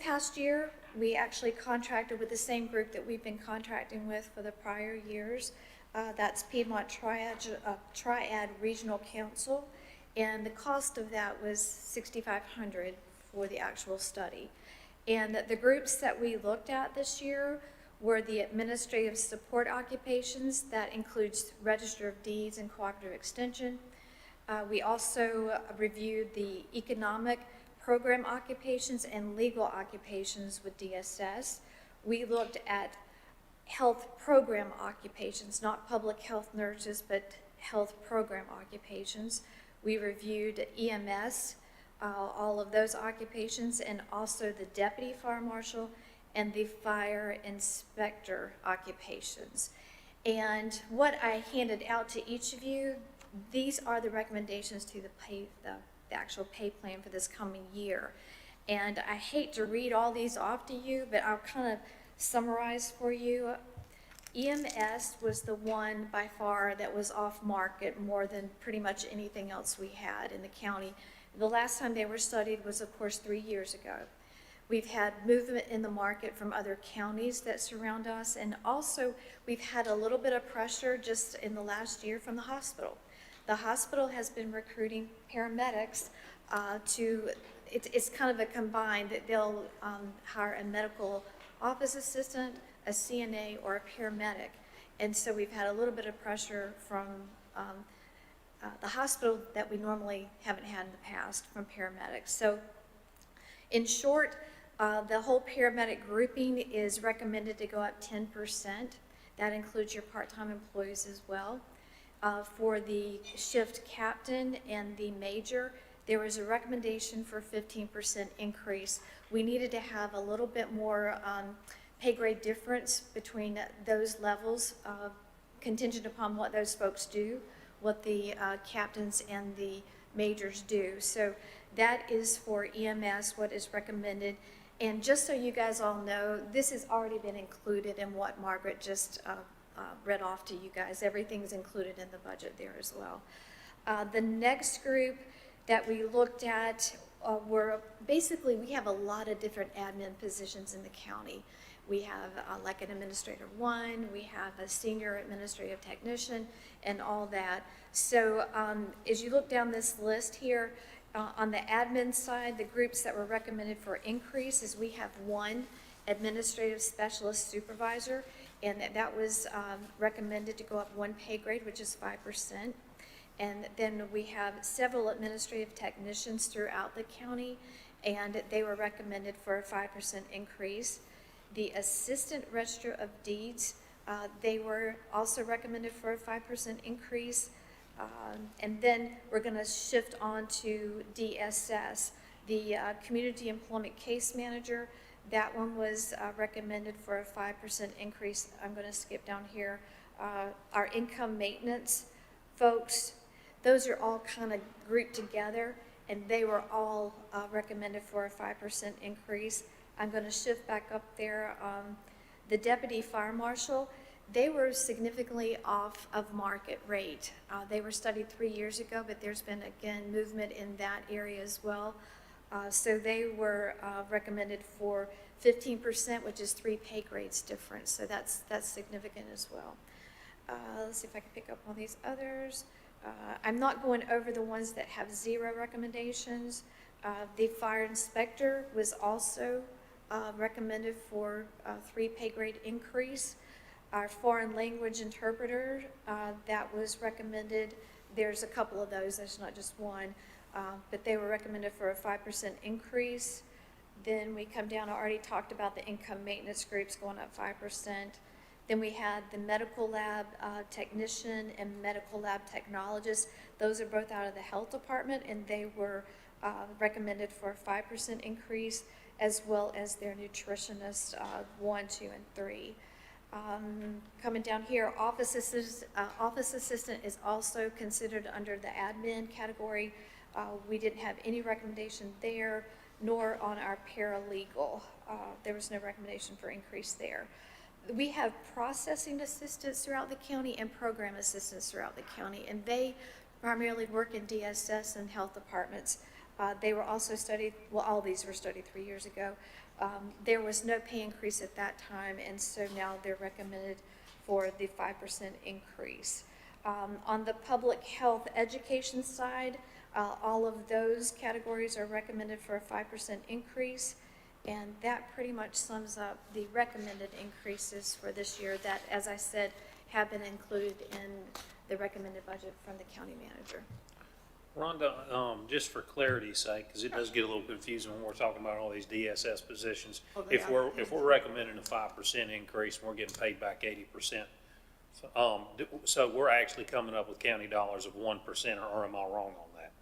past year, we actually contracted with the same group that we've been contracting with for the prior years. That's Piedmont Triad Regional Council. And the cost of that was $6,500 for the actual study. And the groups that we looked at this year were the administrative support occupations. That includes Register of Deeds and Cooperative Extension. We also reviewed the economic program occupations and legal occupations with DSS. We looked at health program occupations, not public health nurses, but health program occupations. We reviewed EMS, all of those occupations, and also the deputy fire marshal and the fire inspector occupations. And what I handed out to each of you, these are the recommendations to the actual pay plan for this coming year. And I hate to read all these off to you, but I'll kind of summarize for you. EMS was the one by far that was off market more than pretty much anything else we had in the county. The last time they were studied was, of course, 3 years ago. We've had movement in the market from other counties that surround us, and also we've had a little bit of pressure just in the last year from the hospital. The hospital has been recruiting paramedics it's kind of a combined, that they'll hire a medical office assistant, a CNA, or a paramedic. And so we've had a little bit of pressure from the hospital that we normally haven't had in the past from paramedics. So in short, the whole paramedic grouping is recommended to go up 10%. That includes your part-time employees as well. For the shift captain and the major, there was a recommendation for 15% increase. We needed to have a little bit more pay grade difference between those levels, contingent upon what those folks do, what the captains and the majors do. So that is for EMS, what is recommended. And just so you guys all know, this has already been included in what Margaret just read off to you guys. Everything's included in the budget there as well. The next group that we looked at were basically, we have a lot of different admin positions in the county. We have like an administrator 1, we have a senior administrative technician, and all that. So as you look down this list here, on the admin side, the groups that were recommended for increase is we have 1 administrative specialist supervisor, and that was recommended to go up one pay grade, which is 5%. And then we have several administrative technicians throughout the county, and they were recommended for a 5% increase. The assistant register of deeds, they were also recommended for a 5% increase. And then we're going to shift on to DSS, the community employment case manager. That one was recommended for a 5% increase. I'm going to skip down here. Our income maintenance folks, those are all kind of grouped together, and they were all recommended for a 5% increase. I'm going to shift back up there. The deputy fire marshal, they were significantly off of market rate. They were studied 3 years ago, but there's been, again, movement in that area as well. So they were recommended for 15%, which is 3 pay grades difference. So that's significant as well. Let's see if I can pick up on these others. I'm not going over the ones that have 0 recommendations. The fire inspector was also recommended for a 3 pay grade increase. Our foreign language interpreter, that was recommended. There's a couple of those, there's not just one, but they were recommended for a 5% increase. Then we come down, I already talked about the income maintenance groups going up 5%. Then we had the medical lab technician and medical lab technologist. Those are both out of the health department, and they were recommended for a 5% increase, as well as their nutritionists, 1, 2, and 3. Coming down here, office assistant is also considered under the admin category. We didn't have any recommendation there, nor on our paralegal. There was no recommendation for increase there. We have processing assistants throughout the county and program assistants throughout the county, and they primarily work in DSS and health departments. They were also studied, well, all these were studied 3 years ago. There was no pay increase at that time, and so now they're recommended for the 5% increase. On the public health education side, all of those categories are recommended for a 5% increase. And that pretty much sums up the recommended increases for this year that, as I said, have been included in the recommended budget from the county manager. Rhonda, just for clarity's sake, because it does get a little confusing when we're talking about all these DSS positions. If we're recommending a 5% increase and we're getting paid back 80%, so we're actually coming up with county dollars of 1%, or am I wrong on that?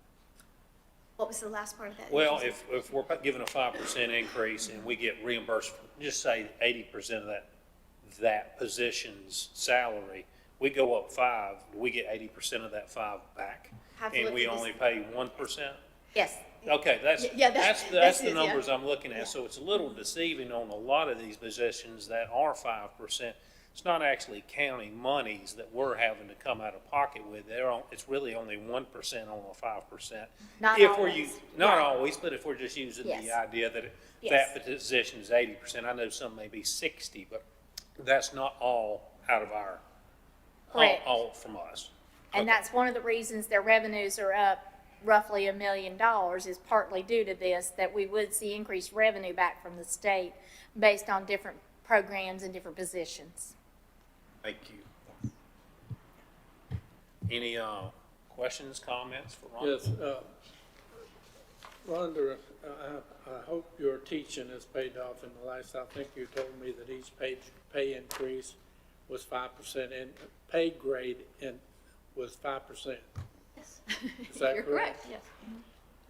What was the last part of that? Well, if we're given a 5% increase and we get reimbursed, just say 80% of that position's salary, we go up 5, we get 80% of that 5 back, and we only pay 1%? Yes. Okay, that's the numbers I'm looking at. Yeah. So it's a little deceiving on a lot of these positions that are 5%. It's not actually county monies that we're having to come out of pocket with. It's really only 1% on the 5%. Not if always. Not Right. always, but if we're just using Yes. the idea that Yes. that position is 80%. I know some may be 60, but that's not all out of our, Correct. all from us. And Okay. that's one of the reasons their revenues are up roughly $1 million, is partly due to this, that we would see increased revenue back from the state based on different programs and different positions. Thank you. Any questions, comments for Rhonda? Yes, Rhonda, I hope your teaching has paid off in the last, I think you told me that each pay increase was 5%, and pay grade was 5%. Yes. Is that You're correct? correct,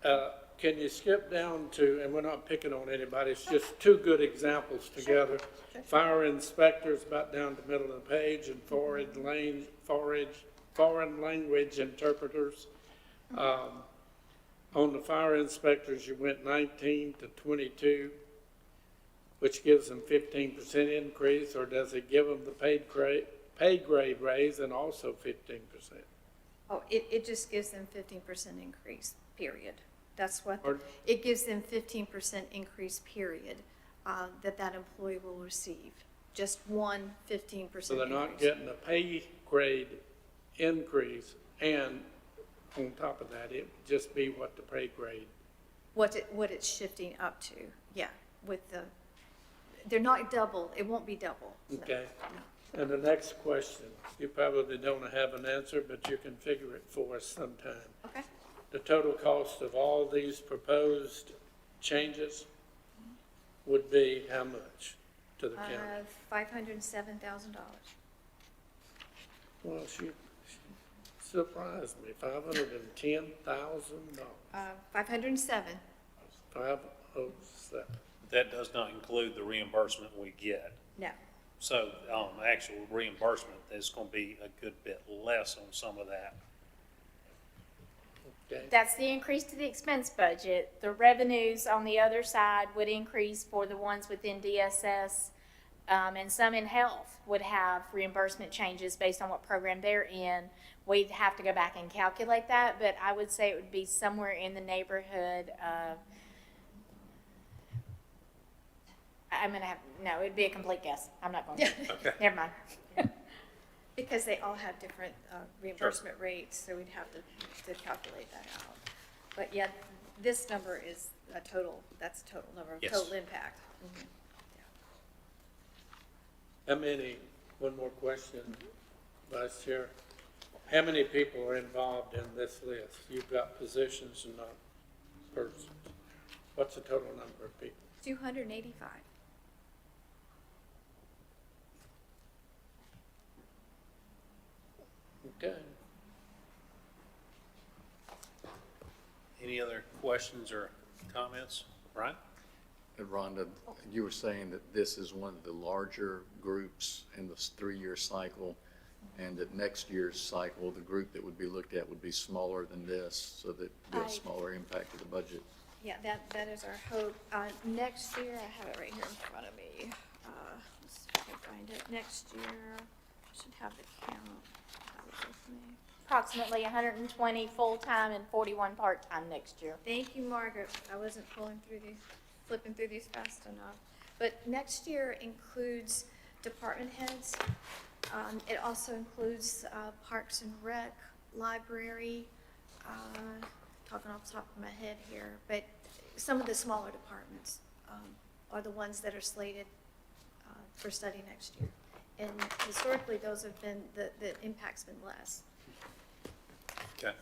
yes. Can you skip down to, and we're not picking on anybody, it's just 2 good examples together. Sure. Fire inspectors about down the middle of the page, and foreign language interpreters. On the fire inspectors, you went 19 to 22, which gives them 15% increase, or does it give them the pay grade raise and also 15%? Oh, it just gives them 15% increase, period. That's what, Pardon? it gives them 15% increase, period, that employee will receive. Just one 15% increase. So they're not getting a pay grade increase, and on top of that, it would just be what the pay grade. What it's shifting up to, yeah, with the, they're not double, it won't be double. So, Okay. And the next question, you probably don't have an answer, but you can figure it for us sometime. Okay, The total cost of all these proposed changes would be how much to the county? $507,000. Well, she surprised me, $510,000, 507. 507. That does not include the reimbursement we get. No. So, actual reimbursement is gonna be a good bit less on some of that. Okay, That's the increase to the expense budget. The revenues on the other side would increase for the ones within DSS. And some in health would have reimbursement changes based on what program they're in. We'd have to go back and calculate that, but I would say it would be somewhere in the neighborhood of, no, it'd be a complete guess. I'm not going to. Okay. Never mind. Because they all have different reimbursement rates, so we'd have to calculate that out. But yeah, this number is a total, that's a total number, Yes. total impact. Mhm. how many, one more question, Vice Chair. How many people are involved in this list? You've got positions and not persons. What's the total number of people? 285. Okay. Any other questions or comments? Brian? Rhonda, you were saying that this is one of the larger groups in this 3-year cycle, and that next year's cycle, the group that would be looked at would be smaller than this, so that there'd be a smaller impact to the budget. Yeah, that is our hope. Next year, I have it right here in front of me. Let's see if I can find it. Next year, I should have the count. That was with me. Approximately 120 full-time and 41 part-time next year. Thank you, Margaret. I wasn't flipping through these fast enough. But next year includes department heads. It also includes Parks and Rec, library, talking off the top of my head here, but some of the smaller departments are the ones that are slated for study next year. And historically, those have been, the impact's been less. Okay.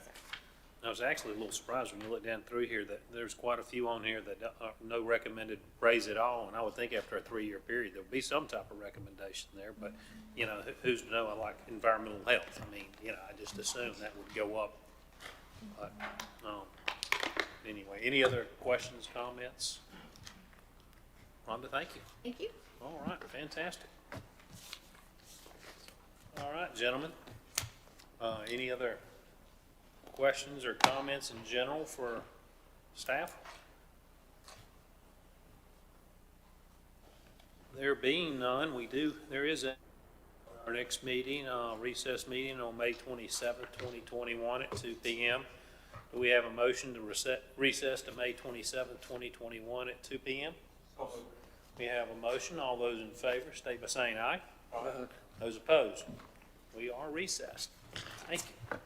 I was actually a little surprised when you look down through here that there's quite a few on here that are no recommended raise at all. And I would think after a 3-year period, there'd be some type of recommendation there. But, you know, who's to know? I like environmental health. I mean, you know, I just assumed that would go up. But, anyway, any other questions, comments? Rhonda, thank you. Thank you. All right, fantastic. All right, gentlemen. Any other questions or comments in general for staff? There being none, there is our next meeting, recess meeting on May 27th, 2021 at 2 p.m. Do we have a motion to recess to May 27th, 2021 at 2 p.m.? We have a motion. All those in favor state by saying aye. Those opposed? We are recessed. Thank you.